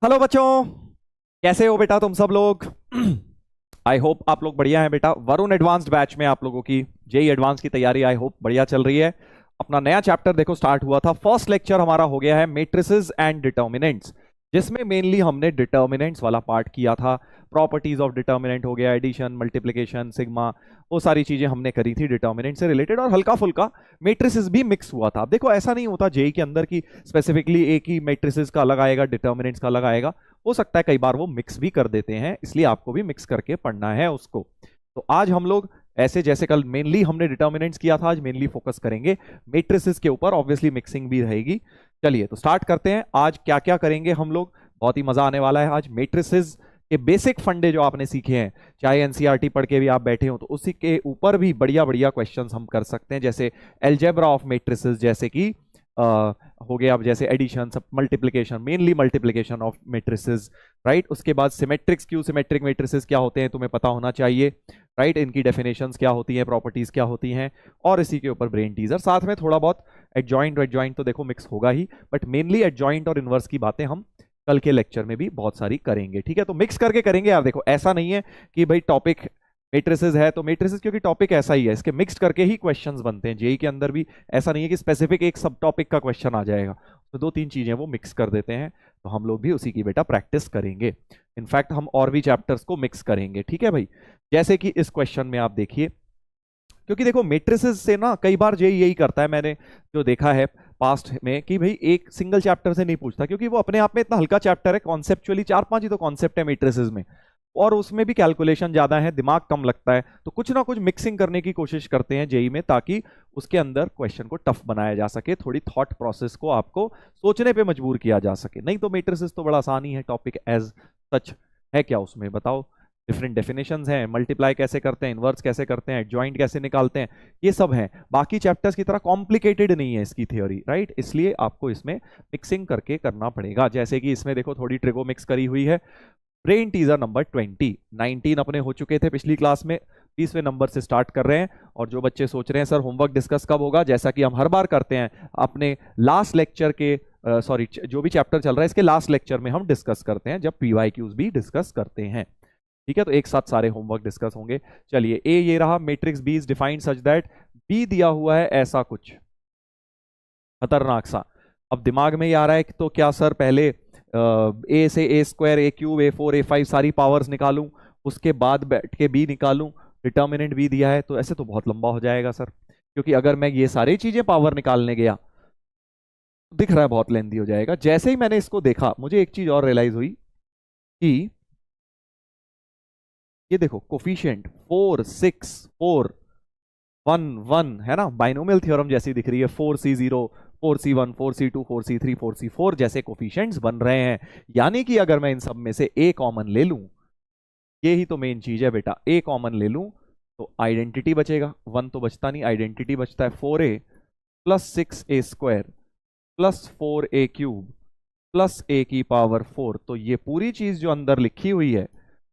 Hello बच्चों, कैसे हो बेटा तुम सब लोग। आई होप आप लोग बढ़िया हैं बेटा। वरुण एडवांस्ड बैच में आप लोगों की जेई एडवांस की तैयारी आई होप बढ़िया चल रही है। अपना नया चैप्टर देखो स्टार्ट हुआ था। फर्स्ट लेक्चर हमारा हो गया है मेट्रिसेस एंड डिटर्मिनेंट्स, जिसमें मेनली हमने डिटर्मिनेंट्स वाला पार्ट किया था। प्रॉपर्टीज ऑफ डिटर्मिनेंट हो गया, एडिशन, मल्टीप्लिकेशन, सिग्मा, वो सारी चीजें हमने करी थी डिटर्मिनेंट से रिलेटेड, और हल्का फुल्का मेट्रिसेस भी मिक्स हुआ था। अब देखो ऐसा नहीं होता जेई के अंदर की स्पेसिफिकली एक ही मेट्रिसेस का अलग आएगा, डिटर्मिनेंट्स का अलग आएगा। हो सकता है कई बार वो मिक्स भी कर देते हैं, इसलिए आपको भी मिक्स करके पढ़ना है उसको। तो आज हम लोग ऐसे, जैसे कल मेनली हमने डिटर्मिनेंट्स किया था, आज मेनली फोकस करेंगे मेट्रिसेस के ऊपर। ऑब्वियसली मिक्सिंग भी रहेगी। चलिए तो स्टार्ट करते हैं। आज क्या क्या करेंगे हम लोग, बहुत ही मजा आने वाला है आज। मेट्रिसेस के बेसिक फंडे जो आपने सीखे हैं, चाहे एनसीईआरटी पढ़ के भी आप बैठे हो, तो उसी के ऊपर भी बढ़िया बढ़िया क्वेश्चंस हम कर सकते हैं। जैसे एल्जेब्रा ऑफ मेट्रिसेस, जैसे कि हो गया, अब जैसे एडिशन, सब multiplication, mainly multiplication of matrices, right. उसके बाद सिमेट्रिक्स, क्यू सिमेट्रिक मैट्रिसेस क्या होते हैं तुम्हें पता होना चाहिए, राइट। इनकी डेफिनेशंस क्या होती हैं, प्रॉपर्टीज क्या होती हैं, और इसी के ऊपर ब्रेन टीजर, साथ में थोड़ा बहुत एडजॉइंट एडजॉइंट तो देखो मिक्स होगा ही, बट मेनली एडजॉइंट और इनवर्स की बातें हम कल के लेक्चर में भी बहुत सारी करेंगे। ठीक है, तो मिक्स करके करेंगे यार। देखो ऐसा नहीं है कि भाई टॉपिक मेट्रिसेस है तो मेट्रिसेस, क्योंकि टॉपिक ऐसा ही है, इसके मिक्स करके ही क्वेश्चंस बनते हैं जेई के अंदर भी। ऐसा नहीं है कि स्पेसिफिक एक सब टॉपिक का क्वेश्चन आ जाएगा, तो दो तीन चीजें वो मिक्स कर देते हैं। तो हम लोग भी उसी की बेटा प्रैक्टिस करेंगे। इनफैक्ट हम और भी चैप्टर्स को मिक्स करेंगे, ठीक है भाई। जैसे कि इस क्वेश्चन में आप देखिए, क्योंकि देखो मैट्रिसेस से ना कई बार जेई यही करता है, मैंने जो देखा है पास्ट में, कि भाई एक सिंगल चैप्टर से नहीं पूछता, क्योंकि वो अपने आप में इतना हल्का चैप्टर है, कॉन्सेप्चुअली चार पांच ही तो कॉन्सेप्ट है मैट्रिसेस में, और उसमें भी कैलकुलेशन ज्यादा है, दिमाग कम लगता है। तो कुछ ना कुछ मिक्सिंग करने की कोशिश करते हैं जेई में, ताकि उसके अंदर क्वेश्चन को टफ बनाया जा सके, थोड़ी थॉट प्रोसेस को आपको सोचने पे मजबूर किया जा सके। नहीं तो मैट्रिसेस तो बड़ा आसान ही है टॉपिक एज सच। है क्या उसमें बताओ, डिफरेंट डेफिनेशंस हैं, मल्टीप्लाई कैसे करते हैं, इनवर्स कैसे करते हैं, जॉइंट कैसे निकालते हैं, ये सब हैं। बाकी चैप्टर्स की तरह कॉम्प्लिकेटेड नहीं है इसकी थ्योरी, राइट। इसलिए आपको इसमें मिक्सिंग करके करना पड़ेगा। जैसे कि इसमें देखो थोड़ी ट्रिगो मिक्स करी हुई है। ब्रेन टीजर नंबर 19 अपने हो चुके थे पिछली क्लास में, 20वें नंबर से स्टार्ट कर रहे हैं। और जो बच्चे सोच रहे हैं सर होमवर्क डिस्कस कब होगा, जैसा कि हम हर बार करते हैं, अपने लास्ट लेक्चर के सॉरी जो भी चैप्टर चल रहा है इसके लास्ट लेक्चर में हम डिस्कस करते हैं, जब पीवाईक्यूज भी डिस्कस करते हैं। ठीक है, तो एक साथ सारे होमवर्क डिस्कस होंगे। चलिए, ए ये रहा, matrix B is defined such that, B दिया हुआ है ऐसा कुछ खतरनाक सा। अब दिमाग में ये आ रहा है कि तो क्या सर पहले ए से ए स्क्वायर, ए क्यूब, ए फोर, ए फाइव सारी पावर्स निकालूं, उसके बाद बैठ के बी निकालूं, डिटर्मिनेंट बी दिया है, तो ऐसे तो बहुत लंबा हो जाएगा सर। क्योंकि अगर मैं ये सारी चीजें पावर निकालने गया, दिख रहा है बहुत लेंदी हो जाएगा। जैसे ही मैंने इसको देखा, मुझे एक चीज और रियलाइज हुई कि ये देखो कोफिशिएंट 4 6 4 1 1 है ना, बाइनोमियल थ्योरम जैसी दिख रही है। 4C0, 4C1, 4C2, 4C3, 4C4 जैसे कोफिशिएंट्स बन रहे हैं। यानी कि अगर मैं इन सब में से ए कॉमन ले लूं, ये ही तो मेन चीज है बेटा, ए कॉमन ले लूं तो आइडेंटिटी बचेगा, वन तो बचता नहीं, आइडेंटिटी बचता है 4a plus 6a² plus 4a³ plus a की पावर 4। तो ये पूरी चीज जो अंदर लिखी हुई है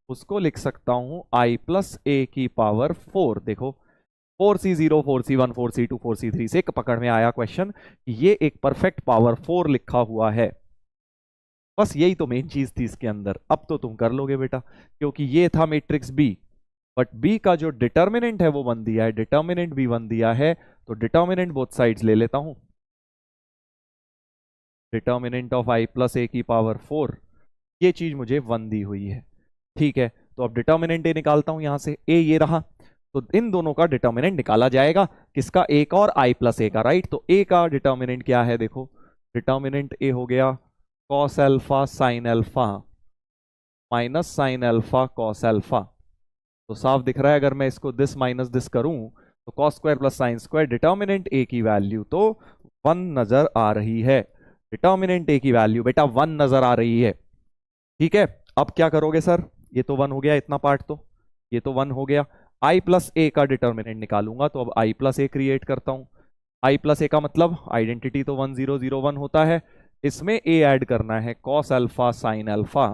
उसको लिख सकता हूं i प्लस a की पावर 4। देखो 4C0, 4C1, 4C2, 4C3 से पकड़ में आया क्वेश्चन, ये एक परफेक्ट पावर 4 लिखा हुआ है। बस यही तो मेन चीज थी इसके अंदर। अब तो तुम कर लोगे बेटा, क्योंकि ये था मैट्रिक्स बी, बट बी का जो डिटर्मिनेंट है वो वन दिया है, डिटर्मिनेंट भी वन दिया है। तो डिटर्मिनेंट बोथ साइड्स ले लेता हूं, determinant of i plus a की पावर 4, ये चीज मुझे वन दी हुई है। ठीक है, तो अब डिटर्मिनेंट ए निकालता हूं यहां से, ए ये रहा, तो इन दोनों का डिटर्मिनेंट निकाला जाएगा, किसका, ए का और i प्लस ए का, राइट। तो ए का डिटर्मिनेंट क्या है, देखो डिटर्मिनेंट ए हो गया cos alpha sine alpha minus sine alpha cos alpha. तो साफ दिख रहा है, अगर मैं इसको दिस माइनस दिस करूं तो cos square plus sine square, determinant A की वैल्यू तो वन नजर आ रही है। डिटर्मिनेंट ए की वैल्यू बेटा वन नजर आ रही है। ठीक है, अब क्या करोगे सर, ये तो वन हो गया इतना पार्ट, तो ये तो वन हो गया। आई प्लस ए का डिटर्मिनेंट निकालूंगा, तो अब आई प्लस ए क्रिएट करता हूं। आई प्लस ए का मतलब आइडेंटिटी तो 1001 होता है, इसमें ए ऐड करना है, cos alpha sine alpha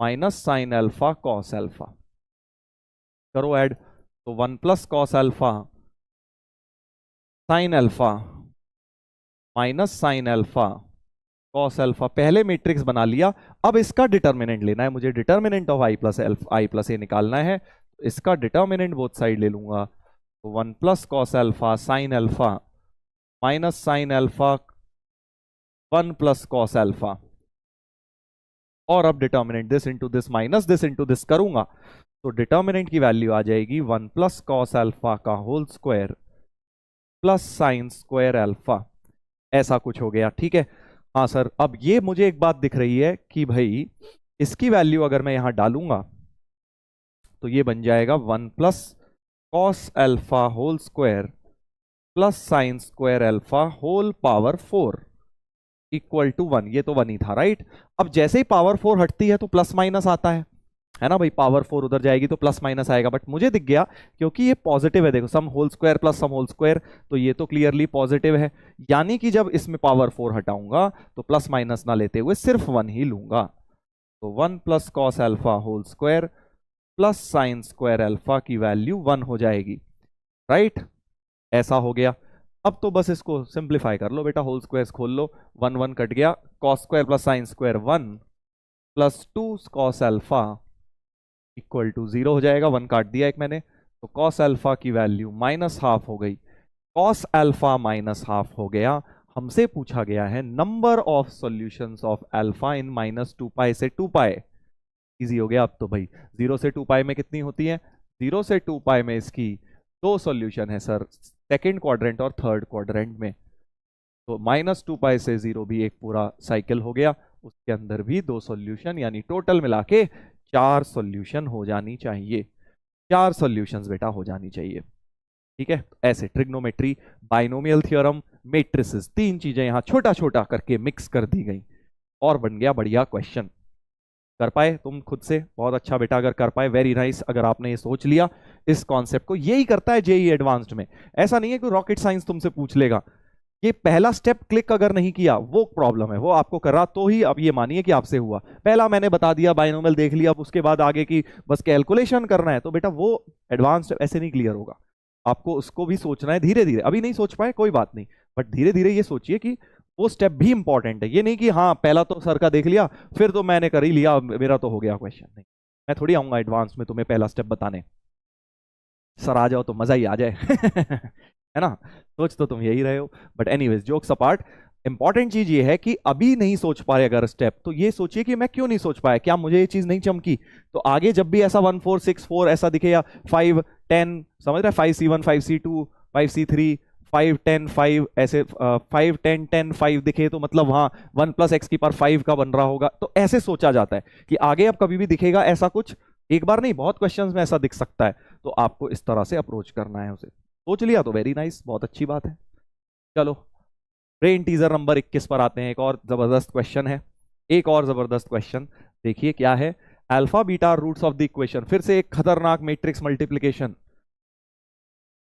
minus sine alpha cos alpha. करो ऐड, तो 1 plus cos alpha sine alpha minus sine alpha cos alpha, पहले मैट्रिक्स बना लिया। अब इसका डिटर्मिनेंट लेना है मुझे, डिटर्मिनेंट ऑफ आई प्लस ए निकालना है। तो इसका डिटर्मिनेंट बोथ साइड ले लूंगा, तो 1 plus cos alpha sine alpha minus sine alpha 1 plus cos alpha, और अब determinant this into this minus this into this करूंगा, तो डिटर्मिनेंट की वैल्यू आ जाएगी 1 प्लस कॉस अल्फा का whole square plus sine square alpha, ऐसा कुछ हो गया। ठीक है, हाँ सर। अब ये मुझे एक बात दिख रही है कि भाई इसकी वैल्यू अगर मैं यहां डालूंगा तो ये बन जाएगा 1 plus cos alpha whole square plus sine square alpha whole power 4 equal to 1। ये तो 1 ही था, राइट। अब जैसे ही पावर 4 हटती है तो प्लस माइनस आता है ना भाई, पावर 4 उधर जाएगी तो प्लस माइनस आएगा। बट मुझे दिख गया क्योंकि ये पॉजिटिव है, देखो सम होल स्क्वायर प्लस सम होल स्क्वायर, तो ये तो क्लियरली पॉजिटिव है, यानी कि जब इसमें पावर 4 हटाऊंगा तो प्लस माइनस ना लेते हुए सिर्फ 1 ही लूंगा। तो 1 plus cos alpha whole square plus sine square alpha की वैल्यू 1 हो जाएगी, राइट। ऐसा हो गया। अब तो बस इसको सिंप्लीफाई कर लो बेटा, होल स्क्वायर खोल लो, 1 1 कट गया, cos square plus sine square 1 plus 2 cos alpha equal to 0 हो जाएगा, 1 काट दिया एक मैंने, तो कॉस अल्फा की वैल्यू माइनस हाफ हो गई। कॉस अल्फा माइनस हाफ हो गया। हमसे पूछा गया है number of solutions of alpha in minus 2 पाई से 2 पाई। इजी हो गया अब तो भाई। 0 से 2 पाई में कितनी होती है? 0 से 2 पाई में इसकी 2 सॉल्यूशन है सर, सेकेंड क्वाड्रेंट और थर्ड क्वाड्रेंट में। तो माइनस 2 पाई से 0 भी एक पूरा साइकिल हो गया, उसके अंदर भी 2 सॉल्यूशन, यानी टोटल मिला के 4 सॉल्यूशन हो जानी चाहिए। 4 सॉल्यूशंस बेटा हो जानी चाहिए। ठीक है, ऐसे ट्रिग्नोमेट्री, बाइनोमियल थ्योरम, मेट्रिसेस, 3 चीजें यहां छोटा छोटा करके मिक्स कर दी गई और बन गया बढ़िया क्वेश्चन। कर पाए तुम खुद से? बहुत अच्छा बेटा, अगर कर पाए वेरी नाइस। अगर आपने ये सोच लिया इस कॉन्सेप्ट को, यही करता है जेईई एडवांस्ड में। ऐसा नहीं है कि रॉकेट साइंस तुमसे पूछ लेगा, ये पहला स्टेप क्लिक अगर नहीं किया वो प्रॉब्लम है, वो आपको करा तो ही अब ये मानिए कि आपसे हुआ। पहला मैंने बता दिया, बाइनोमियल देख लिया, अब उसके बाद आगे की बस कैलकुलेशन करना है, तो बेटा वो एडवांस्ड ऐसे नहीं क्लियर होगा। आपको उसको भी सोचना है धीरे धीरे। अभी नहीं सोच पाए कोई बात नहीं, बट धीरे धीरे ये सोचिए कि वो स्टेप भी इंपॉर्टेंट है। ये नहीं कि हाँ पहला तो सर का देख लिया फिर तो मैंने कर ही लिया, मेरा तो हो गया क्वेश्चन। नहीं, मैं थोड़ी आऊंगा एडवांस में तुम्हें पहला स्टेप बताने। सर आ जाओ तो मजा ही आ जाए है ना, सोच तो तुम यही रहे हो। But anyways, jokes apart, important चीज ये है कि अभी नहीं सोच पाए अगर स्टेप, तो ये सोचिए कि मैं क्यों नहीं सोच पाया, क्या मुझे ये चीज नहीं चमकी। तो आगे जब भी ऐसा 1 4 6 4 ऐसा दिखे या 5 10, समझ रहे, 5C1 5C2 5C3 5 10 5 ऐसे 5 10 10 5 दिखे तो मतलब हाँ 1 प्लस एक्स की पावर 5 का बन रहा होगा। तो ऐसे सोचा जाता है कि आगे अब कभी भी दिखेगा ऐसा कुछ, एक बार नहीं बहुत क्वेश्चंस में ऐसा दिख सकता है, तो आपको इस तरह से अप्रोच करना है उसे। सोच लिया तो वेरी नाइस, बहुत अच्छी बात है। चलो ब्रेन टीजर नंबर 21 पर आते हैं। एक और जबरदस्त क्वेश्चन है, एक और जबरदस्त क्वेश्चन देखिए क्या है। Alpha beta roots of the equation, फिर से एक खतरनाक मैट्रिक्स मल्टीप्लिकेशन।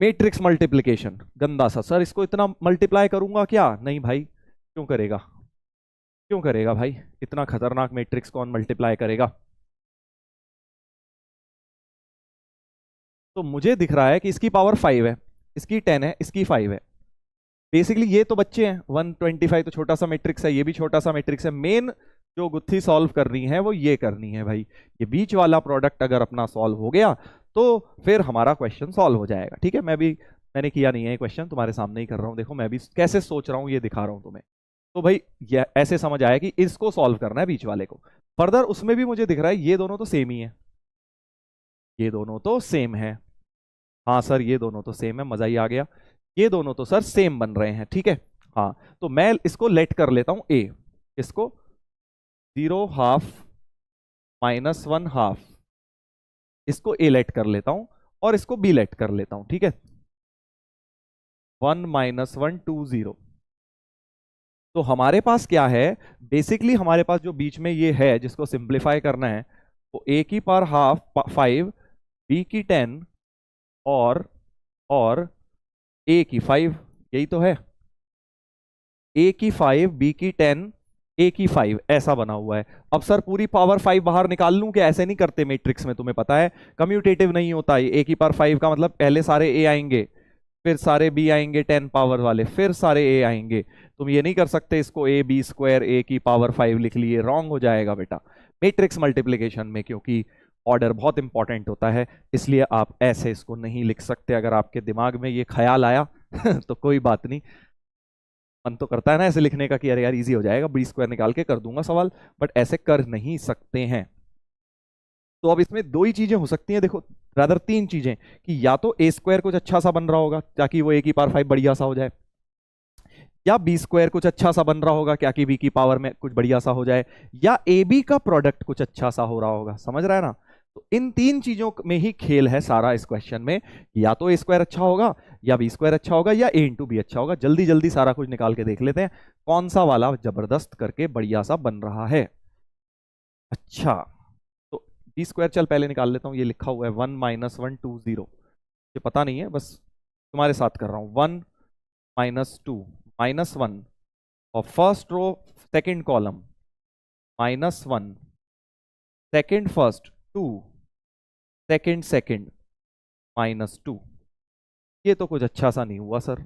मैट्रिक्स मल्टीप्लिकेशन गंदा सा, सर इसको इतना मल्टीप्लाई करूंगा क्या? नहीं भाई, क्यों करेगा, क्यों करेगा भाई, इतना खतरनाक मैट्रिक्स कौन मल्टीप्लाई करेगा? तो मुझे दिख रहा है कि इसकी पावर 5 है, इसकी 10 है, इसकी 5 है। बेसिकली ये तो बच्चे हैं, 125 तो छोटा सा मैट्रिक्स है, ये भी छोटा सा मैट्रिक्स है। मेन जो गुत्थी सॉल्व करनी है वो ये करनी है भाई, ये बीच वाला प्रोडक्ट अगर अपना सॉल्व हो गया तो फिर हमारा क्वेश्चन सॉल्व हो जाएगा। ठीक है, मैंने किया नहीं है क्वेश्चन, तुम्हारे सामने ही कर रहा हूं। देखो मैं भी कैसे सोच रहा हूं ये दिखा रहा हूं तुम्हें। तो भाई ये ऐसे समझ आया कि इसको सॉल्व करना है बीच वाले को। फर्दर उसमें भी मुझे दिख रहा है ये दोनों तो सेम ही है, ये दोनों तो सेम है। हाँ सर ये दोनों तो सेम है, मजा ही आ गया। ये दोनों तो सर सेम बन रहे हैं, ठीक है। हाँ तो मैं इसको लेट कर लेता हूं ए, इसको 0 हाफ -1 हाफ, इसको ए लेट कर लेता हूं और इसको बी लेट कर लेता हूं, ठीक है। 1 -1 2 0। तो हमारे पास क्या है, बेसिकली हमारे पास जो बीच में ये है जिसको सिंप्लीफाई करना है, वो ए की पावर हाफ 5, बी की 10 और ए की 5, यही तो है। ए की 5, बी की 10, ए की 5, ऐसा बना हुआ है। अब सर पूरी पावर 5 बाहर निकाल लूं क्या? ऐसे नहीं करते मैट्रिक्स में, तुम्हें पता है कम्यूटेटिव नहीं होता। ए की पावर 5 का मतलब पहले सारे ए आएंगे, फिर सारे बी आएंगे 10 पावर वाले, फिर सारे ए आएंगे। तुम ये नहीं कर सकते इसको ए बी स्क्वायर ए की पावर 5 लिख लिए, रॉन्ग हो जाएगा बेटा मैट्रिक्स मल्टीप्लिकेशन में, क्योंकि ऑर्डर बहुत इंपॉर्टेंट होता है, इसलिए आप ऐसे इसको नहीं लिख सकते। अगर आपके दिमाग में ये ख्याल आया तो कोई बात नहीं, मन तो करता है ना ऐसे लिखने का कि अरे यार इजी हो जाएगा, बी स्क्वायर निकाल के कर दूंगा सवाल, बट ऐसे कर नहीं सकते हैं। तो अब इसमें दो ही चीजें हो सकती हैं, देखो रादर तीन चीजें, कि या तो ए स्क्वायर कुछ अच्छा सा बन रहा होगा ताकि वो ए की पावर 5 बढ़िया सा हो जाए, या बी स्क्वायर कुछ अच्छा सा बन रहा होगा क्या कि बी की पावर में कुछ बढ़िया सा हो जाए, या ए बी का प्रोडक्ट कुछ अच्छा सा हो रहा होगा। समझ रहा है ना? तो इन तीन चीजों में ही खेल है सारा इस क्वेश्चन में, या तो ए स्क्वायर अच्छा होगा, या बी स्क्वायर अच्छा होगा, या ए इंटू बी अच्छा होगा। जल्दी जल्दी सारा कुछ निकाल के देख लेते हैं कौन सा वाला जबरदस्त करके बढ़िया सा बन रहा है। अच्छा, तो बी स्क्वायर चल पहले निकाल लेता हूं। ये लिखा हुआ है 1 - 1 2 0, ये पता नहीं है, बस तुम्हारे साथ कर रहा हूं। 1 - 2 -1 और first row second column -1, second first 2, second second -2। ये तो कुछ अच्छा सा नहीं हुआ सर,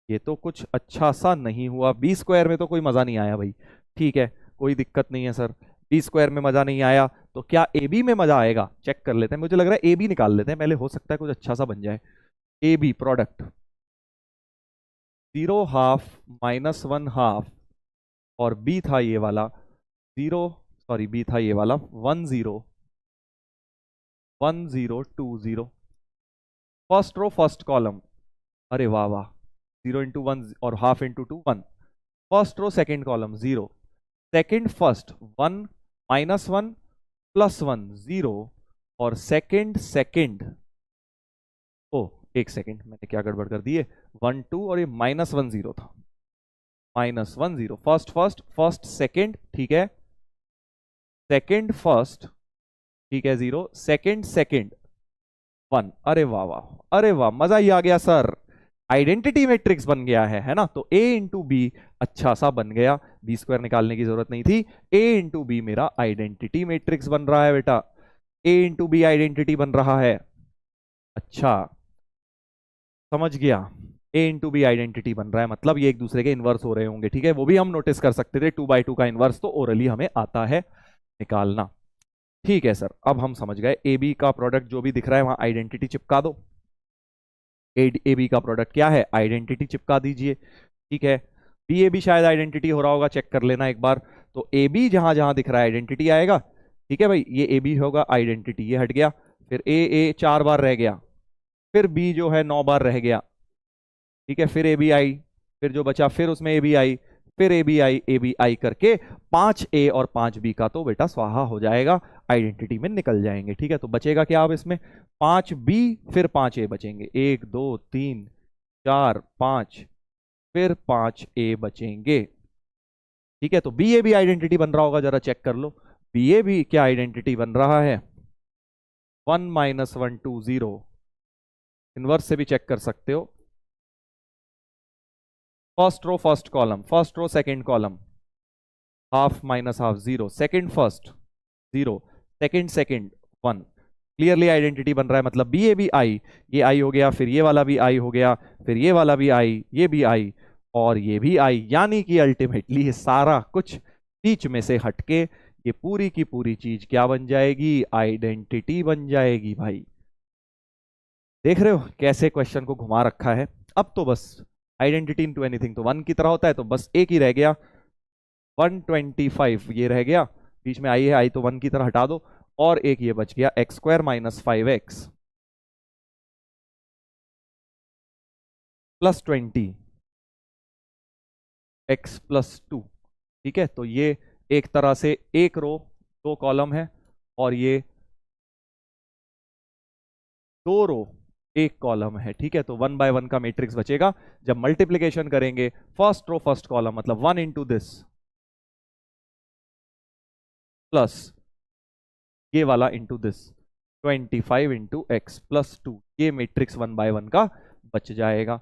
ये तो कुछ अच्छा सा नहीं हुआ। बी स्क्वायर में तो कोई मजा नहीं आया भाई, ठीक है कोई दिक्कत नहीं है सर, बी स्क्वायर में मजा नहीं आया तो क्या ए बी में मजा आएगा? चेक कर लेते हैं, मुझे लग रहा है ए बी निकाल लेते हैं पहले, हो सकता है कुछ अच्छा सा बन जाए। A B product 0 half -1 half, और बी था ये वाला 0, सॉरी बी था ये वाला 1 0 1 0 2 0। फर्स्ट रो फर्स्ट कॉलम, अरे वाह वाह, 0 × 1 और half × 2 1। First row second column 0, second first 1 -1 +1 0, और सेकंड सेकंड, ओ एक सेकंड मैंने क्या गड़बड़ कर दी है, 1 2 और ये -1 0 था, -1 0। फर्स्ट फर्स्ट फर्स्ट सेकंड, ठीक है, सेकंड फर्स्ट, ठीक है 0, सेकंड सेकंड 1। अरे वाह वाह, अरे वाह, मजा ही आ गया सर, आइडेंटिटी मैट्रिक्स बन गया है ना? तो a इंटू बी अच्छा सा बन गया, बी स्क्वायर निकालने की जरूरत नहीं थी, a इंटू बी मेरा आइडेंटिटी मैट्रिक्स बन रहा है बेटा, a इंटू बी आइडेंटिटी बन रहा है। अच्छा समझ गया, a इंटू बी आइडेंटिटी बन रहा है, मतलब ये एक दूसरे के इनवर्स हो रहे होंगे, ठीक है, वो भी हम नोटिस कर सकते थे, 2/2 का इनवर्स तो ओरली हमें आता है निकालना। ठीक है सर, अब हम समझ गए, ए बी का प्रोडक्ट जो भी दिख रहा है वहां आइडेंटिटी चिपका दो। ए बी का प्रोडक्ट क्या है, आइडेंटिटी चिपका दीजिए, ठीक है। बी ए बी शायद आइडेंटिटी हो रहा होगा, चेक कर लेना एक बार। तो ए बी जहां जहां दिख रहा है आइडेंटिटी आएगा, ठीक है भाई, ये ए बी होगा आइडेंटिटी, ये हट गया, फिर ए 4 बार रह गया, फिर बी जो है 9 बार रह गया, ठीक है, फिर ए बी आई, फिर जो बचा फिर उसमें ए बी आई, फिर ए बी आई करके 5 ए और 5 बी का तो बेटा स्वाहा हो जाएगा, आइडेंटिटी में निकल जाएंगे, ठीक है। तो बचेगा क्या अब इसमें, 5 बी फिर 5 ए बचेंगे, 1 2 3 4 5, फिर 5 ए बचेंगे, ठीक है। तो बी ए बी आइडेंटिटी बन रहा होगा, जरा चेक कर लो, बी ए बी क्या आइडेंटिटी बन रहा है, 1 - 1 2 0, इनवर्स से भी चेक कर सकते हो। First row first column, first row second column, half - half 0, second first 0, second second 1, clearly identity बन रहा है, मतलब बी ए बी आई, ये आई हो गया, फिर ये वाला भी आई हो गया, फिर ये वाला भी आई, ये भी आई, और ये भी आई, यानी कि अल्टीमेटली ये सारा कुछ बीच में से हटके ये पूरी की पूरी चीज क्या बन जाएगी, आइडेंटिटी बन जाएगी भाई। देख रहे हो कैसे क्वेश्चन को घुमा रखा है। अब तो बस आइडेंटिटी इनटू एनीथिंग तो 1 की तरह होता है, तो बस एक ही रह गया, 125 ये रह गया, बीच में आई है, आई तो 1 की तरह हटा दो, और एक ये बच गया x² - 5x + 20 x + 2, ठीक है। तो ये एक तरह से एक रो 2 कॉलम है, और ये 2 रो 1 कॉलम है, ठीक है। तो 1 बाय 1 का मैट्रिक्स बचेगा। जब मल्टीप्लिकेशन करेंगे फर्स्ट रो फर्स्ट कॉलम, मतलब 1 इंटू दिस प्लस ये वाला इंटू दिस, 25 इंटू एक्स + 2, ये मैट्रिक्स 1 बाय 1 का बच जाएगा।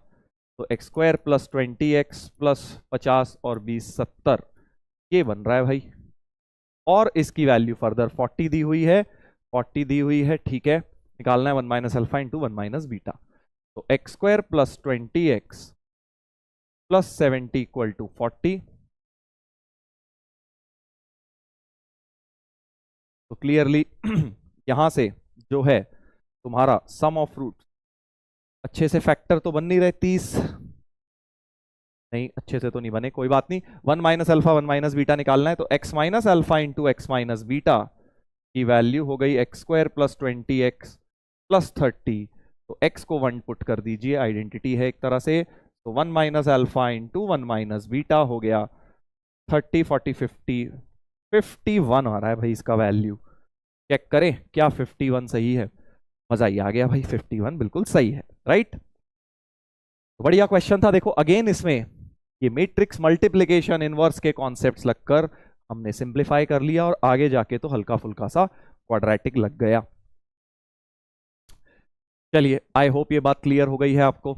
तो x² + 20x + 50 और 20 70, ये बन रहा है भाई, और इसकी वैल्यू फर्दर 40 दी हुई है, 40 दी हुई है, ठीक है। निकालना है 1 - अल्फा इंटू 1 - बीटा। तो X square plus 20x plus 70 equal to 40। तो क्लियरली यहां से जो है तुम्हारा सम ऑफ रूट, अच्छे से फैक्टर तो बन नहीं रहे, 30 नहीं, अच्छे से तो नहीं बने, कोई बात नहीं। 1 माइनस अल्फा 1 माइनस बीटा निकालना है, तो x minus alpha into x minus beta की वैल्यू हो गई x square plus 20x plus 30। तो x को 1 पुट कर दीजिए, आइडेंटिटी है एक तरह से। तो 1 minus alpha into 1 minus beta हो गया 30 40 50 51 आ रहा है भाई इसका वैल्यू। चेक करें क्या 51 सही है? मजा ही आ गया भाई, 51 बिल्कुल सही है, राइट। तो बढ़िया क्वेश्चन था। देखो अगेन इसमें ये मैट्रिक्स मल्टीप्लिकेशन इनवर्स के कॉन्सेप्ट्स लगकर हमने सिंप्लीफाई कर लिया, और आगे जाके तो हल्का फुल्का सा क्वाड्रेटिक लग गया। चलिए, आई होप ये बात क्लियर हो गई है आपको।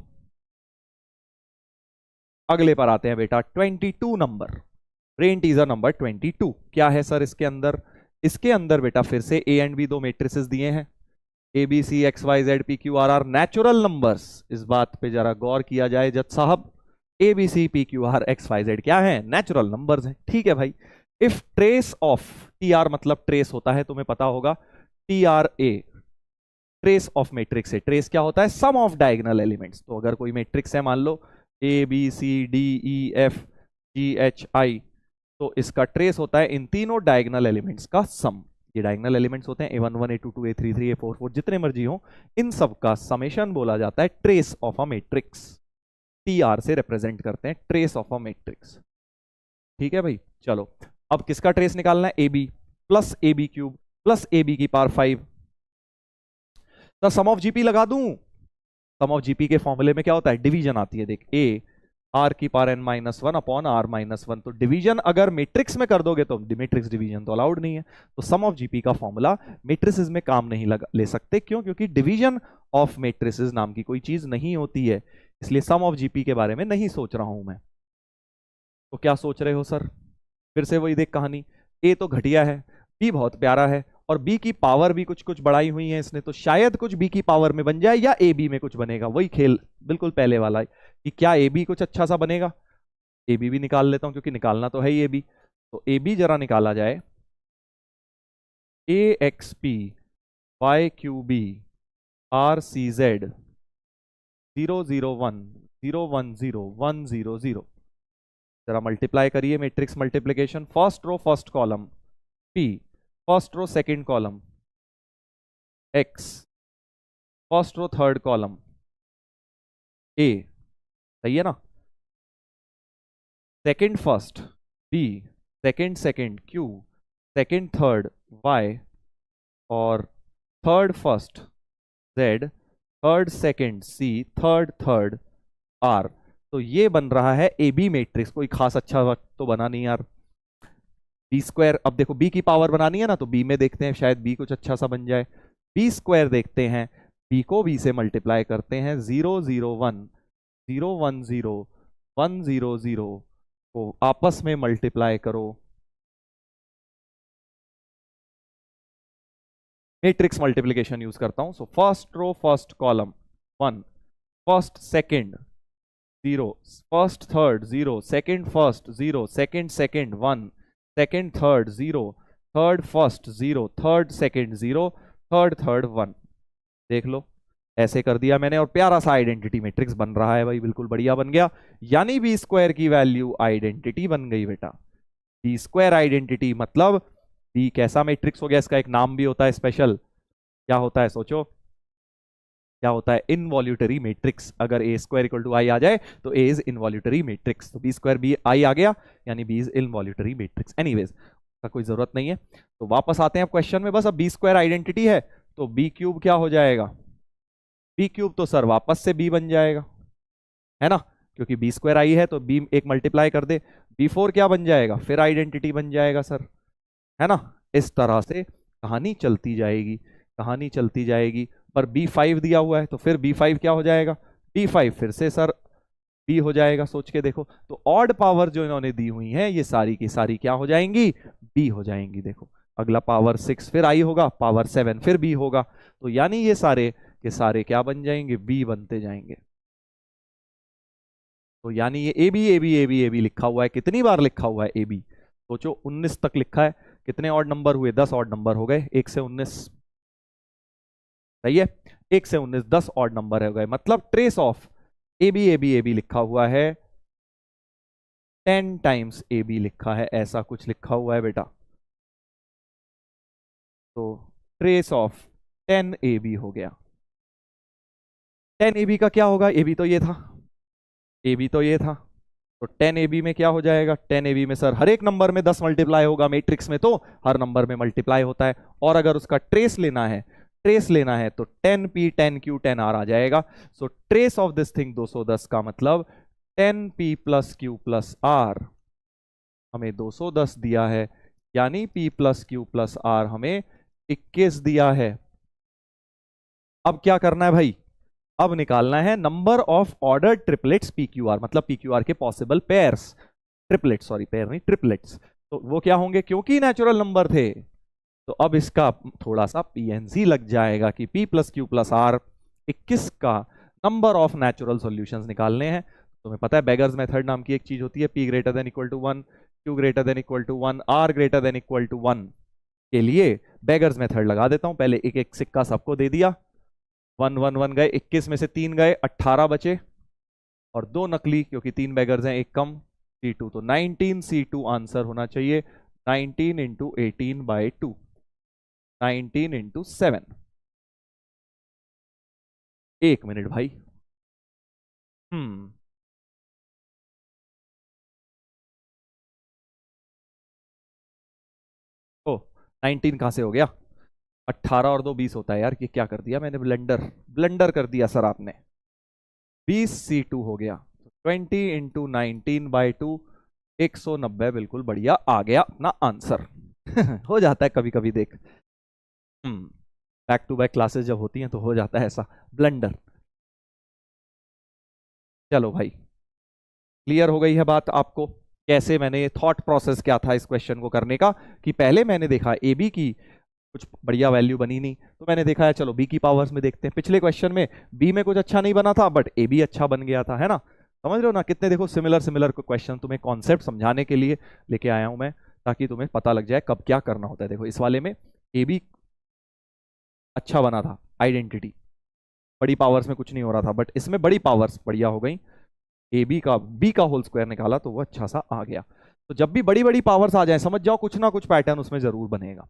अगले पर आते हैं बेटा, 22 नंबर। ब्रेन टीजर नंबर 22 क्या है सर इसके अंदर? इसके अंदर बेटा फिर से ए एंड बी दो मैट्रिसेस दिए हैं, A B C X Y Z P Q R are natural numbers. इस बात पे जरा गौर किया जाए जज साहब, A B C P Q R X Y Z क्या है? नेचुरल नंबर्स हैं, ठीक है भाई। If trace of, T R मतलब ट्रेस होता है, तुम्हें पता होगा, T R A trace of matrix है। ट्रेस क्या होता है? Sum of diagonal elements. तो अगर कोई मैट्रिक्स है, मान लो A B C D E F G H I, तो इसका ट्रेस होता है इन तीनों डायगोनल एलिमेंट्स का सम। ये डायगोनल एलिमेंट्स होते हैं A11 A22 A33 A44, जितने मर्जी हो, इन सब का समेशन बोला जाता है trace of a matrix. T R से रिप्रेजेंट करते हैं ट्रेस ऑफ अ मैट्रिक्स, ठीक है भाई। चलो अब किसका ट्रेस निकालना है? A B plus A B cube plus A B की पावर 5। तो सम ऑफ जीपी लगा दूं। सम ऑफ जीपी के फॉर्मूले में क्या होता है? डिवीजन आती है, देख, ए आर की power n minus one upon R minus one. तो डिवीजन अगर मैट्रिक्स में कर दोगे तो मैट्रिक्स डिवीजन तो अलाउड नहीं है। तो सम ऑफ जीपी का फॉर्मूला मैट्रिसेस में काम नहीं ले सकते, क्यों? क्योंकि डिवीजन ऑफ मैट्रिसेस नाम की कोई चीज नहीं होती है, इसलिए सम ऑफ जीपी के बारे में नहीं सोच रहा हूं मैं। तो क्या सोच रहे हो सर? फिर से वही देख कहानी, ए तो घटिया है, बी बहुत प्यारा है, और बी की पावर भी कुछ कुछ बढ़ाई हुई है इसने, तो शायद कुछ बी की पावर में बन जाए या ए बी में कुछ बनेगा। वही खेल बिल्कुल पहले वाला है कि क्या ए बी कुछ अच्छा सा बनेगा। ए बी भी निकाल लेता हूं, क्योंकि निकालना तो है ही ए बी। तो ए बी जरा निकाला जाए, a x p y q b r c z 0 0 1 0 1 0 1 0 0। जरा मल्टीप्लाई करिए, matrix multiplication. First row first column p, first row second column x, first row third column a, सही है ना? Second first b, second second q, second third y, और third first z, third second c, third third r. तो ये बन रहा है A B matrix. कोई खास अच्छा वक्त तो बना नहीं यार। बी स्क्वायर, अब देखो बी की पावर बनानी है ना, तो बी में देखते हैं शायद बी कुछ अच्छा सा बन जाए। बी स्क्वायर देखते हैं, बी को बी से मल्टीप्लाई करते हैं, 0 0 1 0 1 0 1 0 0 को आपस में मल्टीप्लाई करो। मैट्रिक्स मल्टीप्लिकेशन यूज करता हूं। So first row first column 1, first second 0, first third 0, second first 0, second second 1, second third 0, third first 0, third second 0, third third 1। देख लो, ऐसे कर दिया मैंने, और प्यारा सा आइडेंटिटी मैट्रिक्स बन रहा है भाई, बिल्कुल बढ़िया बन गया। यानी बी स्क्वायर की वैल्यू आइडेंटिटी बन गई बेटा। बी स्क्वायर आइडेंटिटी मतलब बी कैसा मैट्रिक्स हो गया? इसका एक नाम भी होता है स्पेशल। क्या होता है? सोचो, क्या होता है? Involutory matrix. अगर A square equal to I आ जाए तो ए इज इनवॉल्यूटरी मैट्रिक्स। तो बी स्क्वायर बी आई आ गया, यानी B is involutory matrix. Anyways, का कोई जरूरत नहीं है। तो वापस आते हैं क्वेश्चन में। बस अब बी स्क्वायर आइडेंटिटी है, तो बी क्यूब क्या हो जाएगा? बी क्यूब तो सर वापस से बी बन जाएगा, है ना, क्योंकि बी स्क्वायर आई है तो बी एक मल्टीप्लाई कर दे। बी फोर क्या बन जाएगा? फिर आइडेंटिटी बन जाएगा सर, है ना। इस तरह से कहानी चलती जाएगी, कहानी चलती जाएगी। पर B5 दिया हुआ है, तो फिर B5 क्या हो जाएगा? B5 फिर से सर B हो जाएगा। सोच के देखो, तो ऑड पावर जो इन्होंने दी हुई है ये सारी की सारी क्या हो जाएंगी? B हो जाएंगी। देखो, अगला पावर 6 फिर I होगा, पावर 7 फिर B होगा। तो यानी ये सारे कि सारे क्या बन जाएंगे, बी बनते जाएंगे। तो यानी ये A B A B A B A B लिखा हुआ है, कितनी बार लिखा हुआ है ए बी, सोचो 19 तक लिखा है, कितने ऑड नंबर हुए, 10 ऑड नंबर हो गए, 1 से 19, सही है, 1 से 19 10 ऑड नंबर हो गए, मतलब trace of A B A B A B लिखा हुआ है, 10 टाइम्स ए बी लिखा है, ऐसा कुछ लिखा हुआ है बेटा। तो ट्रेस ऑफ 10 ए बी हो गया। 10 ए बी का क्या होगा, ए बी तो ये था, ए बी तो ये था, तो 10 ए बी में क्या हो जाएगा, 10 ए बी में सर हर एक नंबर में 10 मल्टीप्लाई होगा, मैट्रिक्स में तो हर नंबर में मल्टीप्लाई होता है, और अगर उसका ट्रेस लेना है, ट्रेस लेना है तो 10p 10q 10r आ जाएगा। सो ट्रेस ऑफ दिस थिंग 210 का मतलब 10p plus Q plus R हमें 210 दिया है, यानी p plus Q plus R हमें 21 दिया है। अब क्या करना है भाई, अब निकालना है number of order triplets P Q are, मतलब पी क्यू आर के possible pairs, triplets, sorry pair नहीं ट्रिपलेट्स, तो वो क्या होंगे, क्योंकि नेचुरल नंबर थे तो अब इसका थोड़ा सा पीएनजी लग जाएगा कि p plus Q plus R 21 का नंबर ऑफ नेचुरल सॉल्यूशंस निकालने हैं। तुम्हें पता है बेगर्स मेथड नाम की एक चीज होती है, p greater than equal to 1, q greater than equal to 1, r greater than equal to 1 के लिए बेगर्स मेथड लगा देता हूं, पहले एक एक सिक्का सबको दे दिया, 1 1 1 गए, 21 में से 3 गए, 18 बचे, और 2 नकली क्योंकि 3 बेगर्स हैं, एक कम, C2, तो 19 C2 आंसर होना चाहिए, 19 इंटू 18 बाई 2, 19 इंटू 7। एक मिनट भाई, ओ 19 कहां से हो गया, 18 और 2 20 होता है यार, ये क्या कर दिया मैंने, ब्लेंडर ब्लेंडर कर दिया सर आपने, 20 C2 हो गया, 20 इंटू 19 बाई 2, 190, बिल्कुल बढ़िया आ गया अपना आंसर। हो जाता है कभी कभी, देख बैक टू बैक क्लासेस जब होती हैं तो हो जाता है ऐसा ब्लंडर। चलो भाई, क्लियर हो गई है बात आपको, कैसे मैंने थॉट प्रोसेस क्या था इस क्वेश्चन को करने का, कि पहले मैंने देखा ए बी की कुछ बढ़िया वैल्यू बनी नहीं, तो मैंने देखा है चलो बी की पावर्स में देखते हैं, पिछले क्वेश्चन में बी में कुछ अच्छा नहीं बना था बट ए बी अच्छा बन गया था, है ना, समझ रहे हो ना, कितने देखो सिमिलर सिमिलर क्वेश्चन तुम्हें कॉन्सेप्ट समझाने के लिए लेके आया हूं मैं, ताकि तुम्हें पता लग जाए कब क्या करना होता है। देखो इस वाले में ए बी अच्छा बना था, आइडेंटिटी बड़ी पावर्स में कुछ नहीं हो रहा था, बट इसमें बड़ी पावर्स बढ़िया हो गई, ए बी का बी का होल स्क्वायर निकाला तो वो अच्छा सा आ गया। तो जब भी बड़ी बड़ी पावर्स आ जाए समझ जाओ कुछ ना कुछ पैटर्न उसमें जरूर बनेगा,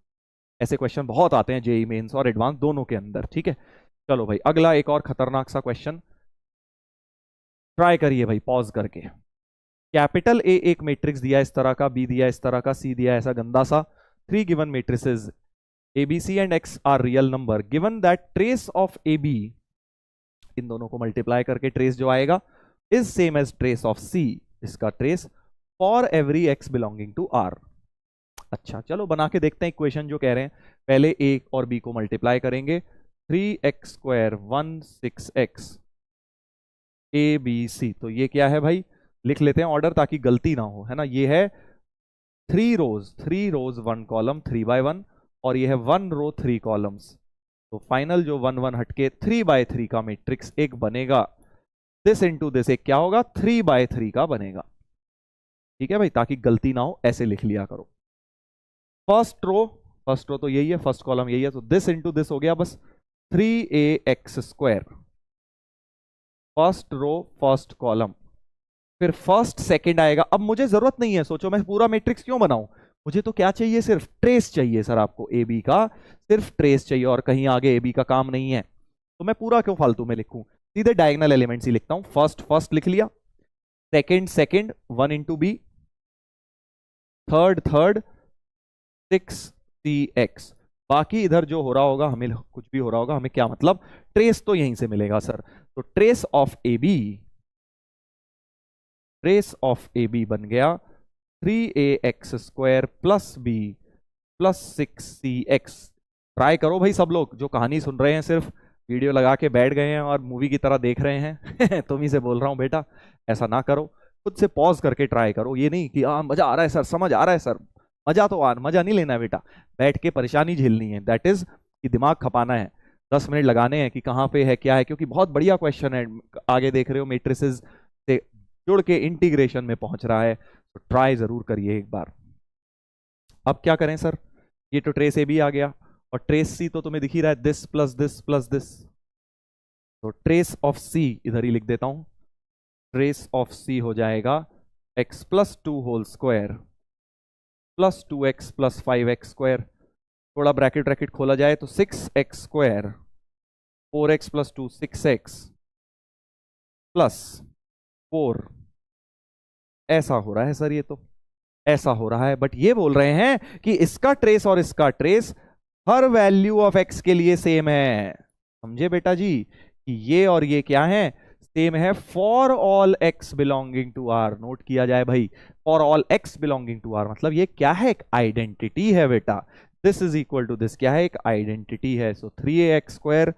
ऐसे क्वेश्चन बहुत आते हैं जेई मेंस और एडवांस दोनों के अंदर, ठीक है। चलो भाई अगला एक और खतरनाक सा क्वेश्चन ट्राई करिए भाई पॉज करके। कैपिटल ए एक मैट्रिक्स दिया इस तरह का, बी दिया इस तरह का, सी दिया ऐसा गंदा सा, 3 given matrices ABC and X are real number, given that trace of AB, इन दोनों को मल्टीप्लाई करके ट्रेस जो आएगा is same as trace of C, इसका trace for every X belonging to R। अच्छा चलो बना के देखते हैं इक्वेशन जो कह रहे हैं, पहले A और B को मल्टीप्लाई करेंगे, 3x स्क्वायर 16x ABC, तो ये क्या है भाई, लिख लेते हैं ऑर्डर ताकि गलती ना हो, है ना, ये है 3 रोज 1 कॉलम 3 by 1, और ये है 1 रो 3 कॉलम्स, तो फाइनल जो 1 1 हटके 3 by 3 का मैट्रिक्स एक बनेगा, दिस इनटू दिस एक क्या होगा 3 by 3 का बनेगा, ठीक है भाई, ताकि गलती ना हो ऐसे लिख लिया करो। फर्स्ट रो तो यही है, फर्स्ट कॉलम यही है, तो दिस इनटू दिस हो गया बस 3ax square, first row first column, फिर फर्स्ट सेकंड आएगा। अब मुझे जरूरत नहीं है, सोचो मैं पूरा मैट्रिक्स क्यों बनाऊं, मुझे तो क्या चाहिए, सिर्फ ट्रेस चाहिए सर, आपको ए बी का सिर्फ ट्रेस चाहिए और कहीं आगे ए बी का काम नहीं है, तो मैं पूरा क्यों फालतू में लिखूं, सीधे डायगोनल एलिमेंट्स ही लिखता हूं, फर्स्ट लिख लिया, second 1 into B, third 6cx, बाकी इधर जो हो रहा होगा हमें कुछ भी हो रहा होगा हमें क्या मतलब, ट्रेस तो यहीं से मिलेगा सर, तो ट्रेस ऑफ ए बी बन गया 3ax square plus B plus 6cx। Try करो भाई सब लोग जो कहानी सुन रहे हैं, सिर्फ वीडियो लगा के बैठ गए हैं और मूवी की तरह देख रहे हैं तुम ही से बोल रहा हूं बेटा, ऐसा ना करो, खुद से पॉज करके ट्राई करो, ये नहीं कि मजा आ रहा है सर, समझ आ रहा है सर, मजा नहीं लेना है बेटा, बैठ के परेशानी झेलनी है, दैट इज कि दिमाग खपाना है। 10 मिनट लगाने हैं कि कहाँ पे है क्या है, क्योंकि बहुत बढ़िया क्वेश्चन है, आगे देख रहे हो मेट्रिसेस से जुड़ के इंटीग्रेशन में पहुंच रहा है, तो ट्राई जरूर करिए एक बार। अब क्या करें सर, ये तो ट्रेस ए भी आ गया और ट्रेस सी तो तुम्हें दिख ही रहा है, this plus this plus this, तो ट्रेस ऑफ सी इधर ही लिख देता हूं, ट्रेस ऑफ सी हो जाएगा x plus 2 whole square plus 2x plus 5x square, थोड़ा ब्रैकेट ब्रैकेट खोला जाए तो 6x square 4x plus 2 6x plus 4, ऐसा हो रहा है सर, ये तो ऐसा हो रहा है, बट ये बोल रहे हैं कि इसका ट्रेस और इसका trace her value of x के लिए सेम है। समझे बेटा जी कि ये और ये क्या है, सेम है for all x belonging to r। Note किया जाए भाई, for all x belonging to r मतलब ये क्या है, एक आइडेंटिटी है बेटा। This is equal to this क्या है, एक आइडेंटिटी है। So 3ax square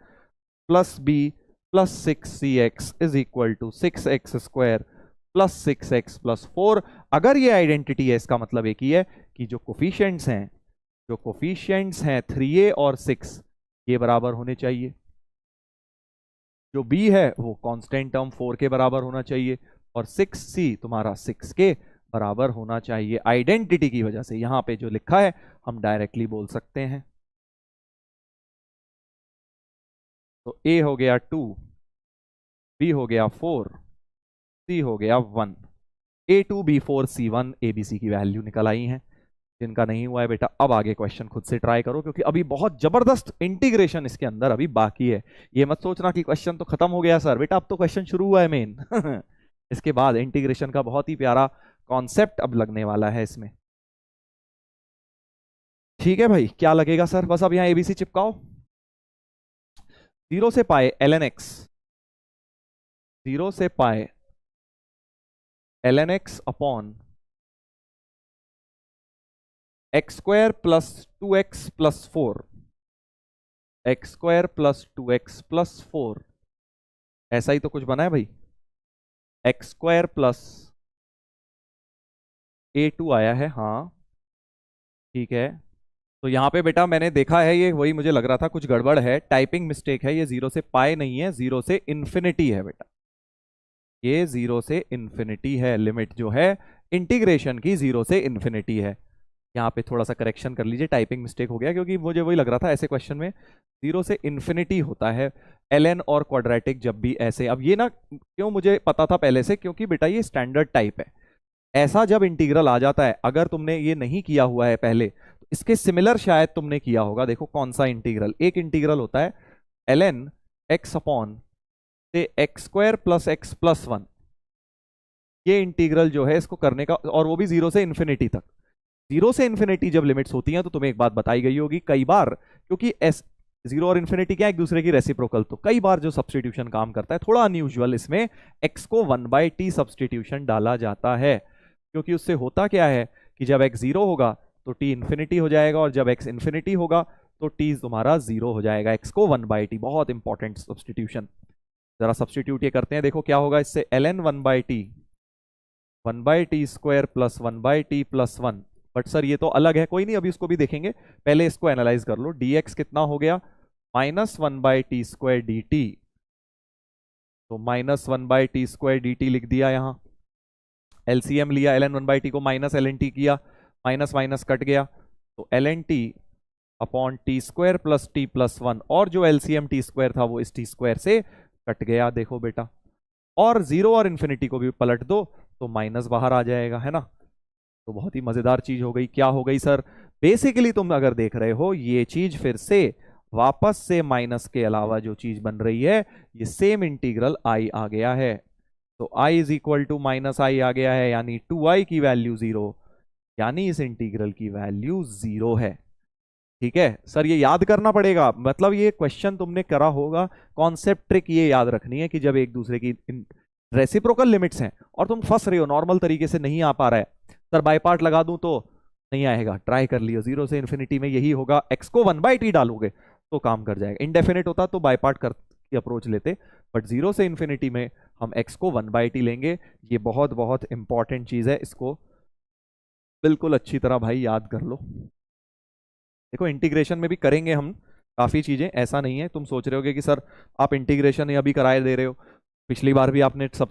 plus b plus 6cx is equal to 6x square plus 6x plus 4। अगर ये आइडेंटिटी है, इसका मतलब एक ही है कि जो कोफिशिएंट्स हैं, जो कोफिशिएंट्स हैं 3a और 6 ये बराबर होने चाहिए, जो b है वो कांस्टेंट टर्म 4 के बराबर होना चाहिए, और 6c तुम्हारा 6 के बराबर होना चाहिए। आइडेंटिटी की वजह से यहां पे जो लिखा है हम डायरेक्टली बोल सकते हैं। तो a हो गया 2, b हो गया 4, c हो गया 1। A2 B4 C1 ABC की वैल्यू निकल आई हैं। जिनका नहीं हुआ है बेटा, अब आगे क्वेश्चन खुद से ट्राई करो, क्योंकि अभी बहुत जबरदस्त इंटीग्रेशन इसके अंदर अभी बाकी है। ये मत सोचना कि क्वेश्चन तो खत्म हो गया सर, बेटा अब तो क्वेश्चन शुरू हुआ है मेन इसके बाद इंटीग्रेशन का बहुत ही प्यारा कॉन्सेप्ट अब लगने वाला है इसमें। ठीक है भाई, क्या लगेगा सर, बस अब यहां एबीसी चिपकाओ। 0 से पाए ln x, 0 से पाए ln x upon x square plus 2x plus 4, x square plus 2x plus 4, ऐसा ही तो कुछ बना है भाई। एक्स स्क्वायर प्लस A2 आया है, हाँ ठीक है। तो यहां पे बेटा मैंने देखा है, ये वही मुझे लग रहा था कुछ गड़बड़ है, टाइपिंग मिस्टेक है, ये 0 से पाए नहीं है, 0 से इन्फिनिटी है बेटा, ये 0 से इन्फिनिटी है, लिमिट जो है इंटीग्रेशन की 0 से इन्फिनिटी है। यहाँ पे थोड़ा सा करेक्शन कर लीजिए, टाइपिंग मिस्टेक हो गया, क्योंकि मुझे वही लग रहा था ऐसे क्वेश्चन में 0 से इन्फिनिटी होता है ln और क्वाड्रेटिक जब भी ऐसे। अब ये ना क्यों मुझे पता था पहले से, क्योंकि बेटा ये स्टैंडर्ड टाइप है, ऐसा जब इंटीग्रल आ जाता है, अगर तुमने ये नहीं किया हुआ है पहले तो इसके सिमिलर शायद तुमने किया होगा। देखो कौन सा इंटीग्रल, एक इंटीग्रल होता है ln x अपॉन से x square plus x plus 1, ये इंटीग्रल जो है इसको करने का, और वो भी 0 से इन्फिनिटी तक। 0 से इन्फिनिटी जब लिमिट्स होती हैं तो तुम्हें एक बात बताई गई होगी कई बार, क्योंकि एस 0 और इन्फिनिटी क्या है, एक दूसरे की रेसिप्रोकल, तो कई बार जो सब्सटीट्यूशन काम करता है थोड़ा अनयूजुअल, इसमें x को 1/t सब्सटीट्यूशन डाला जाता है, क्योंकि उससे होता क्या है कि जब x 0 होगा तो t इन्फिनिटी हो जाएगा, और जब x इन्फिनिटी होगा तो t तुम्हारा 0 हो जाएगा, x को 1/t। बहुत इंपॉर्टेंट सब्सटीट्यूशन, जरा सब्सटीट्यूट ये करते हैं, देखो क्या होगा इससे, ln 1/t square plus 1/t plus 1। But sir ये तो अलग है, कोई नहीं अभी उसको भी देखेंगे, पहले इसको एनालाइज कर लो। dx कितना हो गया, -1/t स्क्वायर dt, तो -1/t स्क्वायर dt लिख दिया, यहां एलसीएम लिया, ln 1/t को माइनस ln t किया, माइनस माइनस कट गया, तो ln t upon T square plus T plus 1, और जो एलसीएम टी स्क्वायर था वो इस टी स्क्वायर से कट गया, देखो बेटा, और 0 और इन्फिनिटी को भी पलट दो तो माइनस बाहर आ जाएगा, है ना। तो बहुत ही मजेदार चीज हो गई। क्या हो गई सर, बेसिकली तुम अगर देख रहे हो ये चीज फिर से वापस से माइनस के अलावा जो चीज बन रही है, ये सेम इंटीग्रल आई आ गया है, तो i is equal to minus i आ गया है, यानी 2i की वैल्यू 0, यानी इस इंटीग्रल की वैल्यू 0 है। ठीक है सर, ये याद करना पड़ेगा, मतलब ये क्वेश्चन तुमने करा होगा, कॉन्सेप्ट ट्रिक ये याद रखनी है कि जब एक दूसरे की रेसिप्रोकल लिमिट्स हैं और तुम फंस रहे हो, नॉर्मल तरीके से नहीं आ पा रहा है, सर बाय पार्ट लगा दूं तो नहीं आएगा, ट्राई कर लियो, 0 से इन्फिनिटी में यही होगा, x को 1/t डालोगे तो काम कर जाएगा। इंडेफिनिट होता तो बाय पार्ट कर की अप्रोच लेते, बट 0 से इन्फिनिटी में हम x को 1/t लेंगे। ये बहुत बहुत इंपॉर्टेंट चीज है, इसको बिल्कुल अच्छी तरह भाई याद कर लो। देखो इंटीग्रेशन में भी करेंगे हम, काफी चीजें, ऐसा नहीं है तुम सोच रहे होगे कि सर आप इंटीग्रेशन अभी कराए दे रहे हो, पिछली बार भी आपने सब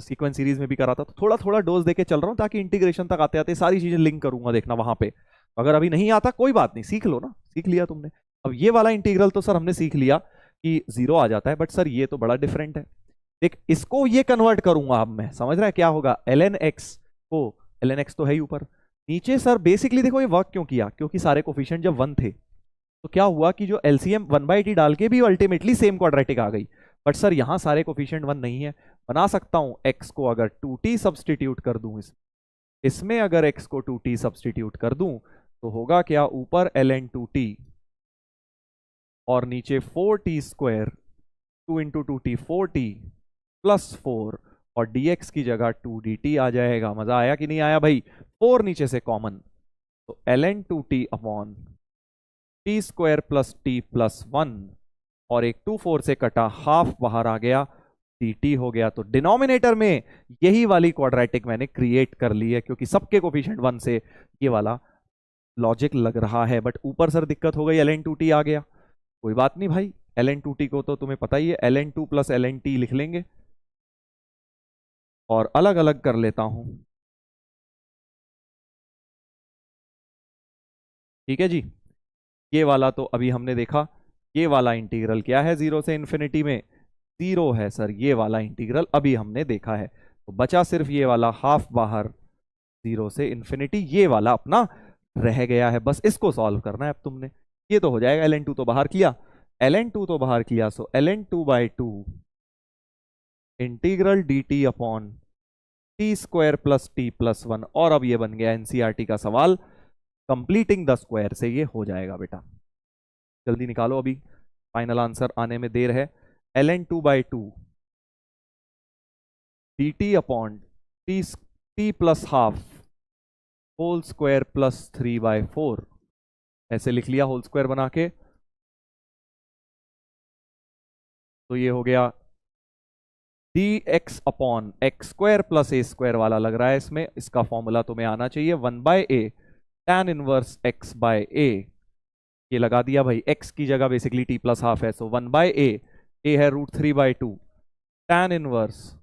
सीक्वेंस सीरीज में भी करा था, तो थोड़ा थोड़ा डोज देके चल रहा हूँ ताकि इंटीग्रेशन तक आते आते सारी चीजें लिंक करूंगा, देखना वहां पे। अगर अभी नहीं आता कोई बात नहीं, सीख लो ना, सीख लिया तुमने। अब ये वाला इंटीग्रल तो सर हमने सीख लिया कि 0 आ जाता है, बट सर ये तो बड़ा डिफरेंट है। देख इसको ये कन्वर्ट करूंगा अब मैं, समझ रहा है क्या होगा, ln x को, ln x तो है ही ऊपर, नीचे सर बेसिकली देखो ये वर्क क्यों किया, क्योंकि सारे कोफिशिएंट जब 1 थे तो क्या हुआ कि जो एलसीएम 1/t डाल के भी अल्टीमेटली सेम क्वाड्रेटिक आ गई। बट सर यहां सारे कोफिशिएंट 1 नहीं है, बना सकता हूं x को अगर 2t सब्सटीट्यूट कर दूं, इसमें अगर x को 2t सब्सटीट्यूट कर दूं तो होगा क्या, ऊपर ln 2t और नीचे 4t square, 2 into 2t 4t plus 4, और dx की जगह 2dt आ जाएगा। मजा आया कि नहीं आया भाई, 4 नीचे से कॉमन, तो ln 2t upon T square plus T plus 1, और एक 2 4 से कटा हाफ बाहर आ गया, dt हो गया। तो डिनोमिनेटर में यही वाली क्वाड्रेटिक मैंने क्रिएट कर ली है, क्योंकि सबके कोफिशिएंट 1 से ये वाला लॉजिक लग रहा है। बट ऊपर सर दिक्कत हो गई, ln 2t आ गया, कोई बात नहीं भाई, ln 2t को तो तुम्हें पता ही है, ln 2 प्लस ln t लिख लेंगे और अलग अलग कर लेता हूं, ठीक है जी। ये वाला तो अभी हमने देखा, ये वाला इंटीग्रल क्या है 0 से इन्फिनिटी में, 0 है सर, ये वाला इंटीग्रल अभी हमने देखा है। तो बचा सिर्फ ये वाला हाफ बाहर 0 से इन्फिनिटी, ये वाला अपना रह गया है, बस इसको सॉल्व करना है अब तुमने। ये तो हो जाएगा, ln 2 तो बाहर किया, ln 2 तो बाहर किया, सो ln 2/2 integral dt upon T square plus T plus 1, और अब ये बन गया एनसीईआरटी का सवाल, कंप्लीटिंग द स्क्वायर से ये हो जाएगा बेटा। जल्दी निकालो, अभी फाइनल आंसर आने में देर है। ln 2/2 dt upon T plus half whole square plus 3/4, ऐसे लिख लिया होल स्क्वायर बना के, तो ये हो गया dx upon x square plus a square वाला लग रहा है इसमें, इसका फॉर्मूला तुम्हें आना चाहिए 1/a tan inverse x by a, ये लगा दिया भाई, x की जगह बेसिकली t प्लस हाफ है, सो 1/a, a है √3/2 tan inverse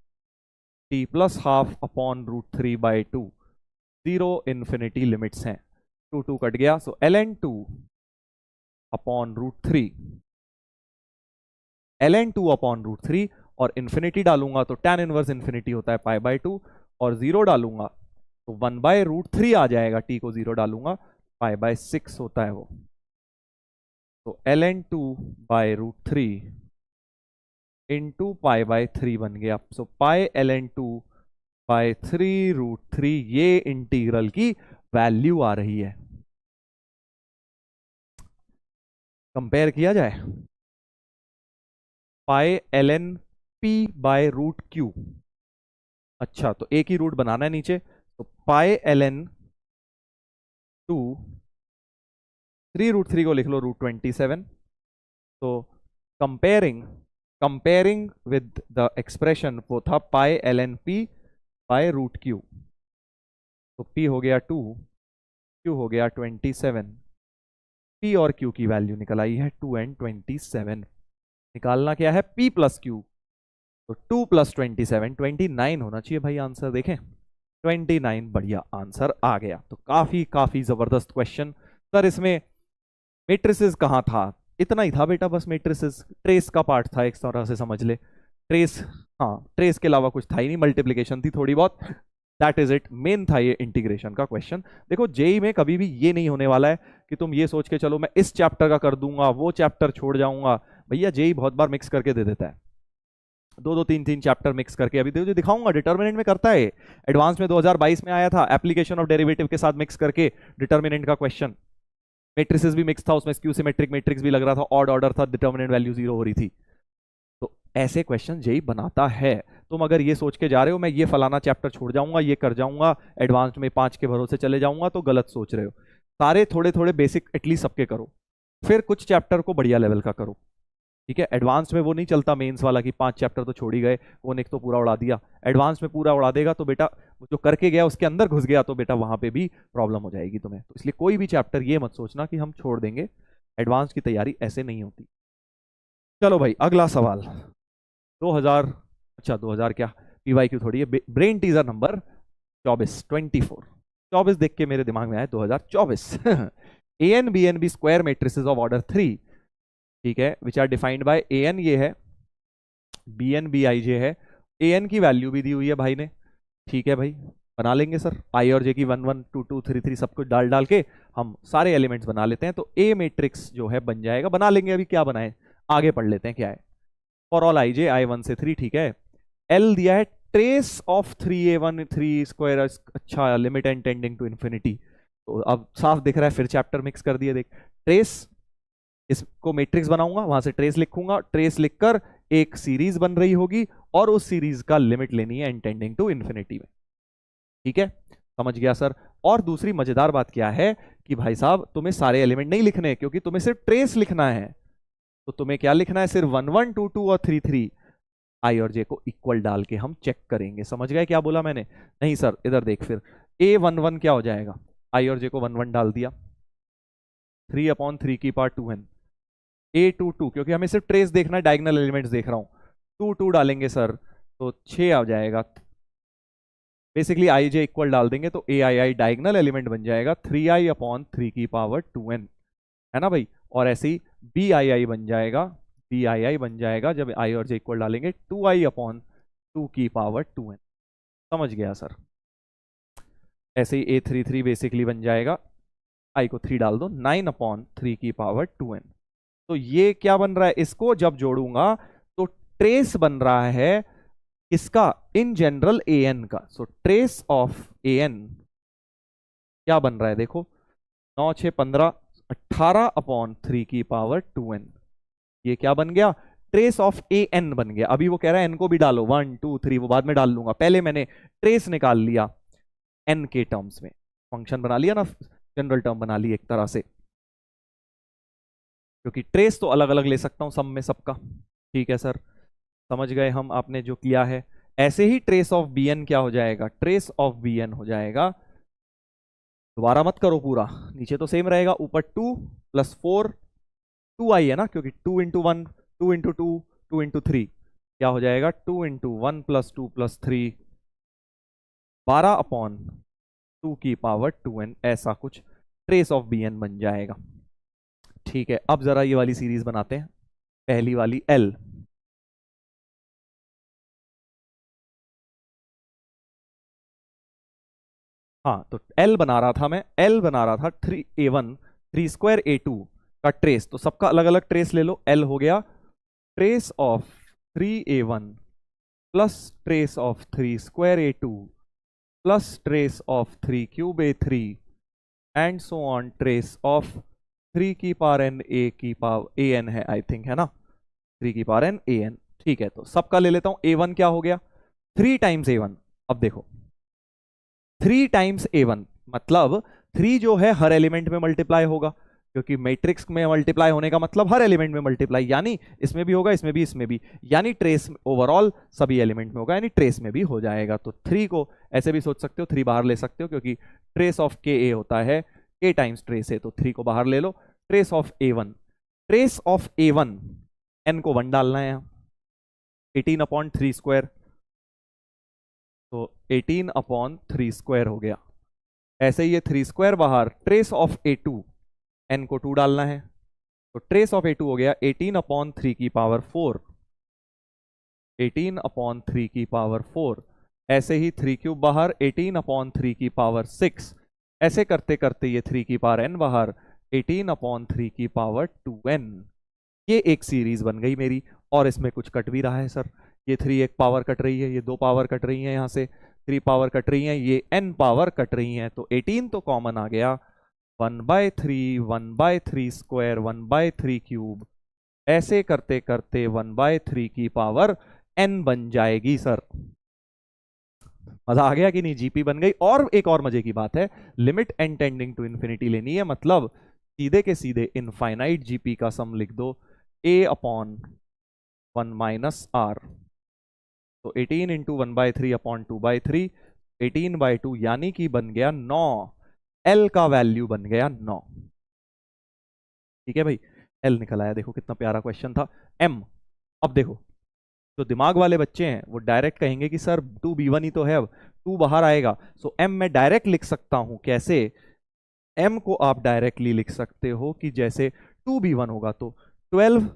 t plus half upon √3/2, 0 infinity limits हैं, 2 2 कट गया, सो ln 2 अपॉन √3, ln 2 अपॉन √3, और इन्फिनिटी डालूंगा तो tan इनवर्स इन्फिनिटी होता है π/2, और 0 डालूंगा तो 1/√3 आ जाएगा, t को 0 डालूंगा π/6 होता है वो, तो ln 2/√3 इंटू π/3 बन गया, सो पाई ln 2/3√3, ये इंटीग्रल की वैल्यू आ रही है। कंपेयर किया जाए, पाई ln p/√q, अच्छा तो एक ही रूट बनाना है नीचे, तो पाई ln 2 3√3 को लिख लो √27, तो कंपेयरिंग विद द एक्सप्रेशन वो था पाई ln p/√q, तो p हो गया 2, q हो गया 27, p और q की वैल्यू निकल आई है 2 and 27। निकालना क्या है, p प्लस q, तो 2 + 27 29 होना चाहिए भाई आंसर, देखें 29, बढ़िया आंसर आ गया। तो काफी जबरदस्त क्वेश्चन सर। इसमें मेट्रिसेस कहाँ था, इतना ही था बेटा बस, मेट्रिसेस ट्रेस का पार्ट था एक तरह से समझ ले, ट्रेस, हाँ ट्रेस के अलावा कुछ था ही नहीं, मल्टीप्लिकेशन थी थोड़ी बहुत, दैट इज इट, मेन था ये इंटीग्रेशन का क्वेश्चन। देखो जेई में कभी भी ये नहीं होने वाला है कि तुम ये सोच के चलो मैं इस चैप्टर का कर दूंगा वो चैप्टर छोड़ जाऊंगा, भैया जेई बहुत बार मिक्स करके दे देता है, 2 3 चैप्टर मिक्स करके। अभी जो दिखाऊंगा डिटर्मिनेंट में करता है, एडवांस में 2022 में आया था एप्लीकेशन ऑफ डेरिवेटिव के साथ मिक्स करके डिटर्मिनेंट का क्वेश्चन, मैट्रिसेस भी मिक्स था उसमें, स्क्यू सिमेट्रिक मैट्रिक्स भी लग रहा था, ऑड ऑर्डर था, डिटर्मिनेंट वैल्यू 0 हो रही थी। तो ऐसे क्वेश्चन जेई बनाता है। तुम अगर ये सोच के जा रहे हो मैं ये फलाना चैप्टर छोड़ जाऊंगा, ये कर जाऊंगा, एडवांस्ड में 5 के भरोसे चले जाऊंगा, तो गलत सोच रहे हो। सारे थोड़े थोड़े बेसिक एटलीस्ट सबके करो, फिर कुछ चैप्टर को बढ़िया लेवल का करो, ठीक है। एडवांस में वो नहीं चलता मेंस वाला कि 5 चैप्टर तो छोड़ ही गए, वो नेक्स्ट तो पूरा उड़ा दिया, एडवांस में पूरा उड़ा देगा तो बेटा जो करके गया उसके अंदर घुस गया तो बेटा वहां पे भी प्रॉब्लम हो जाएगी तुम्हें। तो इसलिए कोई भी चैप्टर ये मत सोचना कि हम छोड़ देंगे, एडवांस की तैयारी ऐसे नहीं होती। चलो भाई अगला सवाल 2000, अच्छा 2000 क्या, पीवाईक्यू थोड़ी है, ब्रेन टीजर नंबर 24 देख के मेरे दिमाग में आया 2024। A and B and B square matrices of order 3, ठीक है, which are defined by A and ये है, B and B I J है, ए एन की वैल्यू भी दी हुई है भाई ने, ठीक है भाई, बना लेंगे सर, आई और जे की 1 1 2 2 3 3 सब कुछ डाल डाल के हम सारे एलिमेंट्स बना लेते हैं, तो ए मैट्रिक्स जो है बन जाएगा, बना लेंगे, अभी क्या बनाए, आगे पढ़ लेते हैं क्या है। फॉर ऑल आई जे आई 1 से 3, ठीक है, एल दिया है ट्रेस ऑफ 3a1 3 स्क्वायर, अच्छा limit n tending to infinity, तो अब साफ दिख रहा है, फिर चैप्टर मिक्स कर दिया, देख ट्रेस, इसको मैट्रिक्स बनाऊंगा, वहां से ट्रेस लिखूंगा, ट्रेस लिखकर एक सीरीज बन रही होगी और उस सीरीज का लिमिट लेनी है इंटेंडिंग टू इन्फिनिटी में, ठीक है, समझ गया सर। और दूसरी मजेदार बात क्या है कि भाई साहब तुम्हें सारे एलिमेंट नहीं लिखने, क्योंकि तुम्हें सिर्फ ट्रेस लिखना है, तो तुम्हें क्या लिखना है, सिर्फ 1 1 2 2 और 3 3, आई और जे को इक्वल डाल के हम चेक करेंगे, समझ गए क्या बोला मैंने, नहीं सर इधर देख, फिर ए 1 1 क्या हो जाएगा, आई और जे को 1 1 डाल दिया, 3/3 की पावर 2n, ए 2 2 क्योंकि हमें सिर्फ ट्रेस देखना है, डायगोनल एलिमेंट्स देख रहा हूं, 2 2 डालेंगे सर तो 6 आ जाएगा, बेसिकली आई जे इक्वल डाल देंगे तो ए आई आई डायगोनल एलिमेंट बन जाएगा 3i/3 की पावर 2n, है ना भाई, और ऐसे ही बी आई आई बन जाएगा, बी आई आई बन जाएगा जब आई और जे इक्वल डालेंगे 2i/2 की पावर 2n, समझ गया सर। ऐसे ही A33 बेसिकली बन जाएगा, आई को 3 डाल दो, 9/3 की पावर 2n, तो ये क्या बन रहा है, इसको जब जोड़ूंगा तो ट्रेस बन रहा है इसका, इन जनरल ए एन का, सो ट्रेस ऑफ ए एन क्या बन रहा है देखो, 9 6 15 18/3 की पावर 2n, ये क्या बन गया, ट्रेस ऑफ ए एन बन गया। अभी वो कह रहा है एन को भी डालो, 1 2 3, वो बाद में डाल लूंगा, पहले मैंने ट्रेस निकाल लिया एन के टर्म्स में, फंक्शन बना लिया ना, जनरल टर्म बना ली एक तरह से, क्योंकि ट्रेस तो अलग अलग ले सकता हूं सम में सबका, ठीक है सर, समझ गए हम, आपने जो किया है। ऐसे ही ट्रेस ऑफ बी एन क्या हो जाएगा, ट्रेस ऑफ बी एन हो जाएगा, दोबारा मत करो पूरा, नीचे तो सेम रहेगा, ऊपर 2 + 4 2i है ना, क्योंकि 2 × 1 2 × 2 2 × 3 क्या हो जाएगा, 2 × 1 + 2 + 3 12/2 की पावर 2n, ऐसा कुछ ट्रेस ऑफ bn बन जाएगा, ठीक है। अब जरा ये वाली सीरीज बनाते हैं, पहली वाली l, हाँ तो l बना रहा था मैं, l बना रहा था 3a1 3 स्क्वायर a2 का ट्रेस, तो सबका अलग अलग ट्रेस ले लो, l हो गया trace of 3a1 plus trace of 3 square a2 plus trace of 3 cube a3 and so on trace of 3 की पावर n a की पावर an है, आई थिंक है ना, 3 की पावर n an, ठीक है, तो सबका ले लेता हूं, a1 क्या हो गया 3 टाइम्स a1, अब देखो 3 टाइम्स a1 मतलब 3 जो है हर एलिमेंट में मल्टीप्लाई होगा, क्योंकि मैट्रिक्स में मल्टीप्लाई होने का मतलब हर एलिमेंट में मल्टीप्लाई, यानी इसमें भी होगा, इसमें भी, इसमें भी, यानी ट्रेस ओवरऑल सभी एलिमेंट में होगा, यानी ट्रेस में भी हो जाएगा। तो 3 को ऐसे भी सोच सकते हो, 3 बाहर ले सकते हो, क्योंकि ट्रेस ऑफ के ए होता है k टाइम्स ट्रेस है, तो 3 को बाहर ले लो, trace of a1, trace of a1 n को 1 डालना है यहाँ, 18/3 स्क्वायर, तो 18/3 स्क्वायर हो गया, ऐसे ही ये 3 स्क्वायर बाहर, ट्रेस ऑफ a2 n को 2 डालना है, तो ट्रेस ऑफ a2 हो गया 18/3 की पावर 4, 18/3 की पावर 4, ऐसे ही 3 क्यूब बाहर, 18/3 की पावर 6, ऐसे करते करते ये 3 की पावर n बाहर, 18/3 की पावर 2n, ये एक सीरीज बन गई मेरी, और इसमें कुछ कट भी रहा है सर, ये 3 एक पावर कट रही है, ये 2 पावर कट रही है, यहाँ से 3 पावर कट रही है, ये n पावर कट रही है, तो 18 तो कॉमन आ गया, 1/3 1/3 स्क्वायर 1/3 क्यूब, ऐसे करते करते 1/3 की पावर n बन जाएगी सर। मजा आ गया कि नहीं, जीपी बन गई। और एक और मजे की बात है, limit n tending to infinity लेनी है, मतलब सीधे के सीधे इनफाइनाइट जीपी का सम लिख दो, a/1 - r, तो 18 × 1/3/2/3, 18/2 यानी कि बन गया 9, l का वैल्यू बन गया 9, ठीक है भाई, एल निकल आया, देखो कितना प्यारा क्वेश्चन था। एम, अब देखो जो दिमाग वाले बच्चे हैं वो डायरेक्ट कहेंगे कि सर 2b1 ही तो है, अब 2 बाहर आएगा। सो एम मैं डायरेक्ट लिख सकता हूं, कैसे? एम को आप डायरेक्टली लिख सकते हो कि जैसे 2b1 होगा तो 12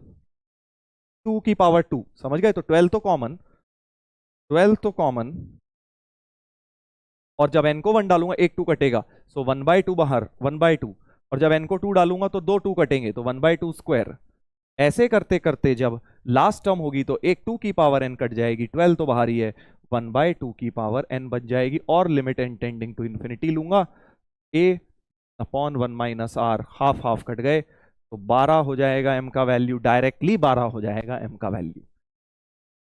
2 की पावर 2, समझ गए? तो 12 तो कॉमन, 12 तो कॉमन, और जब n को 1 डालूंगा एक 2 कटेगा, सो 1/2 बाहर, 1/2, और जब n को 2 डालूंगा तो 2 2 कटेंगे, तो 1/2 स्क्वायर। ऐसे करते करते जब लास्ट टर्म होगी तो एक 2 की पावर n कट जाएगी, 12 तो बाहर ही है, 1/2 की पावर n बच जाएगी, और limit n tending to infinity लूंगा, a upon 1 minus R, half half cut गए, तो 12 हो जाएगा m का वैल्यू, डायरेक्टली 12 हो जाएगा m का वैल्यू।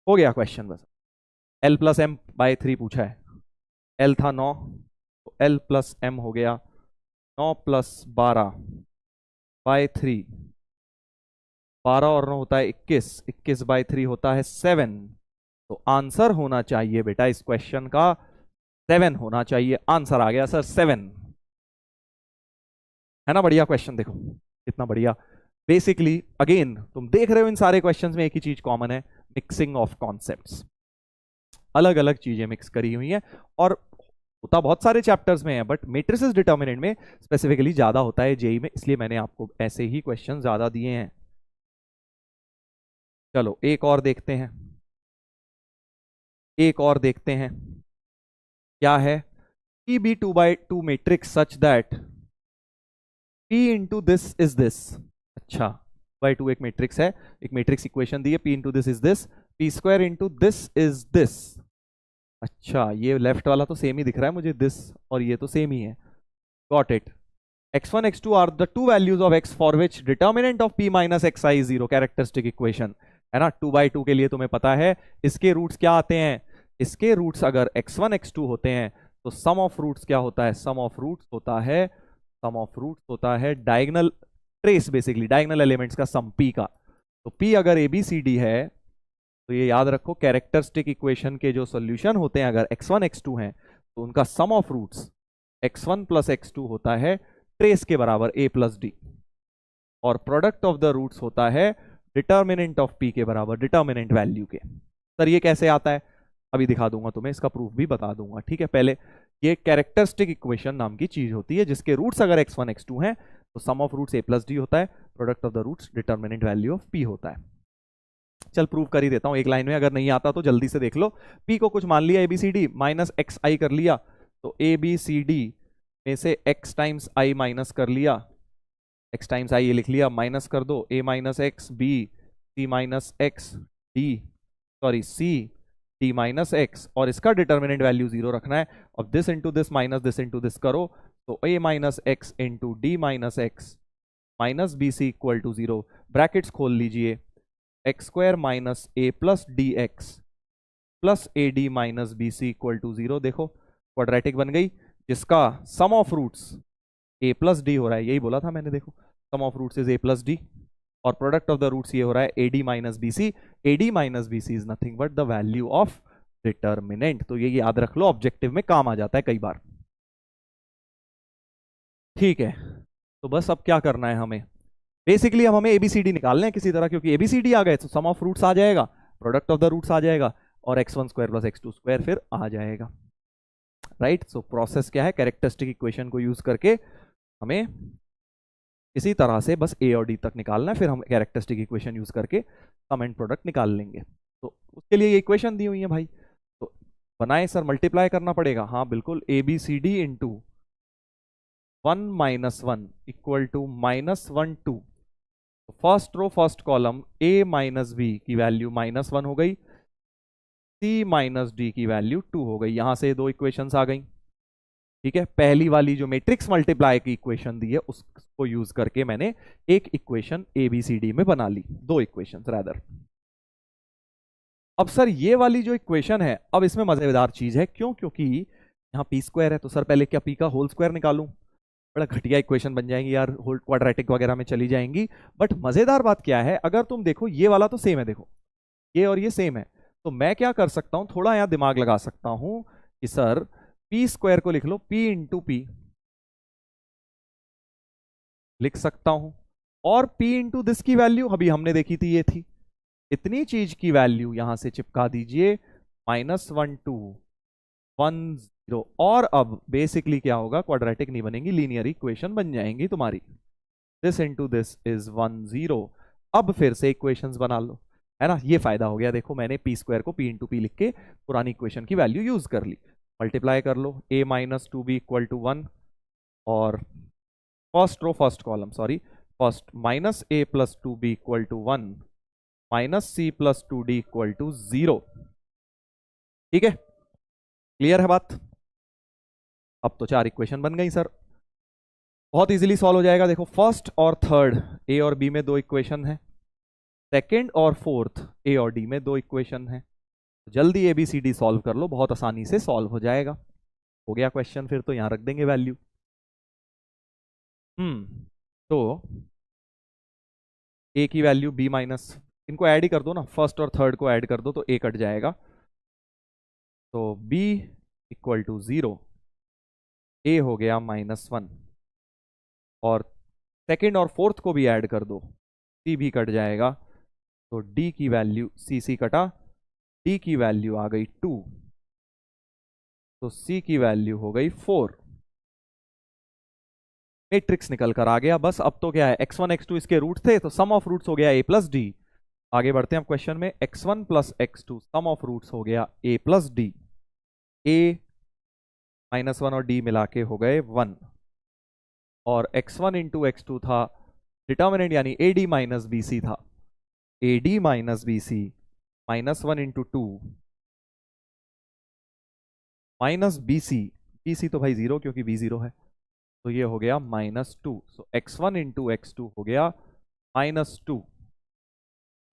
हो गया क्वेश्चन बस। l प्लस एम बाय 3 पूछा है, l था 9, तो l प्लस m हो गया 9 प्लस 12 बाय 3, 12 और 9 होता है 21, 21 बाय 3 होता है 7। तो आंसर होना चाहिए बेटा इस क्वेश्चन का 7 होना चाहिए, आंसर आ गया सर 7, है ना? बढ़िया क्वेश्चन, देखो कितना बढ़िया। बेसिकली अगेन तुम देख रहे हो इन सारे क्वेश्चंस में एक ही चीज कॉमन है, मिक्सिंग ऑफ कॉन्सेप्ट्स, अलग अलग चीजें मिक्स करी हुई हैं, और होता बहुत सारे चैप्टर्स में है, बट मैट्रिसेस डिटर्मिनेंट में स्पेसिफिकली ज्यादा होता है जेई में, इसलिए मैंने आपको ऐसे ही क्वेश्चन ज्यादा दिए हैं। चलो एक और देखते हैं, एक और देखते हैं, क्या है? P be 2/2 matrix such that P into this is this। अच्छा, बाई 2 एक मैट्रिक्स है, एक मैट्रिक्स इक्वेशन दी है, P into this is this, P square into this is this। अच्छा, ये लेफ्ट वाला तो सेम ही दिख रहा है मुझे, दिस और ये तो सेम ही है, got it. x1 x2 are the two values of x for which determinant of p minus X I 0, characteristic equation है ना। 2/2 के लिए तुम्हें पता है इसके रूट्स क्या आते हैं, इसके रूट्स अगर x1 x2 होते हैं तो सम ऑफ रूट्स क्या होता है, सम ऑफ रूट्स होता है, सम ऑफ रूट्स होता है diagonal trace, basically diagonal elements का सम p का। तो p अगर ABCD है तो ये याद रखो, कैरेक्टरिस्टिक इक्वेशन के जो सॉल्यूशन होते हैं अगर x1 x2 हैं तो उनका सम of roots x1 plus x2 होता है ट्रेस के बराबर a प्लस डी, और प्रोडक्ट ऑफ द रूट्स होता है डिटर्मिनेंट ऑफ p के बराबर डिटर्मिनेंट वैल्यू के। सर ये कैसे आता है? अभी दिखा दूंगा तुम्हें, इसका प्रूफ भी बता दूंगा, ठीक है? पहले ये कैरेक्टरिस्टिक इक्वेशन नाम की चीज होती है जिसके रूट्स अगर x1 x2 हैं तो sum of roots a plus d होता है, product of the roots determinant value of p होता है। चल प्रूव कर ही देता हूं एक लाइन में, अगर नहीं आता तो जल्दी से देख लो। p को कुछ मान लिया ABCD, माइनस एक्स आई कर लिया, तो ABCD में से x टाइम्स आई माइनस कर लिया, x टाइम्स आई ये लिख लिया, माइनस कर दो a minus X B C minus X D, sorry C D minus X, और इसका डिटर्मिनेंट वैल्यू 0 रखना है। अब this into this minus this into this करो, तो a minus X into D minus X minus B C equal to 0, brackets खोल लीजिए, X square minus A plus D X plus A D minus B C equal to 0। देखो quadratic बन गई, जिसका सम of roots a plus d हो रहा है, यही बोला था मैंने, देखो sum of roots is a plus d, और प्रोडक्ट ऑफ द रूट्स ये हो रहा है a D minus B C, a D minus B c is nothing but the value of determinant. तो ये याद रख लो, ऑब्जेक्टिव में काम आ जाता है कई बार, ठीक है? तो बस अब क्या करना है हमें, बेसिकली अब हमें एबीसीडी निकालना है किसी तरह, क्योंकि एबीसीडी आ गए तो सम ऑफ रूट्स आ जाएगा, प्रोडक्ट ऑफ द रूट्स आ जाएगा, और x1 square plus x2 square फिर आ जाएगा, राइट? सो प्रोसेस क्या है, कैरेक्टरिस्टिक इक्वेशन को यूज करके हमें इसी तरह से बस a और d तक निकालना है, फिर हम कैरेक्टरिस्टिक इक्वेशन यूज करके सम एंड प्रोडक्ट निकाल लेंगे। तो उसके लिए ये इक्वेशन दी हुई है भाई, तो बनाए सर, मल्टीप्लाई करना पड़ेगा, हाँ बिल्कुल, ABCD into 1 minus 1 equal to minus 1 2, first row first column a minus B की वैल्यू माइनस 1 हो गई, c माइनस डी की वैल्यू 2 हो गई, यहां से दो इक्वेशंस आ गई, ठीक है? पहली वाली जो मैट्रिक्स मल्टीप्लाई की इक्वेशन दी है उसको यूज करके मैंने एक इक्वेशन ABCD में बना ली, दो इक्वेशंस रादर। अब सर ये वाली जो इक्वेशन है, अब इसमें मजेदार चीज है, क्यों? क्योंकि यहाँ p स्क्वायर है, तो सर पहले क्या p का होल स्क्वायर निकालूं? बड़ा घटिया इक्वेशन बन जाएंगी यार, होल क्वाड्रेटिक वगैरह में चली जाएंगी। बट मजेदार बात क्या है, अगर तुम देखो ये वाला तो सेम है, देखो ये और ये सेम है, तो मैं क्या कर सकता हूं, थोड़ा यहां दिमाग लगा सकता हूं कि सर p स्क्वायर को लिख लो p इंटू पी लिख सकता हूं, और p इंटू दिस की वैल्यू अभी हमने देखी थी, ये थी, इतनी चीज की वैल्यू यहां से चिपका दीजिए, -1 2 1 0, और अब बेसिकली क्या होगा, क्वाड्रेटिक नहीं बनेंगी, लीनियर इक्वेशन बन जाएंगी तुम्हारी। This into this is 1 0। अब फिर से इक्वेशंस बना लो, है ना, ये फायदा हो गया, देखो मैंने पी स्क्वायर को पी इंटू पी लिख के पुरानी इक्वेशन की वैल्यू यूज कर ली। मल्टीप्लाई कर लो, a-2b इक्वल टू 1, और first row first column sorry, first -a+2b equal to 1 -c+2d equal to 0। ठीक है, क्लियर है बात? अब तो 4 इक्वेशन बन गई सर, बहुत इजीली सॉल्व हो जाएगा। देखो फर्स्ट और थर्ड ए और बी में 2 इक्वेशन है, सेकेंड और फोर्थ ए और डी में 2 इक्वेशन है। जल्दी A B C D solve कर लो, बहुत आसानी से सॉल्व हो जाएगा। हो गया क्वेश्चन, फिर तो यहां रख देंगे वैल्यू। तो ए की वैल्यू बी माइनस, इनको ऐड ही कर दो ना, फर्स्ट और थर्ड को ऐड कर दो तो ए कट जाएगा, तो b इक्वल टू 0, ए हो गया -1, और सेकेंड और फोर्थ को भी ऐड कर दो, c भी कट जाएगा, तो d की वैल्यू, c कटा, d की वैल्यू आ गई 2, तो c की वैल्यू हो गई 4। मैट्रिक्स निकल कर आ गया। बस अब तो क्या है, x1 x2 इसके रूट थे, तो सम ऑफ रूट्स हो गया a प्लस डी। आगे बढ़ते हैं हम क्वेश्चन में, x1 plus x2 some of roots हो गया a प्लस डी, a -1 और d मिला के हो गए 1, और x1 इंटू x2 था डिटर्मिनेंट, यानी ad माइनस बी सी था, ad minus B C -1 into 2 minus B C तो भाई 0 क्योंकि b 0 है, तो ये हो गया -2, सो x1 इंटू x2 हो गया -2।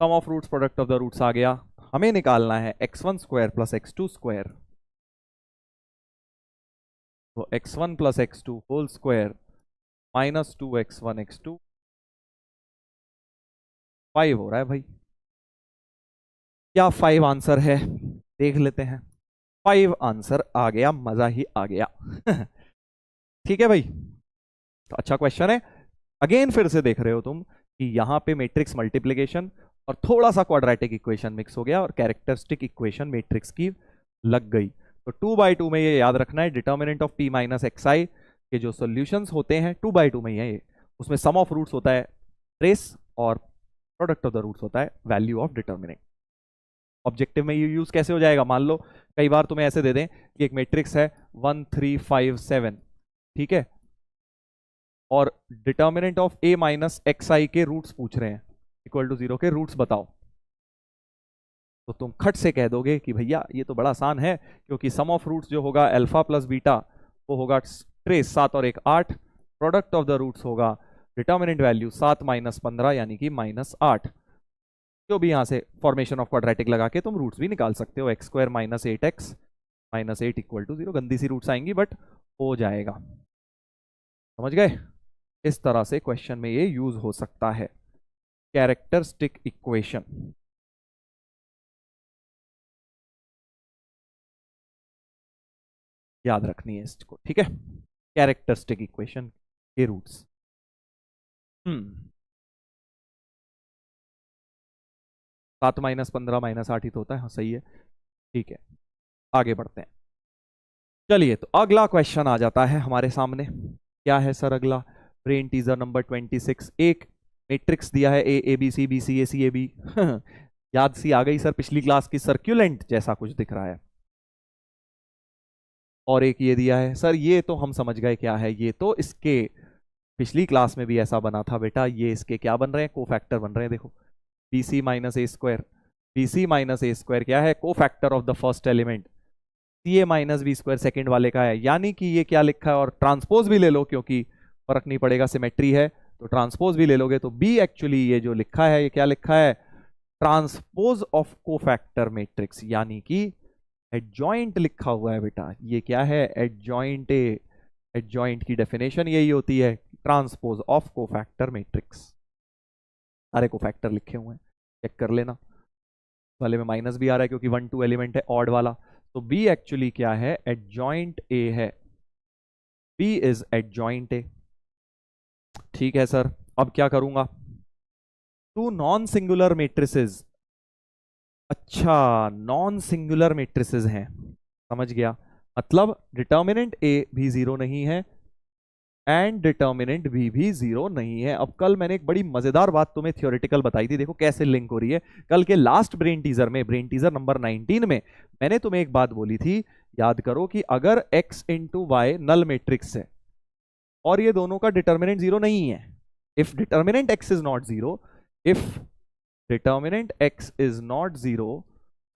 Sum of roots product of the roots आ गया, हमें निकालना है x1 square plus x2 square, तो x1 plus x2 whole square -2x1 x2, 5 हो रहा है भाई। क्या 5 आंसर है, देख लेते हैं। 5 आंसर आ गया, मजा ही आ गया। ठीक है भाई, तो अच्छा क्वेश्चन है। अगेन फिर से देख रहे हो तुम कि यहां पे मैट्रिक्स मल्टीप्लिकेशन और थोड़ा सा क्वाड्रेटिक इक्वेशन मिक्स हो गया, और कैरेक्टरिस्टिक इक्वेशन मैट्रिक्स की लग गई। तो 2/2 में ये याद रखना है, determinant of p minus xi के जो सॉल्यूशंस होते हैं 2/2 में ही है ये, उसमें सम ऑफ रूट्स होता है ट्रेस, और प्रोडक्ट ऑफ द रूट्स होता है वैल्यू ऑफ डिटर्मिनेंट। ऑब्जेक्टिव में ये यूज कैसे हो जाएगा, मान लो कई बार तुम्हें ऐसे दे दें कि एक मैट्रिक्स है 1 3 5 7, ठीक है, और determinant of a minus xi के रूट्स पूछ रहे हैं, इक्वल टू 0 के रूट्स बताओ, तो तुम खट से कह दोगे कि भैया ये तो बड़ा आसान है, क्योंकि सम ऑफ रूट्स जो होगा अल्फा प्लस बीटा वो होगा ट्रेस 7 और 1 8, प्रोडक्ट ऑफ द रूट्स होगा डिटर्मिनेंट वैल्यू 7 माइनस 15 यानी कि -8। जो भी यहां से फॉर्मेशन ऑफ क्वाड्रेटिक लगा के तुम रूट्स भी निकाल सकते हो, x square minus 8x minus 8 equal to 0, गंदी सी रूट्स आएंगी बट हो जाएगा। समझ गए? इस तरह से क्वेश्चन में ये यूज हो सकता है, कैरेक्टरिस्टिक इक्वेशन। याद रखनी है इसको, ठीक है, कैरेक्टरिस्टिक इक्वेशन के रूट्स। 7 माइनस 15 -8 ही तो होता है, हाँ सही है, ठीक है, आगे बढ़ते हैं। चलिए, तो अगला क्वेश्चन आ जाता है हमारे सामने। क्या है सर अगला? Brain teaser number 26। एक मैट्रिक्स दिया है A B C B C A C A B, याद सी आ गई सर पिछली क्लास की, सर्क्यूलेंट जैसा कुछ दिख रहा है, और एक ये दिया है सर, ये तो हम समझ गए क्या है, ये तो इसके पिछली क्लास में भी ऐसा बना था बेटा, ये इसके क्या बन रहे हैं, कोफैक्टर बन रहे हैं। देखो B C minus A square, B C minus A square क्या है, cofactor of the first element, C A minus B square second वाले का है, यानी कि ये क्या लिखा है, और ट्रांसपोज भी ले लो क्योंकि फर्क नहीं पड़ेगा, सिमेट्री है तो ट्रांसपोज भी ले लोगे, तो बी एक्चुअली ये जो लिखा है ये क्या लिखा है, ट्रांसपोज ऑफ कोफैक्टर मैट्रिक्स, यानी कि एडजॉइंट लिखा हुआ है बेटा, ये क्या है, एडजॉइंट। एडजॉइंट की डेफिनेशन यही होती है, ट्रांसपोज ऑफ कोफैक्टर मैट्रिक्स। सारे कोफैक्टर लिखे हुए हैं, चेक कर लेना, वाले में माइनस भी आ रहा है क्योंकि 1 2 एलिमेंट है, ऑड वाला, तो बी एक्चुअली क्या है, एडजॉइंट ए है, बी इज एडजॉइंट ए। ठीक है सर, अब क्या करूंगा, टू नॉन सिंगुलर मैट्रिसेस। अच्छा, नॉन सिंगुलर मैट्रिसेस हैं, समझ गया। मतलब डिटर्मिनेंट ए भी जीरो नहीं है एंड डिटर्मिनेंट बी भी जीरो नहीं है। अब कल मैंने एक बड़ी मजेदार बात तुम्हें थ्योरेटिकल बताई थी, देखो कैसे लिंक हो रही है। कल के लास्ट ब्रेन टीजर में, ब्रेन टीजर नंबर 19 में, मैंने तुम्हें एक बात बोली थी, याद करो, कि अगर x into Y null matrix है और ये दोनों का डिटर्मिनेंट जीरो नहीं है, if determinant x is not zero, if determinant x is not zero,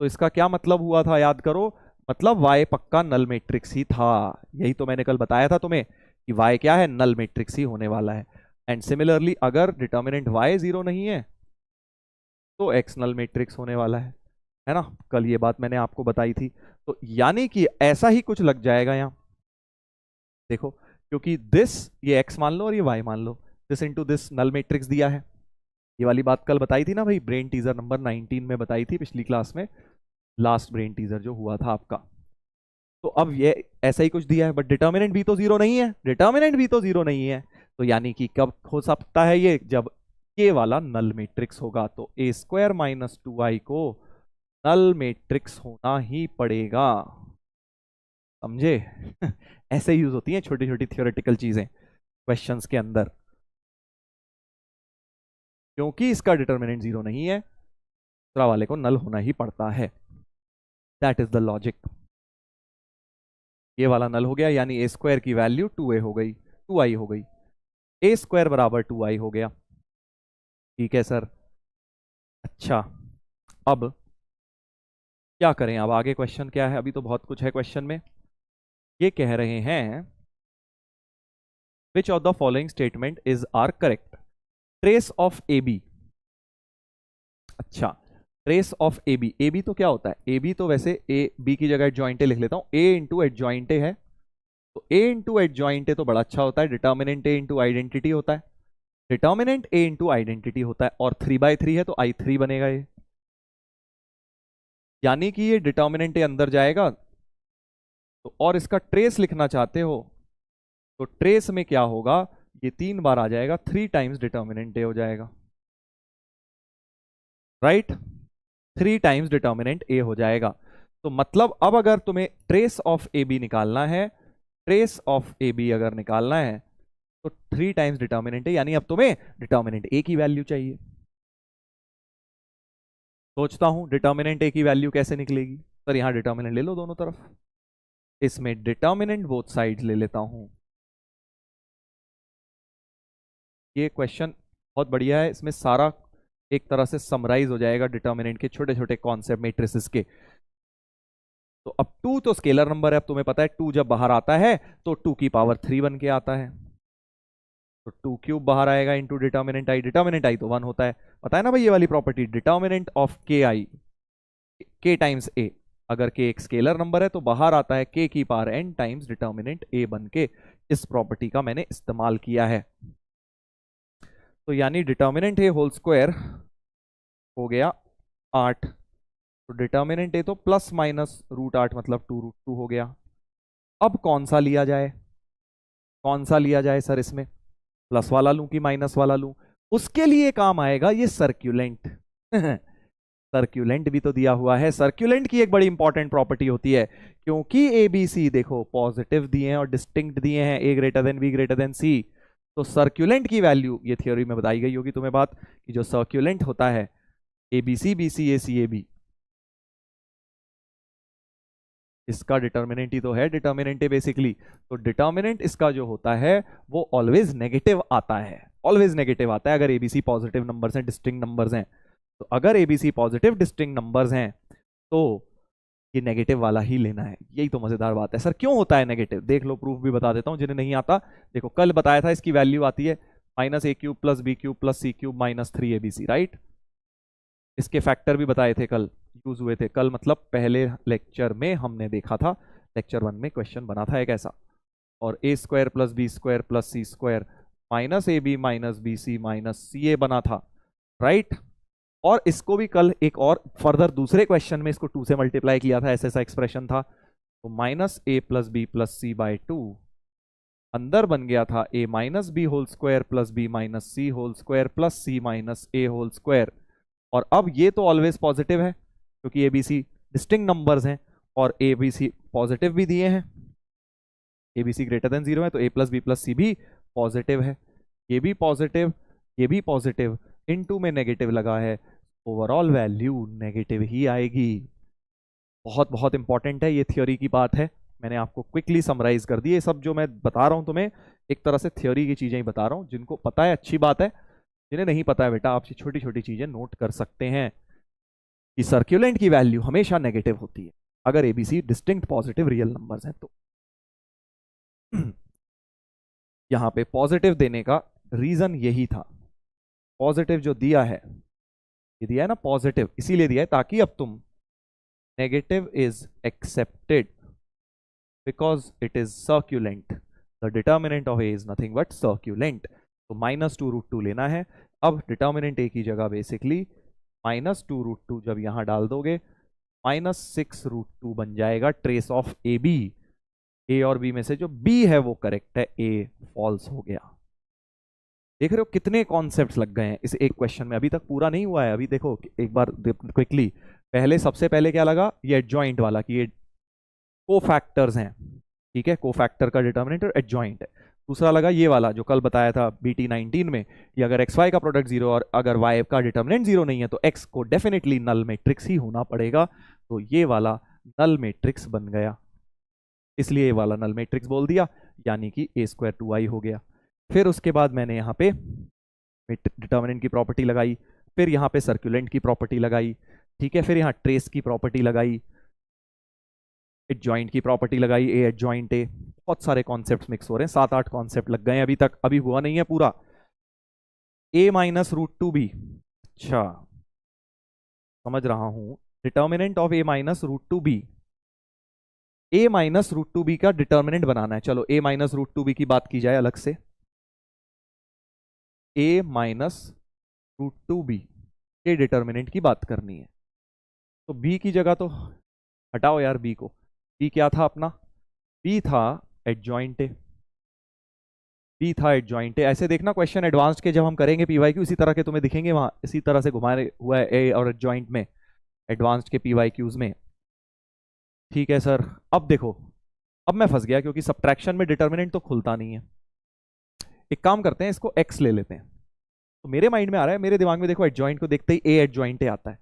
तो इसका क्या मतलब हुआ था, याद करो, मतलब y पक्का नल मैट्रिक्स ही था। यही तो मैंने कल बताया था तुम्हें कि y क्या है, नल मैट्रिक्स ही होने वाला है। एंड सिमिलरली अगर डिटर्मिनेंट y जीरो नहीं है तो x नल मैट्रिक्स होने वाला है ना। कल ये बात मैंने आपको बताई थी। तो यानी कि ऐसा ही कुछ लग जाएगा यहां, देखो, क्योंकि दिस, ये x मान लो और ये y मान लो, this into this null matrix दिया है। ये वाली बात कल बताई थी ना भाई, ब्रेन टीजर नंबर 19 में बताई थी पिछली क्लास में, लास्ट ब्रेन टीजर जो हुआ था आपका। तो अब ये ऐसा ही कुछ दिया है, बट डिटर्मिनेंट भी तो जीरो नहीं है, डिटर्मिनेंट भी तो जीरो नहीं है। तो यानी कि कब हो सकता है ये, जब ये वाला नल मैट्रिक्स होगा। तो ए स्क्वायर माइनस 2i को नल मैट्रिक्स होना ही पड़ेगा, समझे। ऐसे यूज होती हैं छोटी छोटी थियोरेटिकल चीजें क्वेश्चंस के अंदर। क्योंकि इसका डिटर्मिनेंट जीरो नहीं है, दूसरा वाले को नल होना ही पड़ता है। That is the logic. ये वाला नल हो गया, यानी ए स्क्वायर की वैल्यू 2a हो गई, 2i हो गई, ए स्क्वायर बराबर 2i हो गया। ठीक है सर। अच्छा, अब क्या करें, अब आगे क्वेश्चन क्या है, अभी तो बहुत कुछ है क्वेश्चन में। ये कह रहे हैं which of the following statement is are correct, trace of A B. अच्छा, trace of A B, A B तो क्या होता है, ए बी तो वैसे ए बी की जगह एडजॉइंटे लिख लेता हूं, ए इंटू एडजॉइंटे है, तो ए इंटू एडजॉइंटे तो बड़ा अच्छा होता है, डिटर्मिनेंट ए इंटू आइडेंटिटी होता है, डिटर्मिनेंट ए इंटू आइडेंटिटी होता है, और 3/3 है तो I3 बनेगा ये। यानी कि ये डिटर्मिनेंट ए अंदर जाएगा, तो और इसका ट्रेस लिखना चाहते हो तो ट्रेस में क्या होगा, ये 3 बार आ जाएगा, 3 टाइम्स डिटर्मिनेंट ए हो जाएगा, राइट, 3 टाइम्स डिटर्मिनेंट ए हो जाएगा। तो मतलब अब अगर तुम्हें ट्रेस ऑफ ए बी निकालना है, ट्रेस ऑफ ए बी अगर निकालना है तो 3 टाइम्स डिटर्मिनेंट ए, यानी अब तुम्हें डिटर्मिनेंट ए की वैल्यू चाहिए। सोचता हूं डिटर्मिनेंट ए की वैल्यू कैसे निकलेगी, सर यहां डिटर्मिनेंट ले लो दोनों तरफ, इसमें डिटर्मिनेंट बोथ साइड्स ले लेता हूं। ये क्वेश्चन बहुत बढ़िया है, इसमें सारा एक तरह से समराइज हो जाएगा डिटर्मिनेंट के छोटे छोटे कॉन्सेप्ट मैट्रिसेस के। तो अब 2 तो स्केलर नंबर है, अब तुम्हें पता है 2 जब बाहर आता है तो 2 की पावर 3 बन के आता है, तो 2 क्यूब बाहर आएगा इंटू डिटर्मिनेंट आई, डिटर्मिनेंट आई तो 1 होता है, पता है ना भाई ये वाली प्रॉपर्टी, डिटर्मिनेंट ऑफ के आई, के टाइम्स ए, अगर के एक स्केलर नंबर है तो बाहर आता है के की पावर n टाइम्स डिटर्मिनेंट ए बन के। इस प्रॉपर्टी का मैंने इस्तेमाल किया है। तो यानी डिटर्मिनेंट ए होल स्क्वायर हो गया 8, तो डिटर्मिनेंट ए तो प्लस माइनस √8 मतलब 2√2 हो गया। अब कौन सा लिया जाए, कौन सा लिया जाए सर, इसमें प्लस वाला लूं कि माइनस वाला लूं, उसके लिए काम आएगा ये सर्क्यूलेंट। सर्क्यूलेंट भी तो दिया हुआ है, सर्क्यूलेंट की एक बड़ी इंपॉर्टेंट प्रॉपर्टी होती है, क्योंकि ए बी सी देखो पॉजिटिव दिए हैं और डिस्टिंक्ट दिए हैं, A greater than B greater than C, तो सर्क्यूलेंट की वैल्यू, ये थ्योरी में बताई गई होगी तुम्हें बात, कि जो सर्क्यूलेंट होता है A B C B C A C A B, इसका डिटर्मिनेंट ही तो है, डिटर्मिनेंट है बेसिकली। तो डिटर्मिनेंट इसका जो होता है वो ऑलवेज नेगेटिव आता है, ऑलवेज नेगेटिव आता है अगर एबीसी पॉजिटिव नंबर्स हैं, डिस्टिंक्ट नंबर्स हैं। तो अगर एबीसी पॉजिटिव डिस्टिंक्ट नंबर्स हैं तो ये नेगेटिव वाला ही लेना है। यही तो मजेदार बात है। सर क्यों होता है नेगेटिव, देख लो, प्रूफ भी बता देता हूं जिन्हें नहीं आता। देखो कल बताया था इसकी वैल्यू आती है -a³ + b³ + c³ - 3abc, right. इसके फैक्टर भी बताए थे कल, यूज हुए थे कल, मतलब पहले लेक्चर में हमने देखा था, लेक्चर 1 में क्वेश्चन बना था एक ऐसा। और a² + b² + c² -ab - bc - ca बना था, राइट। और इसको भी कल एक और फर्दर दूसरे क्वेश्चन में इसको 2 से मल्टीप्लाई किया था, ऐसा एक्सप्रेशन था। तो -a + b + c/2 अंदर बन गया था a minus B whole square plus B minus C whole square plus C minus A whole square. और अब ये तो ऑलवेज पॉजिटिव है क्योंकि A B C distinct numbers हैं और ए बी सी पॉजिटिव भी दिए हैं, A B C greater than 0 है, तो A plus B plus C भी पॉजिटिव है, ये भी पॉजिटिव, ये भी पॉजिटिव, इनटू में नेगेटिव लगा है, ओवरऑल वैल्यू नेगेटिव ही आएगी। बहुत बहुत इंपॉर्टेंट है, ये थ्योरी की बात है, मैंने आपको क्विकली समराइज कर दी। ये सब जो मैं बता रहा हूं तुम्हें एक तरह से थ्योरी की चीजें ही बता रहा हूं, जिनको पता है अच्छी बात है, जिन्हें नहीं पता है बेटा आप छोटी छोटी चीजें नोट कर सकते हैं कि सर्क्यूलेंट की वैल्यू हमेशा नेगेटिव होती है अगर ABC distinct positive real numbers हैं तो। यहां पे पॉजिटिव देने का रीजन यही था, पॉजिटिव जो दिया है, ये दिया है ना पॉजिटिव, इसीलिए दिया है ताकि अब तुम negative is accepted because it is circulant, the determinant of A is nothing but circulant. तो -2√2 लेना है। अब डिटर्मिनेंट ए की जगह बेसिकली -2√2 जब यहां डाल दोगे -6√2 बन जाएगा ट्रेस ऑफ ए बी। ए और बी में से जो बी है वो करेक्ट है, ए फॉल्स हो गया। देख रहे हो कितने कॉन्सेप्ट्स लग गए हैं इस एक क्वेश्चन में, अभी तक पूरा नहीं हुआ है। अभी देखो एक बार क्विकली, पहले सबसे पहले क्या लगा, ये एडजॉइंट वाला कि ये कोफैक्टर्स हैं, ठीक है, कोफैक्टर का डिटर्मिनेंट और एडजॉइंट है। दूसरा लगा ये वाला जो कल बताया था BT 19 में कि अगर एक्स वाई का प्रोडक्ट जीरो और अगर वाई का डिटर्मिनेंट जीरो नहीं है तो एक्स को डेफिनेटली नल मैट्रिक्स ही होना पड़ेगा, तो ये वाला नल मैट्रिक्स बन गया, इसलिए ये वाला नल मैट्रिक्स बोल दिया, यानी कि a² 2i हो गया। फिर उसके बाद मैंने यहाँ पे डिटर्मिनेंट की प्रॉपर्टी लगाई, फिर यहाँ पे सर्कुलेंट की प्रॉपर्टी लगाई, ठीक है, फिर यहाँ ट्रेस की प्रॉपर्टी लगाई, एडजॉइंट की प्रॉपर्टी लगाई, ए एडजॉइंट ए, बहुत सारे कॉन्सेप्ट्स मिक्स हो रहे हैं, 7-8 कॉन्सेप्ट लग गए अभी तक, अभी हुआ नहीं है पूरा। a-√2b, अच्छा समझ रहा हूं, डिटर्मिनेंट ऑफ a-√2b, a-√2b का डिटर्मिनेंट बनाना है। चलो a-√2b की बात की जाए अलग से, a-√2b के डिटर्मिनेंट की बात करनी है, तो b की जगह तो हटाओ यार, b को, b क्या था अपना, b था एडजॉइंट ए, बी था एडजॉइंट। ऐसे देखना क्वेश्चन एडवांस्ड के जब हम करेंगे पीवाईक्यू इसी तरह के तुम्हें दिखेंगे, वहां इसी तरह से घुमाए हुआ है ए और एडजॉइंट में, एडवांस्ड के पीवाईक्यूज में, ठीक है सर। अब देखो, अब मैं फंस गया क्योंकि सब्ट्रैक्शन में डिटर्मिनेंट तो खुलता नहीं है। एक काम करते हैं, इसको एक्स ले लेते हैं, तो मेरे माइंड में आ रहा है, मेरे दिमाग में देखो एडजॉइंट को देखते ही ए एडजॉइंट ए आता है,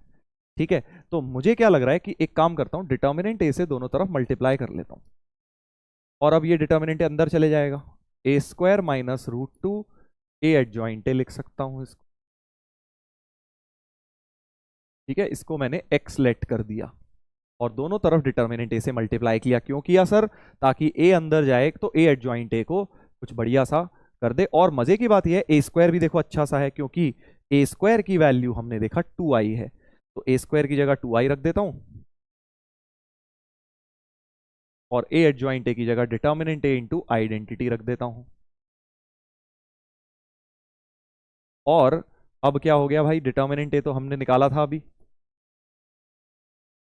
ठीक है, तो मुझे क्या लग रहा है कि एक काम करता हूं, डिटर्मिनेंट ए से दोनों तरफ मल्टीप्लाई कर लेता हूं, और अब ये डिटर्मिनेंट अंदर चले जाएगा, a² - √2 ए एडजॉइंट ए लिख सकता हूं इसको, ठीक है, इसको मैंने x लेट कर दिया और दोनों तरफ डिटर्मिनेंट ए से मल्टीप्लाई किया। क्यों किया सर, ताकि a अंदर जाए तो a एडजॉइंट ए को कुछ बढ़िया सा कर दे। और मजे की बात यह है a² भी देखो अच्छा सा है, क्योंकि a² की वैल्यू हमने देखा 2i है, तो a² की जगह 2i रख देता हूं और a एडजॉइंट ए की जगह डिटर्मिनेंट ए इंटू आइडेंटिटी रख देता हूं। और अब क्या हो गया भाई, डिटर्मिनेंट ए तो हमने निकाला था अभी,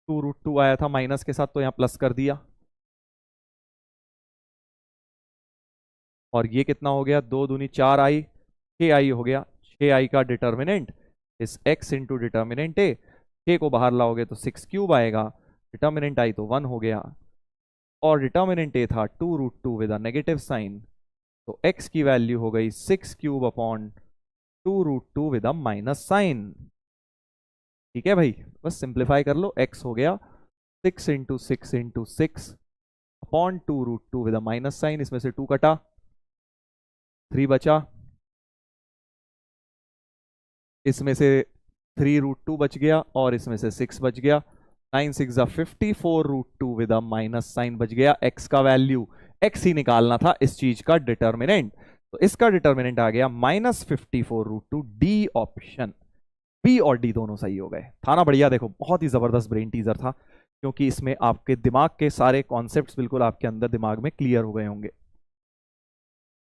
2√2 आया था माइनस के साथ, तो यहां प्लस कर दिया, और ये कितना हो गया, 2 दूनी 4i, 6i हो गया, 6i का डिटर्मिनेंट इस x इंटू डिटर्मिनेंट ए, 6 को बाहर लाओगे तो 6³ आएगा, डिटर्मिनेंट आई तो 1 हो गया, और डिटर्मिनेंट ए था 2√2 विद अ नेगेटिव साइन, तो x की वैल्यू हो गई 6³ upon 2√2 with a minus sign. ठीक है भाई, बस सिंप्लीफाई कर लो, x हो गया 6 into 6 into 6 upon 2√2 with a minus sign, इसमें से 2 कटा, 3 बचा, इसमें से 3√2 बच गया और इसमें से 6 बच गया, 9 6 54√2 विद अ माइनस साइन बच गया। x का वैल्यू, x ही निकालना था इस चीज का डिटर्मिनेंट, तो इसका डिटर्मिनेंट आ गया -54√2, डी ऑप्शन, बी और डी दोनों सही हो गए। था ना बढ़िया, देखो बहुत ही जबरदस्त ब्रेन टीजर था, क्योंकि इसमें आपके दिमाग के सारे कॉन्सेप्ट्स बिल्कुल आपके अंदर दिमाग में क्लियर हो गए होंगे।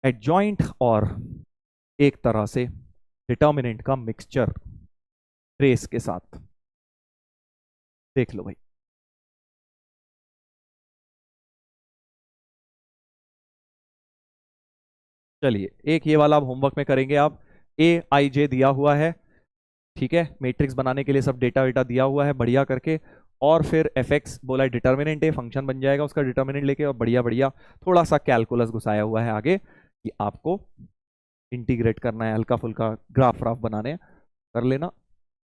एडजॉइंट और एक तरह से डिटर्मिनेंट का मिक्सचर ट्रेस के साथ, देख लो भाई। चलिए एक ये वाला अब होमवर्क में करेंगे आप। ए आई जे दिया हुआ है, ठीक है, मैट्रिक्स बनाने के लिए सब डेटा वेटा दिया हुआ है बढ़िया करके। और फिर एफ एक्स बोला है डिटर्मिनेंट है, फंक्शन बन जाएगा उसका डिटर्मिनेंट लेके, और बढ़िया बढ़िया थोड़ा सा कैलकुलस घुसाया हुआ है आगे कि आपको इंटीग्रेट करना है, हल्का फुल्का ग्राफ व्राफ बनाने हैं, कर लेना।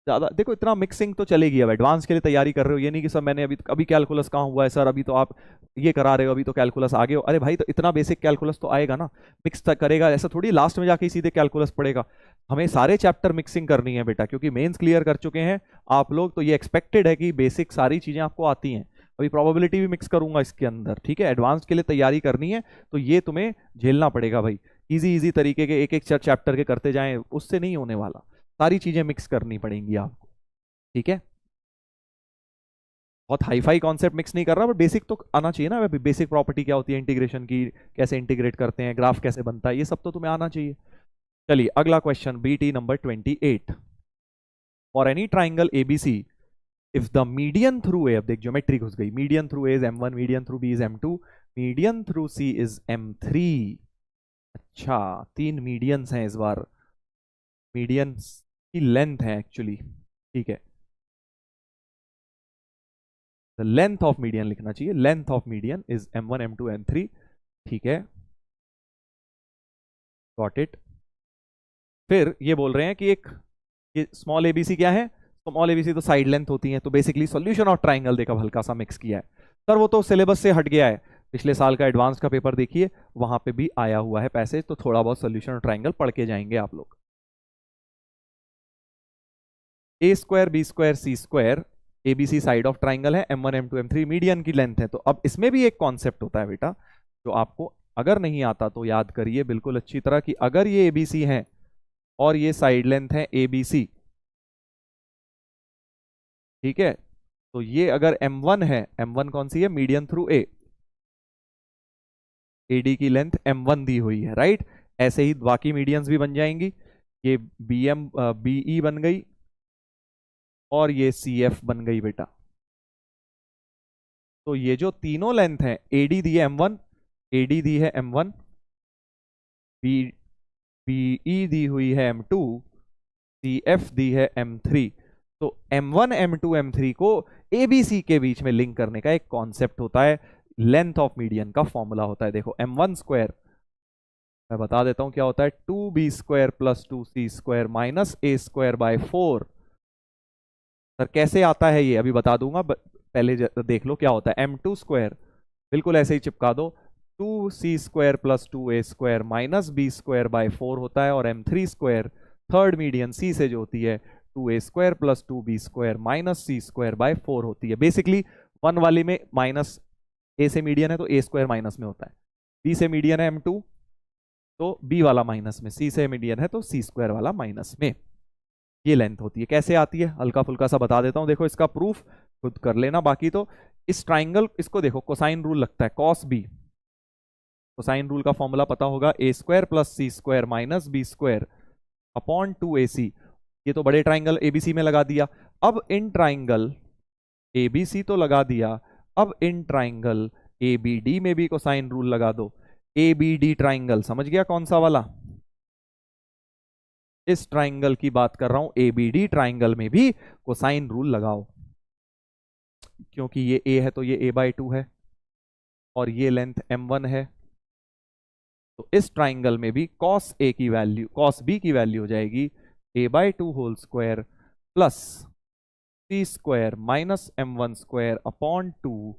ज्यादा देखो इतना मिक्सिंग तो चलेगी, अब एडवांस के लिए तैयारी कर रहे हो, ये नहीं कि सर मैंने अभी कैलकुलस कहाँ हुआ है सर, अभी तो आप ये करा रहे हो, अभी तो कैलकुलस आगे हो। अरे भाई तो इतना बेसिक कैलकुलस तो आएगा ना, मिक्स करेगा, ऐसा थोड़ी लास्ट में जाके ही सीधे कैलकुलस पड़ेगा। हमें सारे चैप्टर मिक्सिंग करनी है बेटा, क्योंकि मेंस क्लियर कर चुके हैं आप लोग, तो ये एक्सपेक्टेड है कि बेसिक सारी चीजें आपको आती हैं। अभी प्रोबेबिलिटी भी मिक्स करूंगा इसके अंदर, ठीक है, एडवांस के लिए तैयारी करनी है तो ये तुम्हें झेलना पड़ेगा भाई। इजी इजी तरीके के एक एक चैप्टर के करते जाएं, उससे नहीं होने वाला, सारी चीजें मिक्स करनी पड़ेंगी आपको, ठीक है। बहुत हाई फाई कॉन्सेप्ट मिक्स नहीं कर रहा, बट बेसिक तो आना चाहिए ना, बेसिक प्रॉपर्टी क्या होती है इंटीग्रेशन की, कैसे इंटीग्रेट करते हैं, ग्राफ कैसे बनता है, ये सब तो तुम्हें आना चाहिए। चलिए अगला question, BT number 28। For any triangle ABC, if the median through A, अब देख ज्योमेट्री घुस गई, median through A is M1, median through B is M2, median through C is M3। अच्छा, तीन मीडियंस हैं इस बार, मीडियंस की लेंथ है एक्चुअली, ठीक है, द लेंथ ऑफ मीडियन लिखना चाहिए, length of median is M1 M2 M3, ठीक है, गॉट इट। फिर ये बोल रहे हैं कि एक ये स्मॉल एबीसी क्या है, स्मॉल एबीसी तो साइड लेंथ होती है, तो बेसिकली सॉल्यूशन ऑफ ट्राइंगल देखा हल्का सा मिक्स किया है सर, वो तो सिलेबस से हट गया है, पिछले साल का एडवांस का पेपर देखिए वहां पे भी आया हुआ है पैसेज, तो थोड़ा बहुत सॉल्यूशन ऑफ ट्राइंगल पढ़ के जाएंगे आप लोग। A square B square C square, ABC side of triangle है, M1 M2 M3 मीडियन की लेंथ है। तो अब इसमें भी एक कॉन्सेप्ट होता है बेटा, जो आपको अगर नहीं आता तो याद करिए बिल्कुल अच्छी तरह, कि अगर ये एबीसी है और ये साइड लेंथ है एबीसी, ठीक है, तो ये अगर M1 है, M1 कौन सी है, मीडियन थ्रू ए, एडी की लेंथ M1 दी हुई है, राइट। ऐसे ही बाकी मीडियंस भी बन जाएंगी, ये बीई बन गई और ये CF बन गई बेटा। तो ये जो तीनों लेंथ है, एडी दी है M1, एडी दी है M1, बी बीई दी हुई है M2, CF दी है M3। तो M1 M2 M3 को ABC के बीच में लिंक करने का एक कॉन्सेप्ट होता है, लेंथ ऑफ मीडियन का फॉर्मूला होता है। देखो M1 स्क्वायर, मैं बता देता हूं क्या होता है, 2B square plus 2C square minus A square by 4। Sir कैसे आता है ये अभी बता दूंगा, पहले देख लो क्या होता है। M2 स्क्वायर बिल्कुल ऐसे ही चिपका दो, 2C square plus 2A square minus B square by 4 होता है, और M3 square third median C से जो होती है 2A square plus 2B square minus C square by 4 होती है। बेसिकली वन वाली में माइनस A से मीडियन है तो A स्क्वायर माइनस में होता है, B से मीडियन है M2 तो B वाला माइनस में, C से मीडियन है तो C स्क्वायर वाला माइनस में, ये लेंथ होती है। कैसे आती है हल्का फुल्का सा बता देता हूं, देखो इसका प्रूफ खुद कर लेना, बाकी तो इस ट्राइंगल, इसको देखो कोसाइन रूल लगता है, कॉस बी, कोसाइन रूल का फॉर्मूला पता होगा, A square plus C square minus B square upon 2AC। ये तो बड़े ट्राइंगल एबीसी में लगा दिया, अब इन ट्राइंगल एबीसी तो लगा दिया, अब इन ट्राइंगल एबीडी में भी कोसाइन रूल लगा दो। एबीडी ट्राइंगल समझ गया कौन सा वाला, इस ट्राइंगल की बात कर रहा हूं, एबीडी ट्राइंगल में भी कोसाइन रूल लगाओ, क्योंकि ये ए है तो ये a/2 है और ये लेंथ M1 है, तो इस ट्राइंगल में भी cos A की वैल्यू, cos B की वैल्यू हो जाएगी a/2 whole square plus C square minus M1 square upon 2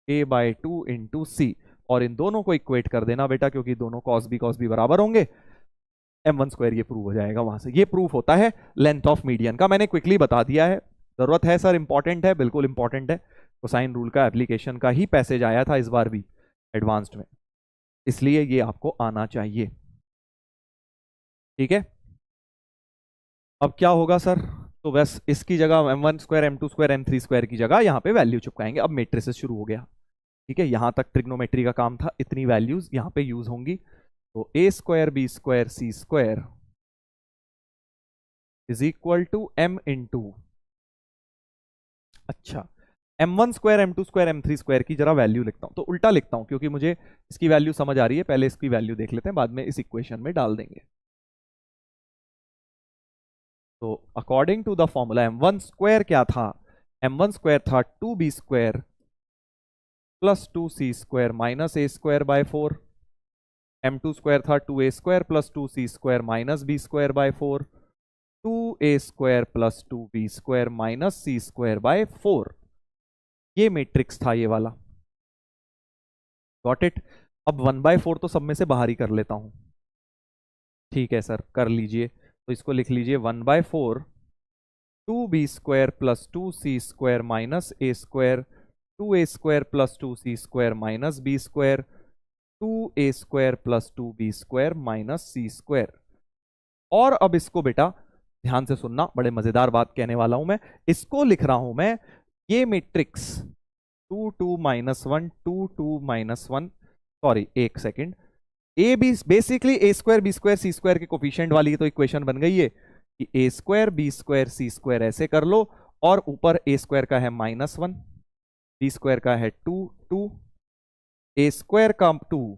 a/2 into C, और इन दोनों को इक्वेट कर देना बेटा, क्योंकि दोनों cos B बराबर होंगे, M1 स्क्वायर ये प्रूव हो जाएगा वहां से। ये प्रूफ होता है लेंथ ऑफ मीडियन का, मैंने क्विकली बता दिया है, जरूरत है सर, इंपॉर्टेंट है, बिल्कुल इंपॉर्टेंट है, कोसाइन रूल का एप्लीकेशन का ही पैसेज आया था इस बार भी एडवांस्ड में, इसलिए ये आपको आना चाहिए, ठीक है। अब क्या होगा सर, तो बस इसकी जगह M1 square M2 square M3 square की जगह यहाँ पे वैल्यू चिपकाएंगे। अब मेट्रिसेस शुरू हो गया, ठीक है, यहां तक ट्रिग्नोमेट्री का काम था, इतनी वैल्यूज यहाँ पे यूज होंगी। तो A square B square C square is equal to M into, अच्छा m1 square m2 square m3 square की जरा वैल्यू लिखता हूं, तो उल्टा लिखता हूं क्योंकि मुझे इसकी वैल्यू समझ आ रही है, पहले इसकी वैल्यू देख लेते हैं, बाद में इस इक्वेशन में डाल देंगे। तो according to the formula m1 square क्या था, m1 स्क्वायर था 2b square plus 2c square minus a square by 4, m2 square था 2a square plus 2c square minus b square by 4, 2a square plus 2b square minus c square by 4। ये matrix था ये वाला, got it. अब 1/4 तो सब में से बाहर ही कर लेता हूं, ठीक है सर कर लीजिए। तो इसको लिख लीजिए 1/4 2b square plus 2c square minus a square, 2a square plus 2c square minus b square, 2a square plus 2b square minus c square. और अब इसको बेटा ध्यान से सुनना, बड़े मजेदार बात कहने वाला हूं मैं, इसको लिख रहा हूं मैं ये मैट्रिक्स 2 2 -1 2 2 -1, सॉरी एक second, A B basically A square B square C square के कोफिशिएंट वाली तो इक्वेशन बन गई है कि A square B square C square ऐसे कर लो, और ऊपर ए स्क्वायर का है -1, बी स्क्वायर का है 2 2, ए स्क्वायर का 2,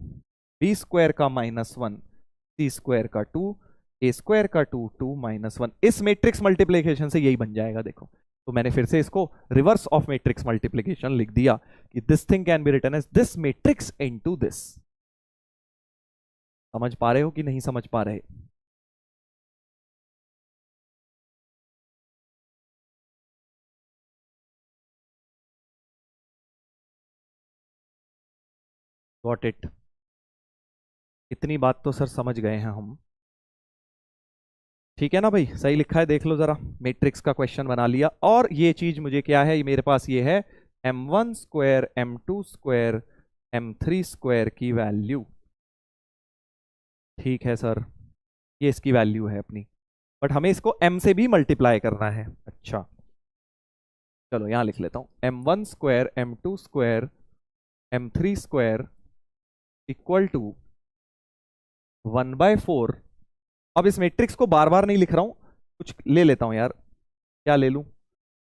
बी स्क्वायर का -1, सी स्क्वायर का 2, ए स्क्वायर का 2 2 -1। इस मैट्रिक्स मल्टीप्लिकेशन से यही बन जाएगा। देखो तो मैंने फिर से इसको रिवर्स ऑफ मैट्रिक्स मल्टीप्लिकेशन लिख दिया कि this thing can be written as this matrix into this. समझ पा रहे हो कि नहीं समझ पा रहे? Got it. इतनी बात तो सर समझ गए हैं हम, ठीक है ना भाई, सही लिखा है देख लो जरा, मैट्रिक्स का क्वेश्चन बना लिया। और ये चीज मुझे क्या है, मेरे पास ये है m1 square m2 square m3 square की वैल्यू, ठीक है सर, ये इसकी वैल्यू है अपनी, बट हमें इसको m से भी मल्टीप्लाई करना है। अच्छा चलो यहां लिख लेता हूं m1 square m2 square m3 square equal to 1/4। अब इस मैट्रिक्स को बार बार नहीं लिख रहा हूं, कुछ ले लेता हूं यार, क्या ले लूं,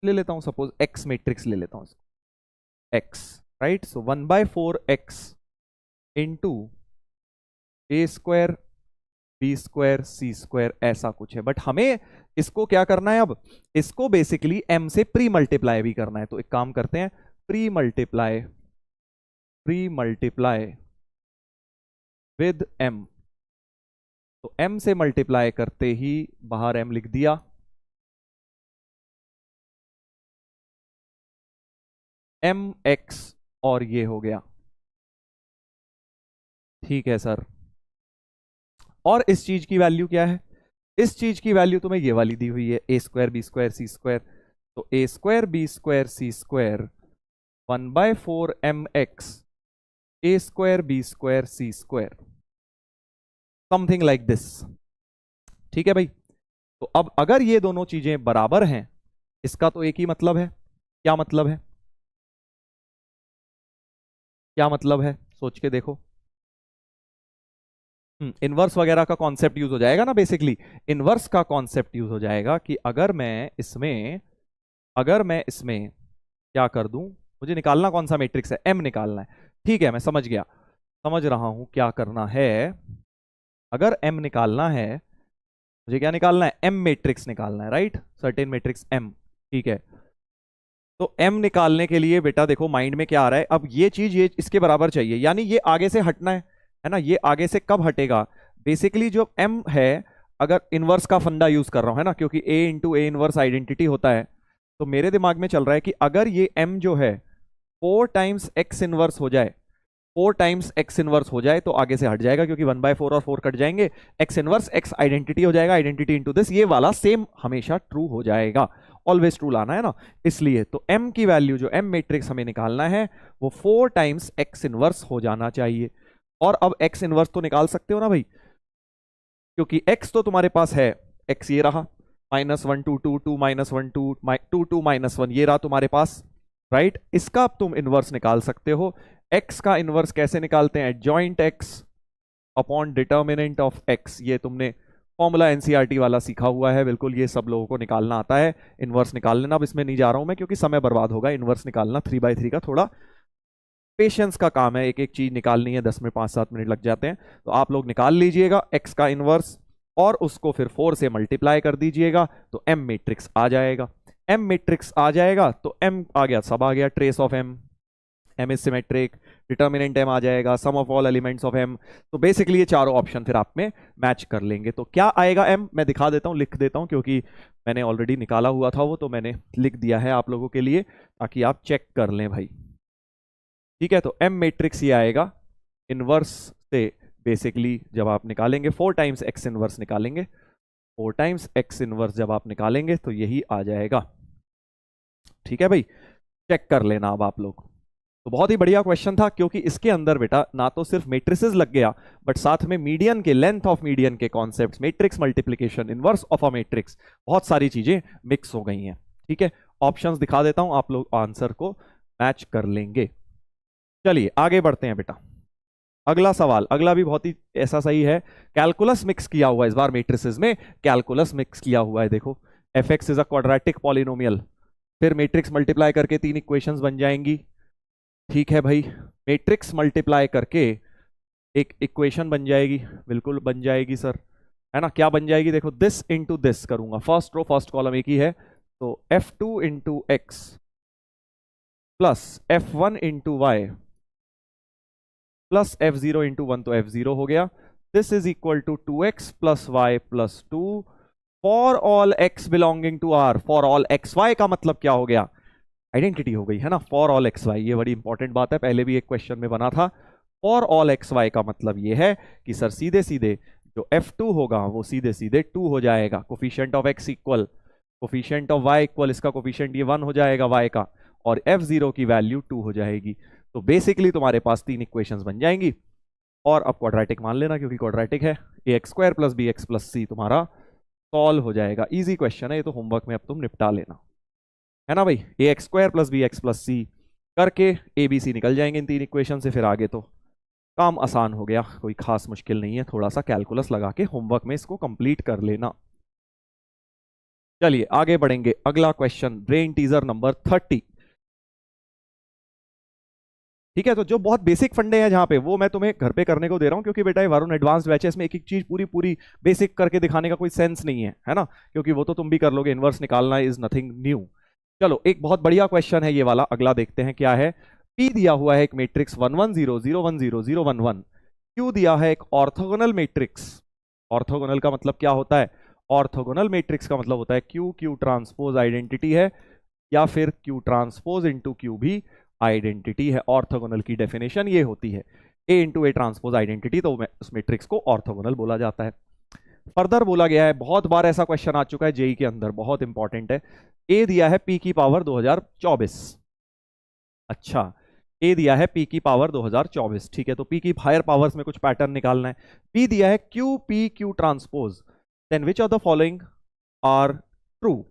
ले लेता हूं सपोज x मैट्रिक्स ले लेता हूं इसको, x राइट। सो 1/4 x इंटू ए square B square C square ऐसा कुछ है, बट हमें इसको क्या करना है, अब इसको बेसिकली m से प्री मल्टीप्लाई भी करना है। तो एक काम करते हैं, प्री मल्टीप्लाई विद m। तो m से मल्टीप्लाई करते ही बाहर m लिख दिया, mx, और ये हो गया, ठीक है सर। और इस चीज की वैल्यू क्या है, इस चीज की वैल्यू तुम्हें ये वाली दी हुई है, A square B square C square. तो A square B square C square 1/4 mx A square B square C square, something like this, ठीक है भाई। तो अब अगर ये दोनों चीजें बराबर हैं, इसका तो एक ही मतलब है, क्या मतलब है, क्या मतलब है, सोच के देखो। इनवर्स वगैरह का कॉन्सेप्ट यूज हो जाएगा ना, बेसिकली इनवर्स का कॉन्सेप्ट यूज हो जाएगा कि अगर मैं इसमें क्या कर दूं, मुझे निकालना कौन सा मैट्रिक्स है, m निकालना है, ठीक है मैं समझ गया, समझ रहा हूं क्या करना है। अगर m निकालना है, मुझे क्या निकालना है, m मैट्रिक्स निकालना है, राइट, सर्टेन मैट्रिक्स m, ठीक है। तो m निकालने के लिए बेटा देखो माइंड में क्या आ रहा है, अब ये चीज ये इसके बराबर चाहिए, यानी ये आगे से हटना है ना, ये आगे से कब हटेगा, बेसिकली जो m है, अगर इनवर्स का फंडा यूज कर रहा हूं है ना, क्योंकि a into A inverse identity होता है, तो मेरे दिमाग में चल रहा है कि अगर ये m जो है 4 टाइम्स x इनवर्स हो जाए, 4 टाइम्स x इनवर्स हो जाए तो आगे से हट जाएगा, क्योंकि 1/4 और 4 कट जाएंगे, x इनवर्स x आइडेंटिटी हो जाएगा, आइडेंटिटी इनटू दिस, ये वाला सेम हमेशा ट्रू हो जाएगा, ऑलवेज ट्रू लाना है ना। इसलिए तो m की वैल्यू जो m मैट्रिक्स हमें निकालना है वो 4 टाइम्स x इनवर्स हो जाना चाहिए। और अब x इनवर्स तो निकाल सकते हो ना भाई, क्योंकि x तो तुम्हारे पास है, x ये रहा -1 2 2 2 -1 2 2 2 -1 ये रहा तुम्हारे पास, राइट। इसका अब तुम इनवर्स निकाल सकते हो। x का इनवर्स कैसे निकालते हैं, joint x upon determinant of x, ये तुमने फॉर्मूला एनसीईआरटी वाला सीखा हुआ है बिल्कुल, ये सब लोगों को निकालना आता है। इनवर्स निकाल लेना, अब इसमें नहीं जा रहा हूं मैं क्योंकि समय बर्बाद होगा। इनवर्स निकालना 3/3 का थोड़ा पेशेंस का काम है, एक एक चीज निकालनी है, 10 में 5-7 मिनट लग जाते हैं। तो आप लोग निकाल लीजिएगा एक्स का इनवर्स और उसको फिर 4 से मल्टीप्लाई कर दीजिएगा तो एम मैट्रिक्स आ जाएगा। एम मैट्रिक्स आ जाएगा तो एम आ गया, सब आ गया, trace of M, M is symmetric, determinant M आ जाएगा, sum of all elements of M. तो बेसिकली ये चारों ऑप्शन फिर आप में मैच कर लेंगे। तो क्या आएगा एम, मैं दिखा देता हूं, लिख देता हूं क्योंकि मैंने ऑलरेडी निकाला हुआ था वो, तो मैंने लिख दिया है आप लोगों के लिए ताकि आप चेक कर लें भाई। ठीक है, तो एम मैट्रिक्स ये आएगा इनवर्स से, बेसिकली जब आप निकालेंगे 4 टाइम्स एक्स इनवर्स निकालेंगे, 4 टाइम्स एक्स इनवर्स जब आप निकालेंगे तो यही आ जाएगा। ठीक है भाई, चेक कर लेना अब आप लोग। तो बहुत ही बढ़िया क्वेश्चन था क्योंकि इसके अंदर बेटा ना तो सिर्फ मैट्रिसेस लग गया बट साथ में मीडियन के, लेंथ ऑफ मीडियन के concepts, matrix multiplication, inverse of a matrix, बहुत सारी चीजें मिक्स हो गई हैं। ठीक है, ऑप्शंस दिखा देता हूं, आप लोग आंसर को मैच कर लेंगे। चलिए आगे बढ़ते हैं बेटा। अगला सवाल, अगला भी बहुत ही ऐसा सही है, कैलकुलस मिक्स किया हुआ है इस बार, मैट्रिसेस में कैलकुलस मिक्स किया हुआ है। देखो F x is a quadratic polynomial, फिर मैट्रिक्स मल्टीप्लाई करके 3 इक्वेशंस बन जाएंगी। ठीक है भाई, मैट्रिक्स मल्टीप्लाई करके एक इक्वेशन बन जाएगी, बिल्कुल बन जाएगी सर, है ना। क्या बन जाएगी, देखो दिस इंटू दिस करूंगा, फर्स्ट रो फर्स्ट कॉलम एक ही है, तो F2 into X plus F1 into Y plus F0 into 1, तो F0 हो गया। This is equal to 2x plus Y plus 2 for all x belonging to R। For all X Y का मतलब क्या हो गया, आइडेंटिटी हो गई है ना, फॉर ऑल एक्स वाई, ये बड़ी इंपॉर्टेंट बात है, पहले भी एक क्वेश्चन में बना था। फॉर ऑल एक्स वाई का मतलब ये है कि सर सीधे सीधे जो F2 होगा वो सीधे सीधे 2 हो जाएगा, coefficient of x equal coefficient of y equal, इसका कोफिशिएंट ये 1 हो जाएगा y का, और F0 की वैल्यू 2 हो जाएगी। तो बेसिकली तुम्हारे पास 3 इक्वेशंस बन जाएंगी। और अब क्वाड्रेटिक मान लेना क्योंकि क्वाड्रेटिक है, ax² plus bx plus c तुम्हारा सॉल्व हो जाएगा। इजी क्वेश्चन है ये, तो होमवर्क में अब तुम निपटा लेना, है ना भाई। ax² plus bx plus c करके abc निकल जाएंगे इन 3 इक्वेशन से, फिर आगे तो काम आसान हो गया, कोई खास मुश्किल नहीं है, थोड़ा सा कैलकुलस लगा के होमवर्क में इसको कंप्लीट कर लेना। चलिए आगे बढ़ेंगे, अगला क्वेश्चन ब्रेन टीजर नंबर 30। ठीक है, तो जो बहुत बेसिक फंडे हैं जहां पे, वो मैं तुम्हें घर पे करने को दे रहा हूं क्योंकि बेटा ये वरुण एडवांस्ड बैच है, इसमें एक एक चीज पूरी पूरी बेसिक करके दिखाने का कोई सेंस नहीं है, है ना, क्योंकि वो तो तुम भी कर लोगे, इनवर्स निकालना इज नथिंग न्यू। चलो एक बहुत बढ़िया क्वेश्चन है ये वाला, अगला देखते हैं क्या है। P दिया हुआ है एक मैट्रिक्स 1 1 0 0 1 0 0 1 1। Q दिया है एक ऑर्थोगोनल मैट्रिक्स। ऑर्थोगोनल का मतलब क्या होता है, ऑर्थोगोनल मैट्रिक्स का मतलब होता है Q Q ट्रांसपोज आइडेंटिटी है, या फिर Q ट्रांसपोज इंटू Q भी आइडेंटिटी है। ऑर्थोगोनल की डेफिनेशन ये होती है, A into A transpose identity, तो उस मैट्रिक्स को ऑर्थोगोनल बोला जाता है। फर्दर बोला गया है, बहुत बार ऐसा क्वेश्चन आ चुका है जेई के अंदर, बहुत इंपॉर्टेंट है। ए दिया है P की पावर 2024, अच्छा ए दिया है P की पावर 2024, ठीक है, तो P की हायर पावर्स में कुछ पैटर्न निकालना है। P दिया है Q P Q transpose, then which of the following are true.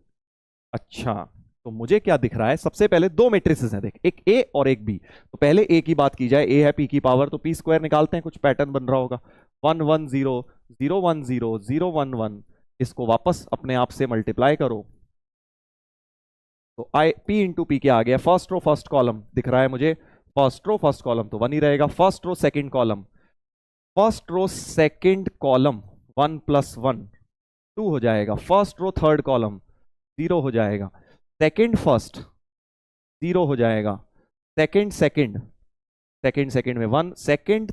अच्छा, तो मुझे क्या दिख रहा है, सबसे पहले 2 मैट्रिसेस हैं, देख एक A और एक B, तो पहले A की बात की जाए, A है P की पावर, तो P² निकालते हैं, कुछ पैटर्न बन रहा होगा, 1 1 0 0 1 0 0 1 1, इसको वापस अपने आप से मल्टीप्लाई करो, तो P इंटू P क्या आ गया, फर्स्ट रो फर्स्ट कॉलम दिख रहा है मुझे, फर्स्ट रो फर्स्ट कॉलम तो 1 ही रहेगा, first row second column, first row second column 1 plus 1 2 हो जाएगा, फर्स्ट रो थर्ड कॉलम 0 हो जाएगा, सेकंड फर्स्ट 0 हो जाएगा, सेकंड सेकंड सेकंड सेकंड में 1, सेकंड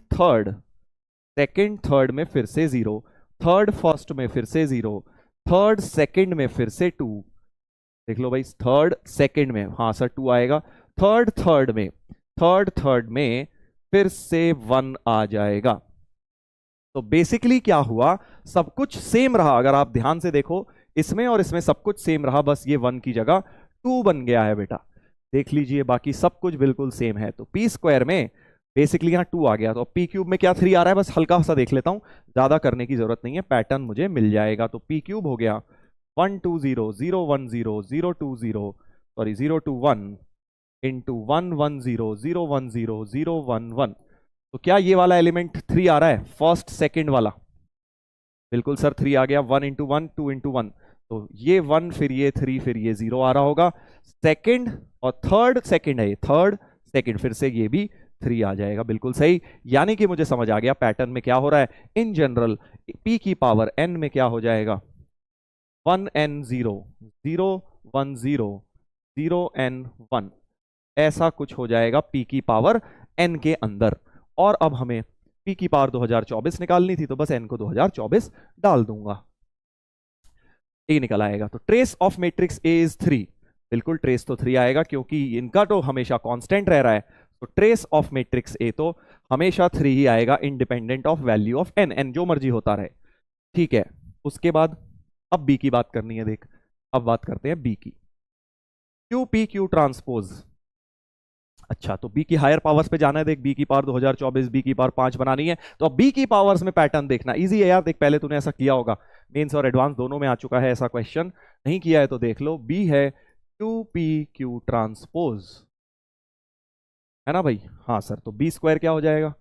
थर्ड में फिर से 0, थर्ड फर्स्ट में फिर से 0, थर्ड सेकंड में फिर से 2, देख लो भाई, थर्ड सेकंड में, हाँ सर 2 आएगा, थर्ड में फिर से 1 आ जाएगा। तो बेसिकली क्या हुआ, सब कुछ सेम रहा, अगर आप ध्यान से देखो इसमें और इसमें सब कुछ सेम रहा, बस ये 1 की जगह 2 बन गया है बेटा, देख लीजिए, बाकी सब कुछ बिल्कुल सेम है। तो P² में बेसिकली यहाँ 2 आ गया, तो P³ में क्या 3 आ रहा है, बस हल्का सा देख लेता हूं, ज्यादा करने की जरूरत नहीं है, पैटर्न मुझे मिल जाएगा। तो P³ हो गया 1 2 0 0 1 0 0 2 0 सॉरी 0 2 1 इंटू 1 1 0 0 1 0 0 1 1। तो क्या ये वाला एलिमेंट 3 आ रहा है, फर्स्ट सेकंड वाला, बिल्कुल सर, 3 आ गया, 1 इंटू 1 2 इंटू 1, तो ये 1 फिर ये 3 फिर ये 0 आ रहा होगा। सेकंड और थर्ड, सेकंड है ये, थर्ड सेकंड फिर से ये भी 3 आ जाएगा, बिल्कुल सही। यानी कि मुझे समझ आ गया पैटर्न में क्या हो रहा है। इन जनरल p की पावर n में क्या हो जाएगा, 1n 0 0 1 0 0 n 1, ऐसा कुछ हो जाएगा p की पावर n के अंदर। और अब हमें p की पावर 2024 निकालनी थी, तो बस n को 2024 डाल दूंगा, ए निकल आएगा। तो trace of matrix A is 3, बिल्कुल ट्रेस तो 3 आएगा क्योंकि इनका तो हमेशा कांस्टेंट रह रहा है, तो ट्रेस ऑफ मैट्रिक्स ए तो हमेशा 3 ही आएगा, independent of value of N, N जो मर्जी होता रहे, ठीक है। उसके बाद अब बी की बात करनी है, देख अब बात करते हैं बी की, क्यू पी क्यू ट्रांसपोज। अच्छा, तो बी की हायर पावर्स पे जाना है, देख बी की पावर 2024, बी की पावर 5 बनानी है, तो अब बी की पावर्स में पैटर्न देखना इजी है यार, देख पहले तूने ऐसा किया होगा, मेंस और एडवांस दोनों में आ चुका है ऐसा क्वेश्चन, नहीं किया है तो देख लो। बी है क्यू पी क्यू ट्रांसपोज, है ना भाई, हाँ सर, तो बी स्क्वायर क्या हो जाएगा,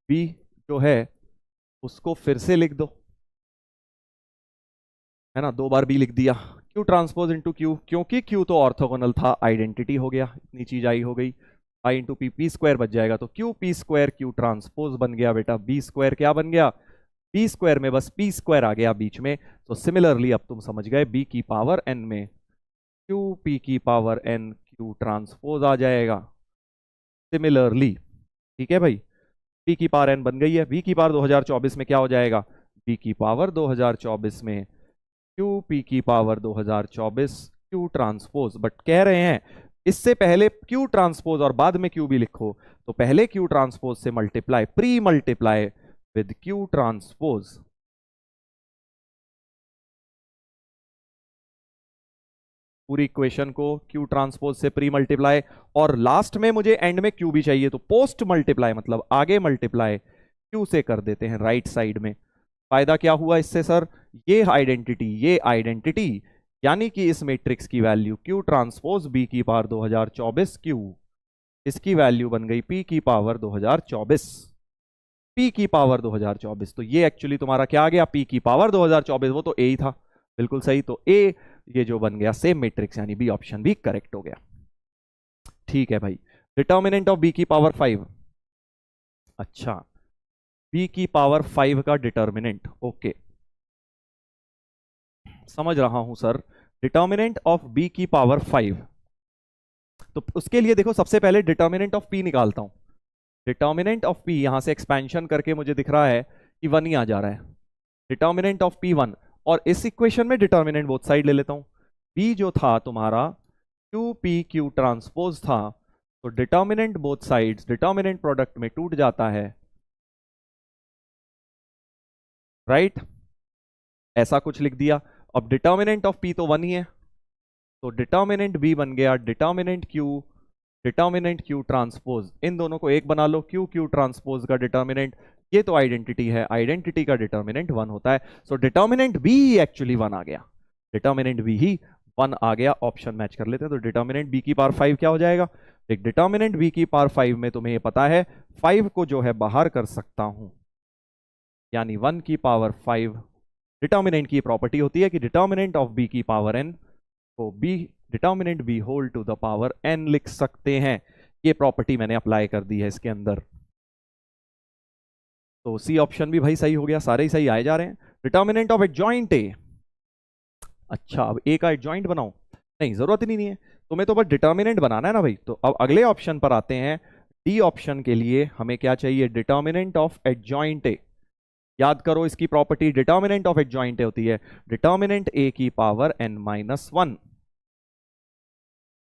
बी जो है उसको फिर से लिख दो, है ना, 2 बार बी लिख दिया, क्यू ट्रांसपोज इंटू क्यू, क्योंकि क्यू तो ऑर्थोगोनल था, आइडेंटिटी हो गया, इतनी चीज आई हो गई, आई इंटू पी, पी स्क्वायर बच जाएगा, तो Q P square Q transpose बन गया बेटा, बी स्क्वायर क्या बन गया, पी स्क्वायर में बस पी स्क्वायर आ गया बीच में, तो सिमिलरली अब तुम समझ गए बी की पावर एन में क्यू पी की पावर एन क्यू ट्रांसपोज आ जाएगा सिमिलरली, ठीक है भाई। पी की पावर एन बन गई है, बी की पावर 2024 में क्या हो जाएगा, बी की पावर 2024 में क्यू पी की पावर 2024 क्यू ट्रांसपोज, बट कह रहे हैं इससे पहले क्यू ट्रांसपोज और बाद में क्यू भी लिखो, तो पहले क्यू ट्रांसपोज से multiply, pre multiply with Q transpose, पूरी इक्वेशन को क्यू ट्रांसपोज से प्री मल्टीप्लाई, और लास्ट में मुझे एंड में क्यू भी चाहिए, तो पोस्ट मल्टीप्लाई मतलब आगे मल्टीप्लाई क्यू से कर देते हैं राइट साइड में। फायदा क्या हुआ इससे सर, ये आइडेंटिटी, यानी कि इस मैट्रिक्स की वैल्यू क्यू ट्रांसपोज बी की पावर 2024 क्यू, इसकी वैल्यू बन गई पी की पावर 2024, पी की पावर 2024, तो ये एक्चुअली तुम्हारा क्या आ गया, पी की पावर 2024, वो तो ए ही था, बिल्कुल सही, तो ए ये जो बन गया सेम मैट्रिक्स, यानी बी ऑप्शन भी करेक्ट हो गया, ठीक है भाई। डिटर्मिनेंट ऑफ बी की पावर 5, अच्छा बी की पावर 5 का डिटर्मिनेंट, ओके समझ रहा हूं सर, डिटर्मिनेंट ऑफ बी की पावर 5, तो उसके लिए देखो सबसे पहले डिटर्मिनेंट ऑफ पी निकालता हूं, डिटर्मिनेंट ऑफ पी यहां से एक्सपेंशन करके मुझे दिख रहा है कि 1 ही आ जा रहा है, डिटर्मिनेंट ऑफ पी 1, और इस इक्वेशन में डिटर्मिनेंट बोथ साइड ले लेता हूं, पी जो था तुम्हारा क्यू पी क्यू ट्रांसपोज था, तो determinant both sides determinant product में टूट जाता है, राइट ऐसा कुछ लिख दिया। अब डिटर्मिनेंट ऑफ पी तो 1 ही है, तो डिटर्मिनेंट बी बन गया डिटर्मिनेंट क्यू ट्रांसपोज, इन दोनों को एक बना लो, क्यू क्यू ट्रांसपोज का डिटर्मिनेंट, ये तो आइडेंटिटी है, आइडेंटिटी का डिटर्मिनेंट 1 होता है, सो डिटर्मिनेंट बी एक्चुअली 1 आ गया, डिटर्मिनेंट बी ही 1 आ गया, ऑप्शन मैच कर लेते हैं, तो डिटर्मिनेंट बी की पावर 5 क्या हो जाएगा, एक डिटर्मिनेंट बी की पावर 5 में तुम्हें ये पता है 5 को जो है बाहर कर सकता हूं, यानी 1 की पावर 5, डिटर्मिनेंट की प्रॉपर्टी होती है कि डिटर्मिनेंट ऑफ बी की पावर एन को B determinant B whole to the power N लिख सकते हैं, ये प्रॉपर्टी मैंने अप्लाई कर दी है इसके अंदर, तो सी ऑप्शन भी भाई सही हो गया, सारे ही सही आए जा रहे हैं। डिटर्मिनेंट ऑफ एडजॉइंट ए, अच्छा अब ए का एडजॉइंट बनाऊं, नहीं जरूरत ही नहीं है, तुम्हें तो बस डिटर्मिनेंट बनाना है ना भाई, तो अब अगले ऑप्शन पर आते हैं, डी ऑप्शन के लिए हमें क्या चाहिए, डिटर्मिनेंट ऑफ एडजॉइंट ए, याद करो इसकी property determinant of adjoint A होती है डिटर्मिनेंट ए की पावर n माइनस 1,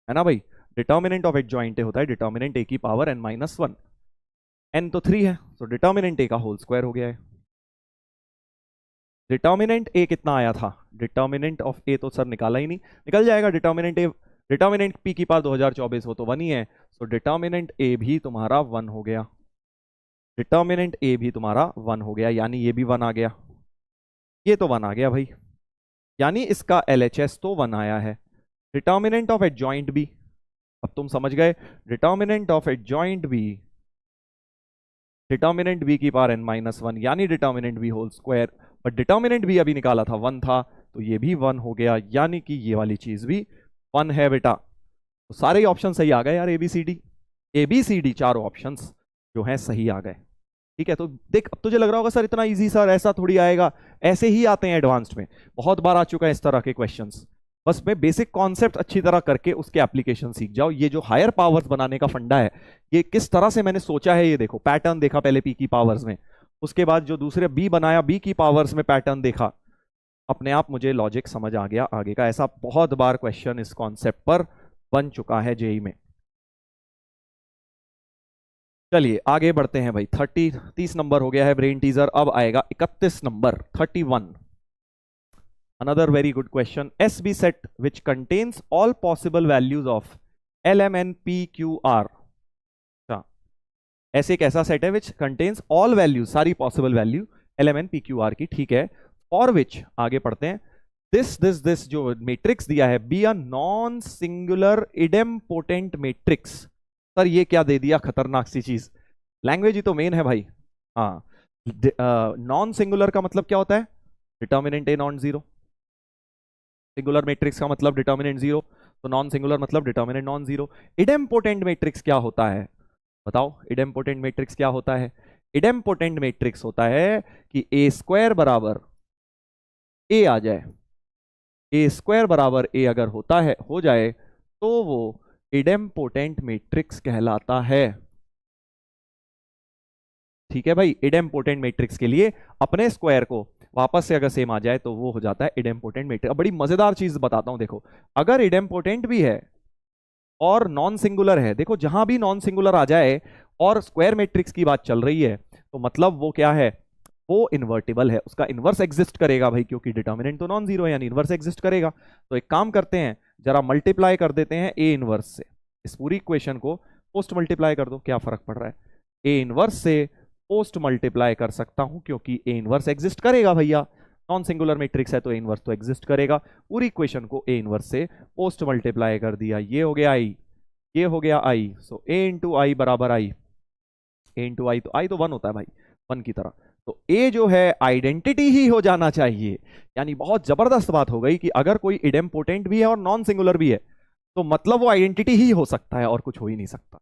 है ना भाई, डिटर्मिनेंट ऑफ एडजॉइंट ए होता है डिटर्मिनेंट ए की पावर n माइनस 1, n तो 3 है, तो डिटर्मिनेंट ए का होल स्क्वायर हो गया है। डिटर्मिनेंट ए कितना आया था, डिटर्मिनेंट ऑफ ए तो सर निकाला ही नहीं, निकल जाएगा डिटर्मिनेंट ए, डिटर्मिनेंट पी की पावर 2024 वो तो 1 ही है, सो डिटर्मिनेंट ए भी तुम्हारा 1 हो गया, डिटर्मिनेंट ए भी तुम्हारा 1 हो गया, यानी ये भी 1 आ गया, ये तो 1 आ गया भाई, यानी इसका LHS तो 1 आया है। डिटर्मिनेंट ऑफ एडजॉइंट बी, अब तुम समझ गए, determinant of adjoint B, determinant B की पावर n माइनस 1 यानी determinant B whole square but determinant भी अभी निकाला था 1 था, तो ये भी 1 हो गया, यानी कि ये वाली चीज भी 1 है बेटा। तो सारे ही ऑप्शन सही आ गए यार, एबीसीडी चारों ऑप्शंस जो हैं सही आ गए। ठीक है, तो देख अब तुझे लग रहा होगा सर इतना इजी सर ऐसा थोड़ी आएगा, ऐसे ही आते हैं एडवांस्ड में, बहुत बार आ चुका है इस तरह के क्वेश्चंस। बस मैं बेसिक कॉन्सेप्ट अच्छी तरह करके उसके एप्लीकेशन सीख जाओ। ये जो हायर पावर्स बनाने का फंडा है, ये किस तरह से मैंने सोचा है, ये देखो पैटर्न देखा पहले पी की पावर्स में, उसके बाद जो दूसरे बी बनाया बी की पावर्स में पैटर्न देखा, अपने आप मुझे लॉजिक समझ आ गया आगे का। ऐसा बहुत बार क्वेश्चन इस कॉन्सेप्ट पर बन चुका है जेई में। चलिए आगे बढ़ते हैं भाई। 30 नंबर हो गया है ब्रेन टीजर, अब आएगा 31 number 31। Another very good question, S be set which contains all possible values of L M N P Q R. ऐसे एक ऐसा सेट है विच कंटेन्स ऑल वैल्यूज, सारी possible value L M N P Q R की, ठीक है। For which, आगे पढ़ते हैं, दिस जो मैट्रिक्स दिया है, B a non singular idempotent matrix. Sir ये क्या दे दिया खतरनाक सी चीज, लैंग्वेज ही तो मेन है भाई। हाँ, नॉन सिंगुलर का मतलब क्या होता है, determinant a non zero. Singular matrix का मतलब डिटर्मिनेंट जीरो, तो नॉन सिंगुलर मतलब डिटर्मिनेंट नॉन जीरो। इडेम्पोटेंट मैट्रिक्स क्या होता है, बताओ इडेम्पोटेंट मैट्रिक्स क्या होता है। इडेम्पोटेंट मैट्रिक्स होता है कि ए स्क्वायर बराबर ए आ जाए, ए स्क्वायर बराबर ए अगर होता है, हो जाए, तो वो इडेम्पोटेंट मैट्रिक्स कहलाता है। ठीक है भाई, इडेम्पोटेंट मैट्रिक्स के लिए अपने स्क्वायर को वापस से अगर सेम आ जाए तो वो हो जाता है इडेम्पोटेंट मैट्रिक्स। अब बड़ी मजेदार चीज बताता हूं, देखो अगर इडेम्पोटेंट भी है और नॉन सिंगुलर है, देखो जहां भी नॉन सिंगुलर आ जाए और स्क्वायर मैट्रिक्स की बात चल रही है, तो मतलब वो क्या है, वो इन्वर्टिबल है, उसका इनवर्स एग्जिस्ट करेगा भाई, क्योंकि डिटर्मिनेंट तो नॉन जीरो है, यानी इनवर्स एग्जिस्ट करेगा। तो एक काम करते हैं, जरा मल्टीप्लाई कर देते हैं ए इनवर्स से, इस पूरी इक्वेशन को पोस्ट मल्टीप्लाई कर दो, क्या फर्क पड़ रहा है, ए इनवर्स से पोस्ट मल्टीप्लाई कर सकता हूं, क्योंकि ए इनवर्स एग्जिस्ट करेगा भैया, नॉन सिंगुलर मैट्रिक्स है तो ए इनवर्स तो एग्जिस्ट करेगा। पूरी इक्वेशन को ए इनवर्स से पोस्ट मल्टीप्लाई कर दिया, ये हो गया आई, ये हो गया आई, सो ए इंटू आई बराबर आई, ए इंटू आई, तो आई तो 1 होता है भाई, 1 की तरह। तो ए जो है आइडेंटिटी ही हो जाना चाहिए, यानी बहुत जबरदस्त बात हो गई कि अगर कोई इडेम्पोटेंट भी है और नॉन सिंगुलर भी है, तो मतलब वो आइडेंटिटी ही हो सकता है और कुछ हो ही नहीं सकता।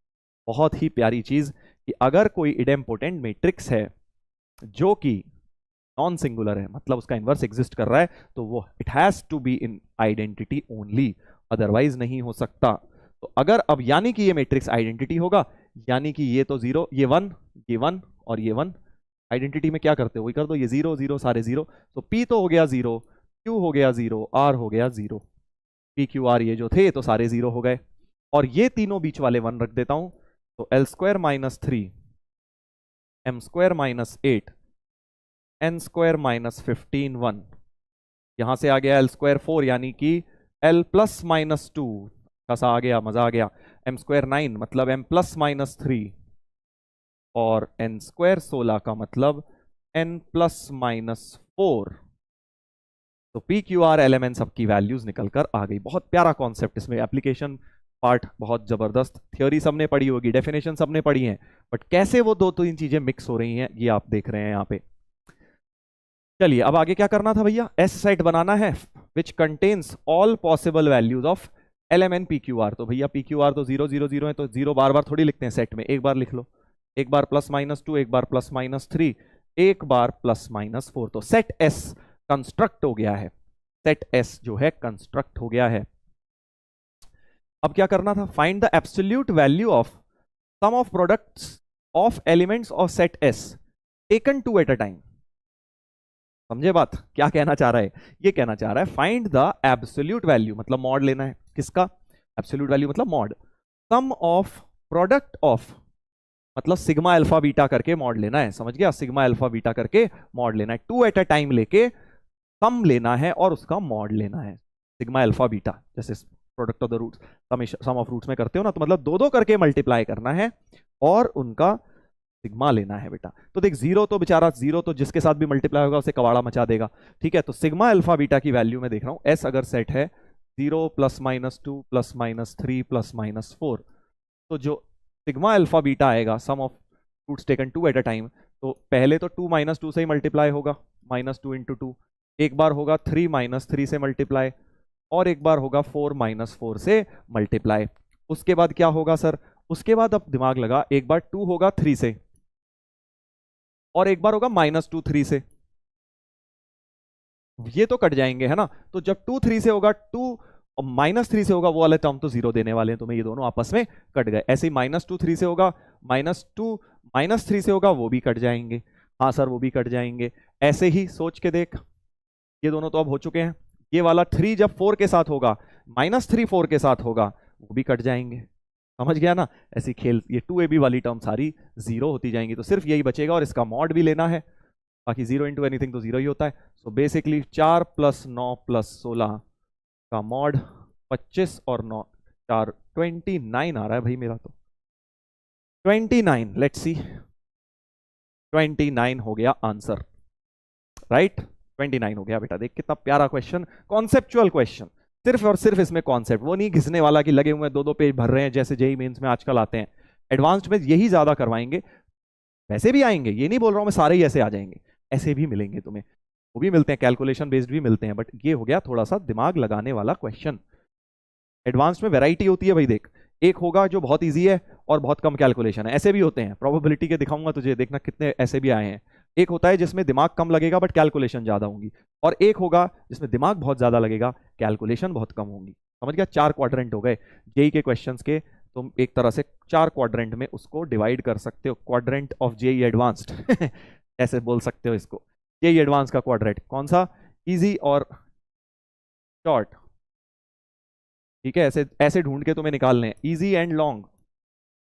बहुत ही प्यारी चीज कि अगर कोई इडेम्पोटेंट मैट्रिक्स है जो कि नॉन सिंगुलर है, मतलब उसका इनवर्स एग्जिस्ट कर रहा है, तो वो it has to be in identity only, otherwise नहीं हो सकता। तो अगर अब यानी कि ये मैट्रिक्स आइडेंटिटी होगा, यानी कि ये तो 0, ये 1, ये 1 और ये 1, आइडेंटिटी में क्या करते हो वही कर दो, ये 0 0 सारे 0, तो P तो हो गया 0, Q हो गया 0, R हो गया 0, P Q R ये जो थे तो सारे 0 हो गए, और ये तीनों बीच वाले 1 रख देता हूं, तो L square minus 3, M square minus 8, N square minus 15 1, यहां से आ गया L स्क्वायर 4, यानी कि L प्लस माइनस 2, खासा आ गया, मजा आ गया, M स्क्वायर 9 मतलब M प्लस माइनस 3, और n स्क्वायर 16 का मतलब n प्लस माइनस 4। तो P Q R L M N सबकी वैल्यूज निकल कर आ गई। बहुत प्यारा कॉन्सेप्ट, इसमें एप्लीकेशन पार्ट बहुत जबरदस्त, थ्योरी सबने पढ़ी होगी, डेफिनेशन सबने पढ़ी है, बट कैसे वो दो तीन चीजें मिक्स हो रही हैं ये आप देख रहे हैं यहाँ पे। चलिए अब आगे क्या करना था भैया, एस सेट बनाना है which contains all possible values of L M N P Q R. तो भैया पी क्यू आर तो 0 0 0 है, तो 0 बार बार थोड़ी लिखते हैं सेट में, एक बार लिख लो, एक बार प्लस माइनस 2, एक बार प्लस माइनस 3, एक बार प्लस माइनस 4, तो सेट एस कंस्ट्रक्ट हो गया है, सेट एस जो है कंस्ट्रक्ट हो गया है। अब क्या करना था, find the absolute value of sum of products of elements of set S taken 2 at a time. समझे बात, क्या कहना चाह रहा है, ये कहना चाह रहा है फाइंड द एब्सोल्यूट वैल्यू, मतलब मॉड लेना है, किसका, एब्सोल्यूट वैल्यू मतलब mod, sum of product of, मतलब सिग्मा अल्फा बीटा करके मॉड लेना है, समझ गया, सिग्मा अल्फा बीटा करके मॉड लेना है, 2 एट अ टाइम लेके सम लेना है और उसका मॉड लेना है, सिग्मा अल्फा बीटा, जैसे product of the roots sum of roots में करते हो ना, तो मतलब 2 2 करके मल्टीप्लाई करना है और उनका सिग्मा लेना है बेटा। तो देख 0 तो बेचारा 0 तो जिसके साथ भी मल्टीप्लाई होगा उसे कवाड़ा मचा देगा, ठीक है। तो सिग्मा अल्फा बीटा की वैल्यू में देख रहा हूं, एस अगर सेट है 0 plus minus 2 plus minus 3 plus minus 4, तो जो सिग्मा अल्फा बीटा आएगा sum of roots taken 2 at a time, तो पहले तो 2 माइनस 2 से ही मल्टीप्लाई होगा, -2 × 2, एक बार होगा 3 - 3 से मल्टीप्लाई, और एक बार होगा 4 - 4 से मल्टीप्लाई। उसके बाद क्या होगा सर? उसके बाद अब दिमाग लगा, एक बार 2 होगा 3 से, और एक बार होगा -2 3 से, ये तो कट जाएंगे है ना। तो जब 2 3 से होगा 2 और -3 से होगा, वो वाले टर्म तो 0 देने वाले हैं तुम्हें, ये दोनों आपस में कट गए। ऐसे ही -2 3 से होगा, -2 -3 से होगा, वो भी कट जाएंगे। हाँ सर वो भी कट जाएंगे। ऐसे ही सोच के देख, ये दोनों तो अब हो चुके हैं। ये वाला 3 जब 4 के साथ होगा, -3 4 के साथ होगा, वो भी कट जाएंगे। समझ गया ना? ऐसी खेल, ये 2ab वाली टर्म सारी 0 होती जाएंगी, तो सिर्फ यही बचेगा, और इसका मॉड भी लेना है, बाकी 0 × एनीथिंग तो 0 ही होता है। सो बेसिकली 4 + 9 + 16 का मॉड 25 और 9 4 29 आ रहा है भाई मेरा तो 29। लेट्स सी, 29 हो गया आंसर, राइट? 29 हो गया बेटा। देख कितना प्यारा क्वेश्चन, कॉन्सेप्चुअल क्वेश्चन, सिर्फ और सिर्फ इसमें कॉन्सेप्ट, वो नहीं घिसने वाला कि लगे हुए 2-2 पेज भर रहे हैं जैसे जेईई मेंस में आजकल आते हैं। एडवांस्ड में यही ज्यादा करवाएंगे, वैसे भी आएंगे, ये नहीं बोल रहा हूं मैं सारे ही ऐसे आ जाएंगे, ऐसे भी मिलेंगे तुम्हें, वो भी मिलते हैं, कैलकुलेशन बेस्ड भी मिलते हैं, बट ये हो गया थोड़ा सा दिमाग लगाने वाला क्वेश्चन। एडवांस में वैरायटी होती है भाई, देख, एक होगा जो बहुत इजी है और बहुत कम कैलकुलेशन है, ऐसे भी होते हैं, प्रोबेबिलिटी के दिखाऊंगा तुझे, देखना कितने ऐसे भी आए हैं। एक होता है जिसमें दिमाग कम लगेगा बट कैलकुलेशन ज्यादा होंगी, और एक होगा जिसमें दिमाग बहुत ज्यादा लगेगा, कैलकुलेशन बहुत कम होंगी। समझ गया? 4 क्वाड्रेंट हो गए जेई के क्वेश्चंस के, तुम एक तरह से 4 क्वाड्रेंट में उसको डिवाइड कर सकते हो, क्वाड्रेंट ऑफ जेई एडवांस्ड ऐसे बोल सकते हो इसको। जेई एडवांस का क्वाड्रेंट कौन सा? इजी और शॉर्ट, ठीक है? ऐसे ऐसे ढूंढ के तुम्हें निकालने हैं, easy and long,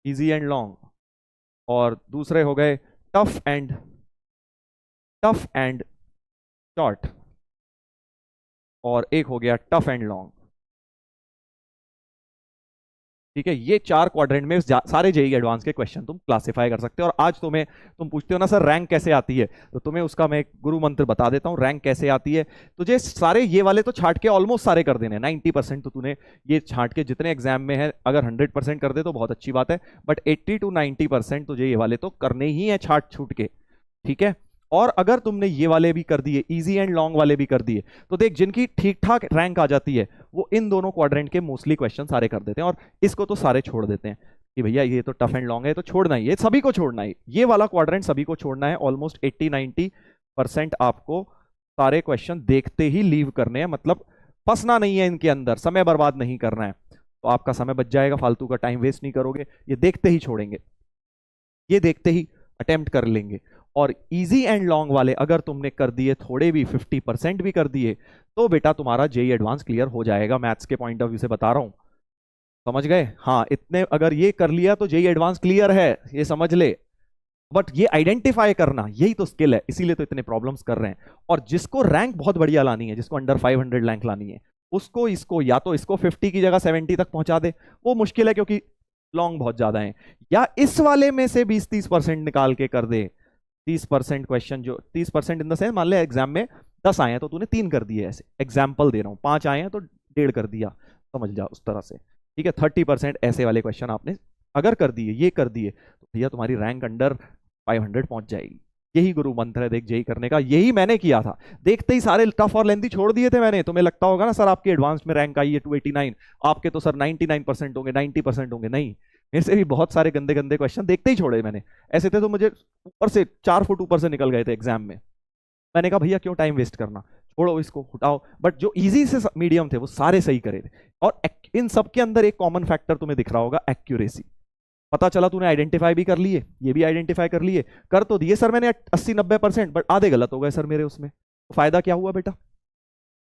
easy and long, और दूसरे हो गए टफ एंड शॉर्ट, और एक हो गया टफ एंड लॉन्ग। ठीक है, ये 4 क्वाड्रेंट में सारे जेईई एडवांस के क्वेश्चन तुम क्लासिफाई कर सकते हो। और आज तुम पूछते हो ना सर रैंक कैसे आती है, तो तुम्हें उसका मैं एक गुरु मंत्र बता देता हूं, रैंक कैसे आती है। तुझे सारे ये वाले तो छाट के ऑलमोस्ट सारे कर देने, 90% तो तूने ये छाट के जितने एग्जाम में है, अगर 100% कर दे तो बहुत अच्छी बात है, बट 80 to 90% तुझे ये वाले तो करने ही है छाट छूट के। ठीक है, और अगर तुमने ये वाले भी कर दिए, इजी एंड लॉन्ग वाले भी कर दिए, तो देख जिनकी ठीक ठाक रैंक आ जाती है वो इन दोनों क्वाड्रेंट के मोस्टली क्वेश्चन सारे कर देते हैं, और इसको तो सारे छोड़ देते हैं कि भैया ये तो टफ एंड लॉन्ग है तो छोड़ना ही, ये सभी को छोड़ना है, ये वाला क्वाड्रेंट सभी को छोड़ना है। ऑलमोस्ट 80-90% आपको सारे क्वेश्चन देखते ही लीव करने हैं, मतलब फंसना नहीं है इनके अंदर, समय बर्बाद नहीं करना है, तो आपका समय बच जाएगा, फालतू का टाइम वेस्ट नहीं करोगे, ये देखते ही छोड़ेंगे, ये देखते ही अटेम्प्ट कर लेंगे। और इजी एंड लॉन्ग वाले अगर तुमने कर दिए, थोड़े भी 50% भी कर दिए, तो बेटा तुम्हारा जेईई एडवांस क्लियर हो जाएगा, मैथ्स के पॉइंट ऑफ व्यू से बता रहा हूं। समझ गए? हाँ, इतने अगर ये कर लिया तो जेईई एडवांस क्लियर है, ये समझ ले। बट ये आइडेंटिफाई करना, यही तो स्किल है, इसीलिए तो इतने प्रॉब्लम्स कर रहे हैं। और जिसको रैंक बहुत बढ़िया लानी है, जिसको अंडर 500 रैंक लानी है, उसको इसको या तो इसको 50 की जगह 70 तक पहुंचा दे, वो मुश्किल है क्योंकि लॉन्ग बहुत ज्यादा है, या इस वाले में से 20-30% निकाल के कर दे। 30% क्वेश्चन, जो 30% इन द सेंस, मान ले एग्जाम में 10 आए हैं तो तूने 3 कर दिए, ऐसे एग्जाम्पल दे रहा हूं, 5 आए हैं तो 1.5 कर दिया, समझ जा उस तरह से। ठीक है, 30% ऐसे वाले क्वेश्चन आपने अगर कर दिए, ये कर दिए, तो भैया तुम्हारी रैंक अंडर 500 पहुंच जाएगी। यही गुरु मंत्र है देख जेईई करने का, यही मैंने किया था, देखते ही सारे टफ और लेंथी छोड़ दिए थे मैंने। तुम्हें लगता होगा ना सर आपके एडवांस में रैंक आई है 289, आपके तो सर 99% होंगे, 90% होंगे, नहीं, मेरे से भी बहुत सारे गंदे गंदे क्वेश्चन देखते ही छोड़े मैंने। ऐसे थे तो मुझे ऊपर से 4 फुट ऊपर से निकल गए थे एग्जाम में, मैंने कहा भैया क्यों टाइम वेस्ट करना, छोड़ो इसको, हटाओ। बट जो इजी से मीडियम थे वो सारे सही करे थे, और इन सब के अंदर एक कॉमन फैक्टर तुम्हें दिख रहा होगा, एक्यूरेसी। पता चला तूने आइडेंटिफाई भी कर लिए, ये भी आइडेंटिफाई कर लिए, कर तो दिए सर मैंने 80-90%, बट आधे गलत हो गए सर मेरे उसमें, तो फायदा क्या हुआ बेटा?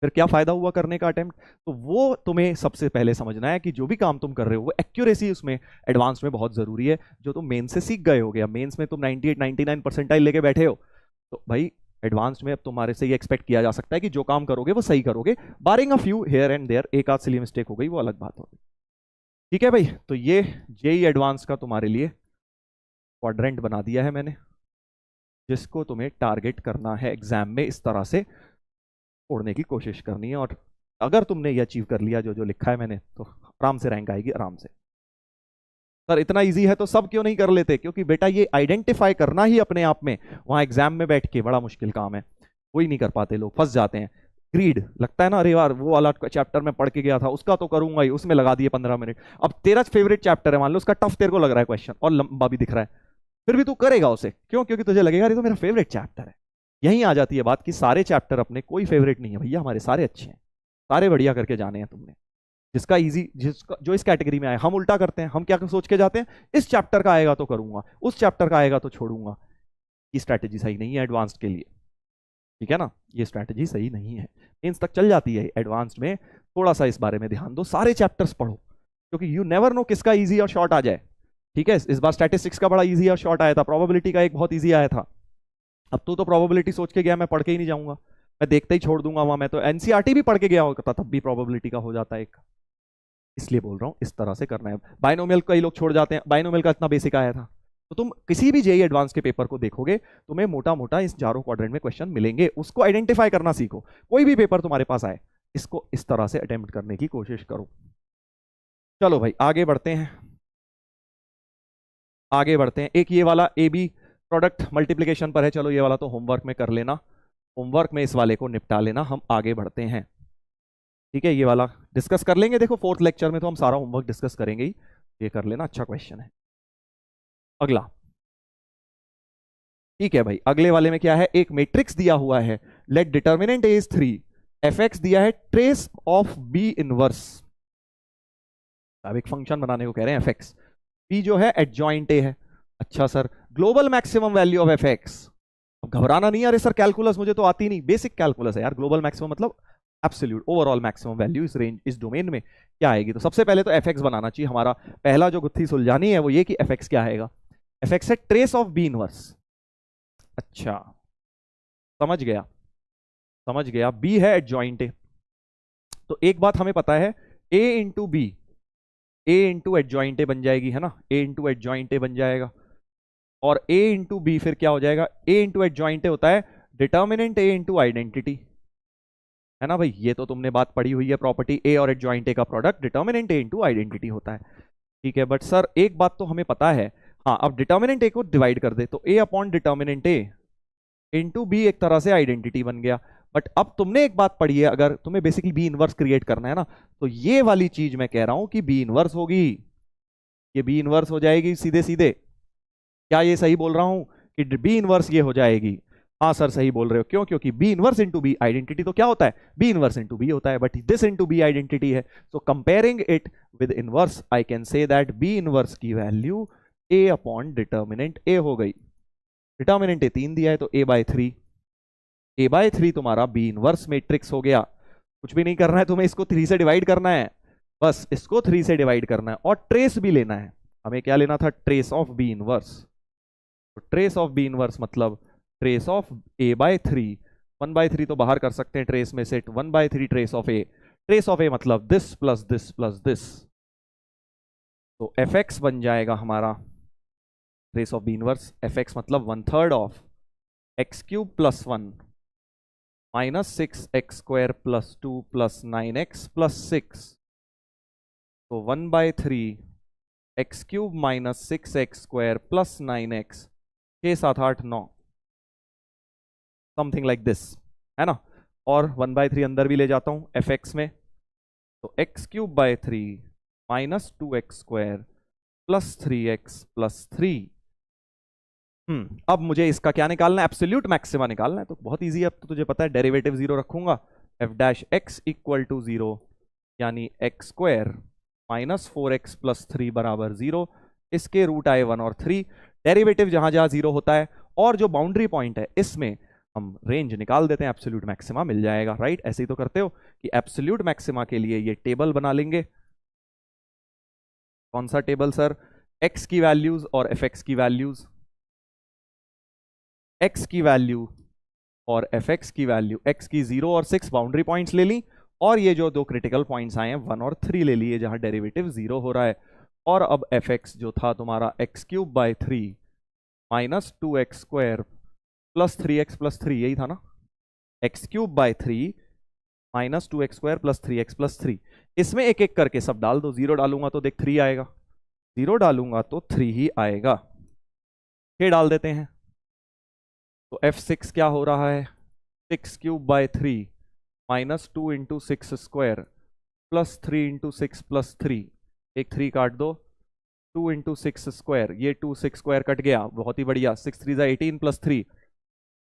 फिर क्या फायदा हुआ करने का अटेम्प्ट? तो वो तुम्हें सबसे पहले समझना है कि जो भी काम तुम कर रहे हो वो एक्यूरेसी उसमें एडवांस में बहुत जरूरी है, जो तुम मेन से सीख गए हो गया, मेंस में तुम 98-99 परसेंटाइल लेके बैठे हो, तो भाई एडवांस में अब तुम्हारे से ये एक्सपेक्ट किया जा सकता है कि जो काम करोगे वो सही करोगे, barring a few here and there, एक आध सिली मिस्टेक हो गई वो अलग बात होगी। ठीक है भाई, तो ये जेईई एडवांस का तुम्हारे लिए क्वाड्रेंट बना दिया है मैंने, जिसको तुम्हें टारगेट करना है एग्जाम में, इस तरह से छोड़ने की कोशिश करनी है, और अगर तुमने ये अचीव कर लिया जो जो लिखा है मैंने, तो आराम से रैंक आएगी, आराम से। सर इतना इजी है तो सब क्यों नहीं कर लेते? क्योंकि बेटा ये आइडेंटिफाई करना ही अपने आप में वहां एग्जाम में बैठ के बड़ा मुश्किल काम है। कोई नहीं कर पाते, लोग फंस जाते हैं। ग्रीड लगता है ना, अरे यार वो वाला चैप्टर में पढ़ के गया था, उसका तो करूंगा ही, उसमें लगा दिए 15 मिनट। अब तेरा फेवरेट चैप्टर है मान लो, उसका टफ तेरे को लग रहा है क्वेश्चन और लंबा भी दिख रहा है, फिर भी तू करेगा उसे, क्यों? क्योंकि तुझे लगेगा ये तो मेरा फेवरेट चैप्टर है। यहीं आ जाती है बात कि सारे चैप्टर अपने कोई फेवरेट नहीं है भैया, हमारे सारे अच्छे हैं, सारे बढ़िया करके जाने हैं तुमने। जिसका इजी, जिसका जो इस कैटेगरी में आए, हम उल्टा करते हैं, हम क्या सोच के जाते हैं, इस चैप्टर का आएगा तो करूंगा, उस चैप्टर का आएगा तो छोड़ूंगा। ये स्ट्रैटेजी सही नहीं है एडवांस्ड के लिए, ठीक है ना, ये स्ट्रैटेजी सही नहीं है। मेंस तक चल जाती है, एडवांस्ड में थोड़ा सा इस बारे में ध्यान दो, सारे चैप्टर्स पढ़ो, क्योंकि यू नेवर नो किसका इजी और शॉर्ट आ जाए। ठीक है, इस बार स्टैटिस्टिक्स का बड़ा इजी और शॉर्ट आया था, प्रोबेबिलिटी का एक बहुत इजी आया था। अब तू तो प्रोबेबिलिटी सोच के गया, मैं पढ़ के ही नहीं जाऊंगा, मैं देखते ही छोड़ दूंगा वहां, मैं तो एनसीईआरटी भी पढ़ के गया होता तब भी प्रोबेबिलिटी का हो जाता है एक। इसलिए बोल रहा हूं इस तरह से करना है। बाइनोमियल कई लोग छोड़ जाते हैं, बाइनोमियल का इतना बेसिक आया था, तो तुम किसी भी जेईई एडवांस के पेपर को देखोगे, तुम्हें मोटा मोटा इस चारों क्वाड्रेंट में क्वेश्चन मिलेंगे, उसको आइडेंटिफाई करना सीखो। कोई भी पेपर तुम्हारे पास आए, इसको इस तरह से अटेम्प्ट करने की कोशिश करो। चलो भाई आगे बढ़ते हैं, आगे बढ़ते हैं। एक ये वाला ए बी प्रोडक्ट मल्टीप्लीकेशन पर है, चलो ये वाला तो होमवर्क में कर लेना, होमवर्क में इस वाले को निपटा लेना, हम आगे बढ़ते हैं। ठीक है, ये वाला डिस्कस कर लेंगे, देखो फोर्थ लेक्चर में तो हम सारा होमवर्क डिस्कस करेंगे ही, ये कर लेना, अच्छा क्वेश्चन है। अगला, ठीक है भाई, अगले वाले में क्या है, एक मैट्रिक्स दिया हुआ है, let determinant A is 3, F X दिया है, ट्रेस ऑफ बी इनवर्स। अब एक फंक्शन बनाने को कह रहे हैं एफ एक्स, बी जो है एडजॉइंट ए है। अच्छा sir, global maximum value of F x, अब घबराना नहीं, अरे सर कैलकुलस मुझे तो आती नहीं, बेसिक कैलकुलस है यार। ग्लोबल मैक्सिमम मतलब एब्सोल्यूट ओवरऑल मैक्सिमम वैल्यू इस रेंज, इस डोमेन में क्या आएगी। तो सबसे पहले तो एफ एक्स बनाना चाहिए, हमारा पहला जो गुत्थी सुलझानी है वो ये कि एफ एक्स क्या आएगा। एफ एक्स है ट्रेस ऑफ बी इनवर्स। अच्छा समझ गया, समझ गया, बी है एडजॉइंट ए, तो एक बात हमें पता है, A into B, A into adjoint A बन जाएगी, है ना, ए इंटू एडजॉइंट ए बन जाएगा, और ए इंटू बी फिर क्या हो जाएगा, ए इंटू एडजॉइंट ए होता है डिटर्मिनेंट ए इंटू आइडेंटिटी, है ना भाई, ये तो तुमने बात पढ़ी हुई है, प्रॉपर्टी ए और एडजॉइंट ए का प्रोडक्ट डिटर्मिनेंट ए इंटू आइडेंटिटी होता है। ठीक है, बट सर एक बात तो हमें पता है, हाँ अब डिटर्मिनेंट ए को डिवाइड कर दे तो ए अपॉन डिटर्मिनेंट ए इंटू बी एक तरह से आइडेंटिटी बन गया। बट अब तुमने एक बात पढ़ी है, अगर तुम्हें बेसिकली बी इनवर्स क्रिएट करना है ना, तो ये वाली चीज मैं कह रहा हूं कि बी इनवर्स होगी, ये बी इनवर्स हो जाएगी सीधे सीधे। क्या ये सही बोल रहा हूं कि बी इनवर्स ये हो जाएगी? हाँ सर सही बोल रहे हो, क्यों? क्योंकि B inverse into B identity तो क्या होता है, बी इनवर्स इंटू बी होता है, but this into B identity है, so comparing it with inverse I can say that B inverse की वैल्यू ए अपॉन डिटर्मिनेंट ए हो गई। डिटर्मिनेंट ए 3 दिया है तो a/3, a/3 तुम्हारा बी इनवर्स मैट्रिक्स हो गया। कुछ भी नहीं करना है तुम्हें, इसको 3 से डिवाइड करना है, बस इसको 3 से डिवाइड करना है, और ट्रेस भी लेना है हमें, क्या लेना था, ट्रेस ऑफ बी इनवर्स। तो ट्रेस ऑफ बी इनवर्स मतलब ट्रेस ऑफ a/3, 1/3 तो बाहर कर सकते हैं ट्रेस में से, 1/3 trace of A, trace of A मतलब this plus this plus this, तो एफ एक्स बन जाएगा हमारा trace of B inverse, f x मतलब 1/3 of x cube plus 1 minus 6x² plus 2 plus 9x plus 6, तो 1/3 x cube minus 6x² plus 9x, 6 7 8 9, something like this, है ना। और 1/3 अंदर भी ले जाता हूं एफ एक्स में, तो x³/3 minus 2x² plus 3x plus 3। अब मुझे इसका क्या निकालना है, एब्सोल्यूट मैक्सिमा निकालना है, तो बहुत इजी है, अब तो तुझे पता है, डेरिवेटिव 0 रखूंगा, f' इक्वल टू 0, यानी x² माइनस 4x प्लस 3 बराबर 0, इसके रूट आए 1 और 3, डेरिवेटिव जहां जहां 0 होता है, और जो बाउंड्री पॉइंट है इसमें हम रेंज निकाल देते हैं, एब्सोल्यूट मैक्सिमा मिल जाएगा, राइट। ऐसे ही तो करते हो कि एब्सोल्यूट मैक्सिमा के लिए ये टेबल बना लेंगे। कौन सा टेबल सर? x की वैल्यूज और fx की वैल्यूज, x की वैल्यू और fx की वैल्यू, x की 0 और 6 बाउंड्री पॉइंट्स ले ली, और ये जो दो क्रिटिकल पॉइंट्स आए हैं 1 और 3 ले लिए जहां डेरिवेटिव 0 हो रहा है। और अब fx जो था तुम्हारा x³/3 minus 2x² plus 3x plus 3, यही था ना, x³/3 minus 2x² plus 3x plus 3, इसमें एक एक करके सब डाल दो, 0 डालूंगा तो देख 3 आएगा, 0 डालूंगा तो 3 ही आएगा, 6 डाल देते हैं, तो f6 क्या हो रहा है, 6 cube by 3 minus 2 into 6 square plus 3 into 6 plus 3, एक 3 काट दो, 2 इंटू 6 स्क्वायर, ये 2 6 स्क्वायर कट गया, बहुत ही बढ़िया, 6 3 18 प्लस 3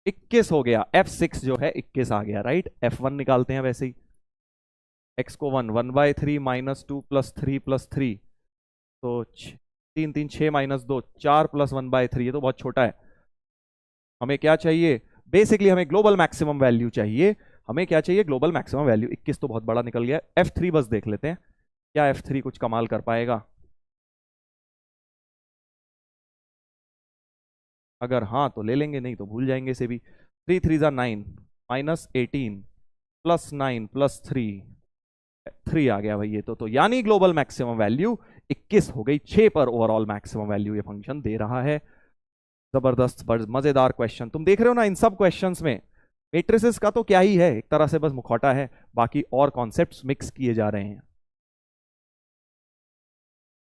21 हो गया। F6 जो है 21 आ गया, राइट। F1 निकालते हैं वैसे ही, x को 1/3 माइनस 2 प्लस 3 प्लस 3, तो 3 3 6 माइनस 2 4 प्लस 1/3, ये तो बहुत छोटा है। हमें क्या चाहिए, बेसिकली हमें ग्लोबल मैक्सिमम वैल्यू चाहिए। हमें क्या चाहिए, ग्लोबल मैक्सिमम वैल्यू। 21 तो बहुत बड़ा निकल गया। F3 बस देख लेते हैं, क्या F3 कुछ कमाल कर पाएगा। अगर हाँ तो ले लेंगे, नहीं तो भूल जाएंगे इसे भी। 3 3 9 माइनस 18 प्लस 9 प्लस 3 आ गया भाई ये तो यानी ग्लोबल मैक्सिमम वैल्यू 21 हो गई। 6 पर ओवरऑल मैक्सिमम वैल्यू ये फंक्शन दे रहा है। जबरदस्त, मजेदार क्वेश्चन। तुम देख रहे हो ना इन सब क्वेश्चंस में मैट्रिसेस का तो क्या ही है, एक तरह से बस मुखौटा है, बाकी और कॉन्सेप्ट्स मिक्स किए जा रहे हैं।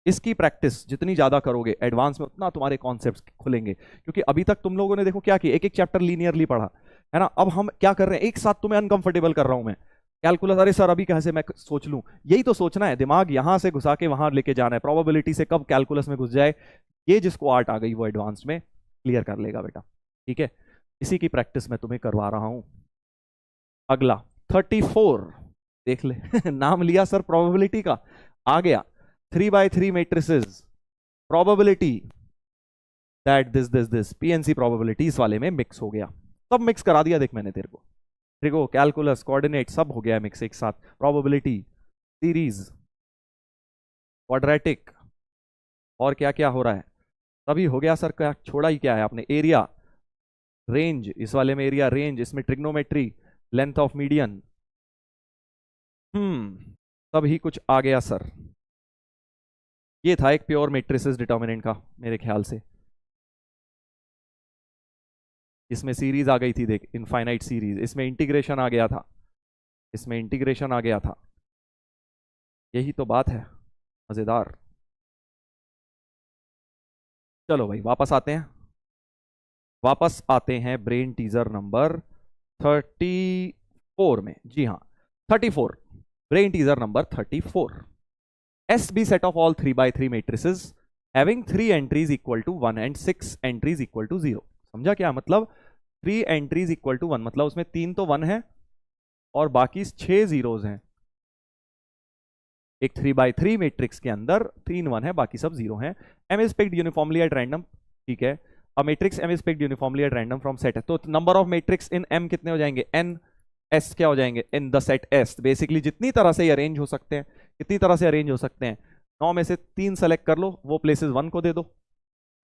इसकी प्रैक्टिस जितनी ज्यादा करोगे एडवांस में, उतना तुम्हारे कॉन्सेप्ट्स खुलेंगे। क्योंकि अभी तक तुम लोगों ने देखो क्या किया, एक एक चैप्टर लीनियरली पढ़ा है ना। अब हम क्या कर रहे हैं, एक साथ तुम्हें अनकंफर्टेबल कर रहा हूं मैं। कैलकुलस, अरे सर अभी कैसे मैं सोच लूं, यही तो सोचना है। दिमाग यहां से घुसा के वहां लेके जाना है, प्रोबेबिलिटी से कब कैलकुलस में घुस जाए, ये जिसको आर्ट आ गई वो एडवांस में क्लियर कर लेगा बेटा, ठीक है। इसी की प्रैक्टिस मैं तुम्हें करवा रहा हूं। अगला 34 देख ले नाम लिया सर प्रोबेबिलिटी का, आ गया 3/3 matrices, probability that this PNC probability इस वाले में मिक्स हो गया। सब मिक्स करा दिया देख मैंने तेरे को, ट्रिगो कैलकुलस कोऑर्डिनेट सब हो गया मिक्स एक साथ। प्रोबेबिलिटी, सीरीज, क्वाड्रेटिक, और क्या क्या हो रहा है, सभी हो गया सर। क्या छोड़ा ही क्या है आपने, एरिया, रेंज, इस वाले में एरिया रेंज, इसमें ट्रिग्नोमेट्री, लेंथ ऑफ मीडियन, सभी कुछ आ गया सर। ये था एक प्योर मैट्रिसेस डिटर्मिनेंट का मेरे ख्याल से। इसमें सीरीज आ गई थी देख, इनफाइनाइट सीरीज, इसमें इंटीग्रेशन आ गया था, इसमें इंटीग्रेशन आ गया था। यही तो बात है, मजेदार। चलो भाई वापस आते हैं, वापस आते हैं ब्रेन टीजर नंबर 34 में। जी हाँ 34, brain teaser number 34। S be set of all 3/3 matrices having 3 entries equal to 1 and 6 entries equal to 0। समझा क्या मतलब, 3 entries equal to 1 मतलब उसमें 3 तो 1 है और बाकी 6 जीरोज हैं। एक 3/3 मैट्रिक्स के अंदर 3 1 है, बाकी सब 0 हैं। M is picked uniformly at random, ठीक है। अब matrix M is picked uniformly at random from set है, तो number of matrix in M कितने हो जाएंगे, N S क्या हो जाएंगे, in the set S। Basically जितनी तरह से अरेंज हो सकते हैं, कितनी तरह से अरेंज हो सकते हैं, 9 में से 3 सेलेक्ट कर लो, वो प्लेसेस 1 को दे दो।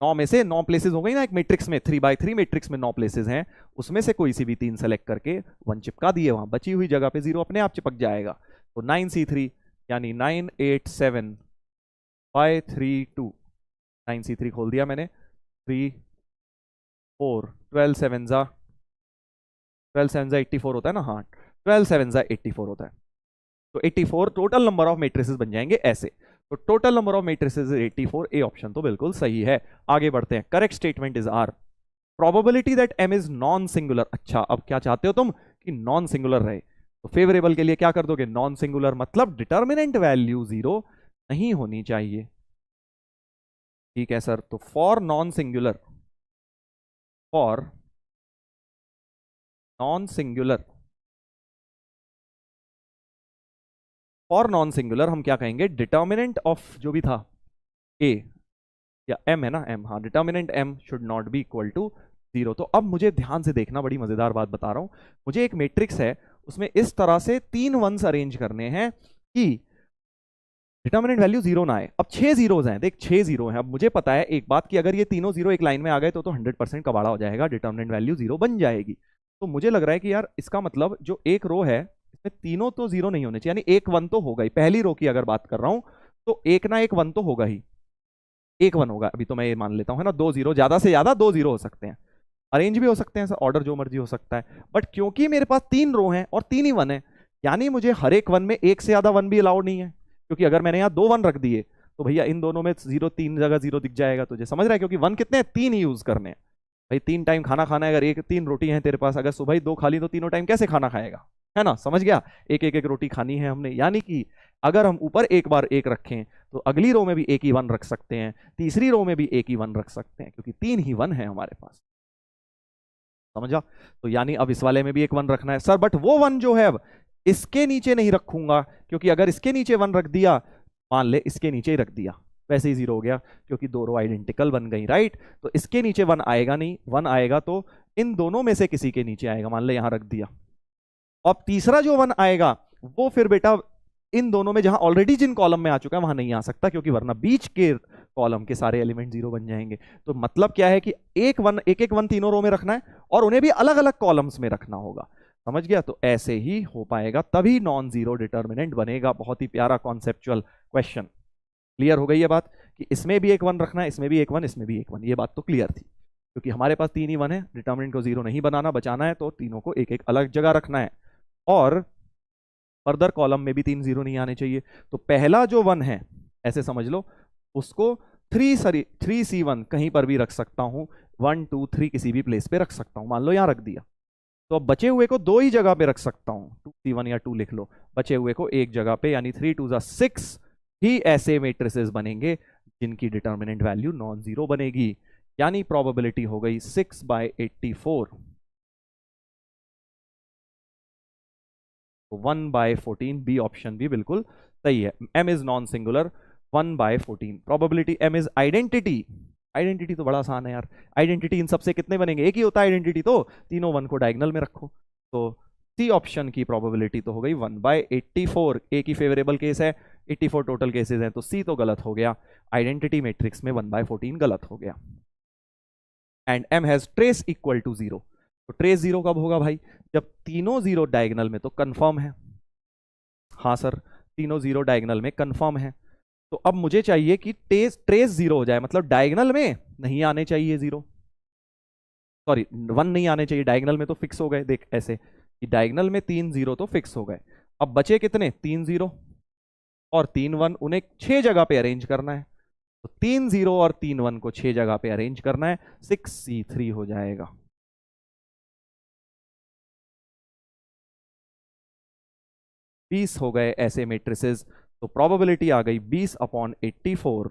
9 में से 9 प्लेसेस हो गई ना एक मैट्रिक्स में, 3/3 मैट्रिक्स में 9 प्लेसेस हैं, उसमें से कोई सी भी 3 सेलेक्ट करके 1 चिपका दिए, वहां बची हुई जगह पे 0 अपने आप चिपक जाएगा। तो 9C3 यानी 987/32, 9C3 खोल दिया मैंने, 3 4 12 7 84 होता है ना, हाँ 12 7 84 होता है। तो 84 टोटल नंबर ऑफ मैट्रिसेस बन जाएंगे ऐसे। तो total number of matrices 84, A option तो बिल्कुल सही है। आगे बढ़ते हैं, correct statement is are. Probability that M is non singular. अच्छा अब क्या चाहते हो तुम कि नॉन सिंगुलर रहे, तो फेवरेबल के लिए क्या कर दोगे, नॉन सिंगुलर मतलब डिटर्मिनेंट वैल्यू 0 नहीं होनी चाहिए, ठीक है सर। तो for non singular, for non singular, for non singular हम क्या कहेंगे, डिटर्मिनेंट ऑफ जो भी था ए या एम है ना, एम, हाँ determinant M should not be equal to 0। तो अब मुझे ध्यान से देखना, बड़ी मजेदार बात बता रहा हूं। मुझे एक मैट्रिक्स है, उसमें इस तरह से 3 वंस अरेंज करने हैं कि डिटर्मिनेंट वैल्यू 0 ना आए। अब 6 जीरोज हैं देख, 6 जीरो हैं। अब मुझे पता है एक बात कि अगर ये तीनों 0 एक लाइन में आ गए तो 100% कबाड़ा हो जाएगा, डिटर्मिनेंट वैल्यू 0 बन जाएगी। तो मुझे लग रहा है कि यार इसका मतलब जो एक रो है इसमें तीनों तो 0 नहीं होने चाहिए, यानी एक 1 तो होगा ही। पहली रो की अगर बात कर रहा हूं तो एक ना एक 1 तो होगा ही, एक 1 होगा। अभी तो मैं ये मान लेता हूं है ना, 2 0, ज्यादा से ज्यादा 2 0 हो सकते हैं, अरेंज भी हो सकते हैं, ऑर्डर जो मर्जी हो सकता है। बट क्योंकि मेरे पास 3 रो हैं और 3 ही 1 है, यानी मुझे हर एक 1 में एक से ज्यादा 1 भी अलाउड नहीं है। क्योंकि अगर मैंने यहाँ 2 1 रख दिए तो भैया इन दोनों में 0 3 जगह 0 दिख जाएगा तुझे, समझ रहा है, क्योंकि 1 कितने हैं, 3 ही यूज करने हैं। भाई 3 टाइम खाना खाना है, अगर एक 3 रोटी है तेरे पास, अगर सुबह ही 2 खा ली तो तीनों टाइम कैसे खाना खाएगा, है ना, समझ गया। एक रोटी खानी है हमने, यानी कि अगर हम ऊपर एक बार एक रखें तो अगली रो में भी एक ही 1 रख सकते हैं, तीसरी रो में भी एक ही 1 रख सकते हैं, क्योंकि 3 ही 1 है हमारे पास, समझा। तो यानी अब इस वाले में भी एक 1 रखना है सर, बट वो 1 जो है अब इसके नीचे नहीं रखूंगा, क्योंकि अगर इसके नीचे 1 रख दिया, मान ले इसके नीचे ही रख दिया, वैसे ही 0 हो गया, क्योंकि दो रो आइडेंटिकल बन गई, राइट। तो इसके नीचे 1 आएगा नहीं, 1 आएगा तो इन दोनों में से किसी के नीचे आएगा, मान ले यहां रख दिया। अब तीसरा जो 1 आएगा वो फिर बेटा इन दोनों में जहां ऑलरेडी जिन कॉलम में आ चुका है वहां नहीं आ सकता, क्योंकि वरना बीच के कॉलम के सारे एलिमेंट 0 बन जाएंगे। तो मतलब क्या है कि एक 1 तीनों रो में रखना है और उन्हें भी अलग अलग कॉलम्स में रखना होगा, समझ गया। तो ऐसे ही हो पाएगा, तभी नॉन जीरो डिटर्मिनेंट बनेगा। बहुत ही प्यारा कॉन्सेप्चुअल क्वेश्चन। क्लियर हो गई ये बात कि इसमें भी एक 1 रखना है, इसमें भी एक 1, इसमें भी एक 1, ये बात तो क्लियर थी, क्योंकि हमारे पास 3 ही 1 है, डिटर्मिनेंट को 0 नहीं बनाना, बचाना है, तो तीनों को एक एक अलग जगह रखना है। और फर्दर कॉलम में भी 3 0 नहीं आने चाहिए। तो पहला जो 1 है ऐसे समझ लो, उसको 3C1 कहीं पर भी रख सकता हूं, 1 2 3 किसी भी प्लेस पे रख सकता हूं, मान लो यहां रख दिया। तो अब बचे हुए को 2 ही जगह पे रख सकता हूं, 2C1 या 2 लिख लो, बचे हुए को एक जगह पे, यानी 3 2 6 ही ऐसे मैट्रिसेस बनेंगे जिनकी डिटर्मिनेंट वैल्यू नॉन जीरो बनेगी। यानी प्रोबेबिलिटी हो गई 6/84, 1/14, बी ऑप्शन भी बिल्कुल सही है। m is non singular, 1/14 probability, m is identity. Identity तो बड़ा आसान है यार, आइडेंटिटी इन सबसे कितने बनेंगे, एक ही होता है आइडेंटिटी, तो तीनों 1 को डायगोनल में रखो। तो सी ऑप्शन की प्रोबेबिलिटी तो हो गई 1/84। ए की फेवरेबल केस है, 84 टोटल केसेस हैं, तो सी तो गलत हो गया, आइडेंटिटी मैट्रिक्स में 1/14 गलत हो गया। And m has trace equal to 0। तो ट्रेस 0 कब होगा भाई, जब तीनों 0 डायगोनल में, तो कंफर्म है, हाँ सर तीनों 0 डायगोनल में कंफर्म है। तो अब मुझे चाहिए कि ट्रेस 0 हो जाए, मतलब डायगोनल में नहीं आने चाहिए 0, सॉरी 1 नहीं आने चाहिए, डायगोनल में तो फिक्स हो गए, देख ऐसे कि डायगोनल में 3 0 तो फिक्स हो गए। अब बचे कितने, 3 0 और 3 1, उन्हें 6 जगह पे अरेंज करना है। तो 3 0 और 3 1 को 6 जगह पे अरेंज करना है, 6C3 हो जाएगा। बीस हो गए ऐसे मैट्रिसेस। तो प्रोबेबिलिटी आ गई 20/84,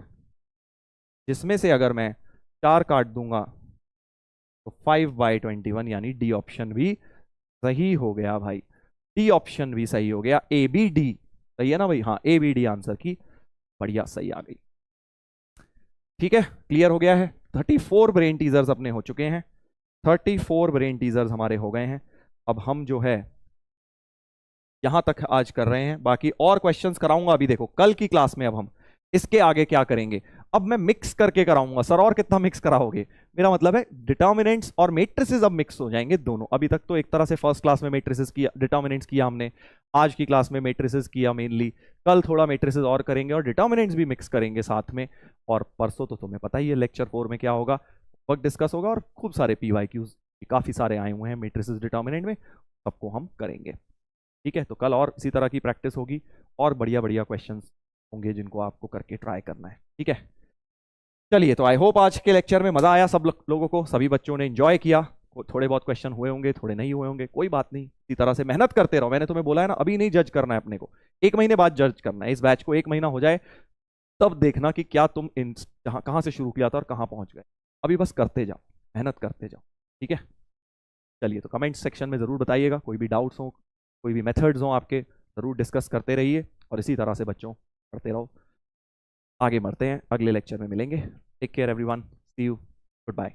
जिसमें से अगर मैं 4 काट दूंगा तो 5/21, यानी डी ऑप्शन भी सही हो गया भाई, डी ऑप्शन भी सही हो गया, ए बी डी सही है ना भाई, हाँ ए बी डी आंसर की बढ़िया सही आ गई। ठीक है, क्लियर हो गया है। 34 ब्रेन टीजर्स अपने हो चुके हैं, 34 ब्रेन टीजर्स हमारे हो गए हैं। अब हम जो है यहां तक आज कर रहे हैं, बाकी और क्वेश्चंस कराऊंगा अभी, देखो कल की क्लास में अब हम इसके आगे क्या करेंगे, अब मैं मिक्स करके कराऊंगा। सर और कितना मिक्स कराओगे, मेरा मतलब है डिटर्मिनेंट्स और मैट्रिसेस अब मिक्स हो जाएंगे दोनों। अभी तक तो एक तरह से फर्स्ट क्लास में मैट्रिसेस किया, डिटर्मिनेंट्स किया हमने, आज की क्लास में मैट्रिसेस किया मेनली, कल थोड़ा मैट्रिसेस और करेंगे और डिटर्मिनेंट्स भी मिक्स करेंगे साथ में। और परसों तो तुम्हें पता ही है लेक्चर 4 में क्या होगा, वर्क डिस्कस होगा और खूब सारे PYQs काफी सारे आए हुए हैं मैट्रिसेस डिटर्मिनेंट में, सबको हम करेंगे। ठीक है, तो कल और इसी तरह की प्रैक्टिस होगी और बढ़िया बढ़िया क्वेश्चंस होंगे जिनको आपको करके ट्राई करना है। ठीक है, चलिए, तो आई होप आज के लेक्चर में मजा आया सब लोगों को, सभी बच्चों ने एंजॉय किया। थोड़े बहुत क्वेश्चन हुए होंगे, थोड़े नहीं हुए होंगे, कोई बात नहीं, इसी तरह से मेहनत करते रहो। मैंने तुम्हें बोला है ना, अभी नहीं जज करना है अपने को, 1 महीने बाद जज करना है। इस बैच को 1 महीना हो जाए तब देखना कि क्या तुम कहाँ से शुरू किया था और कहाँ पहुंच गए। अभी बस करते जाओ, मेहनत करते जाओ। ठीक है, चलिए, तो कमेंट सेक्शन में जरूर बताइएगा, कोई भी डाउट्स हो, कोई भी मेथड्स हो आपके, जरूर डिस्कस करते रहिए और इसी तरह से बच्चों पढ़ते रहो। आगे बढ़ते हैं, अगले लेक्चर में मिलेंगे। Take care everyone, see you, good bye.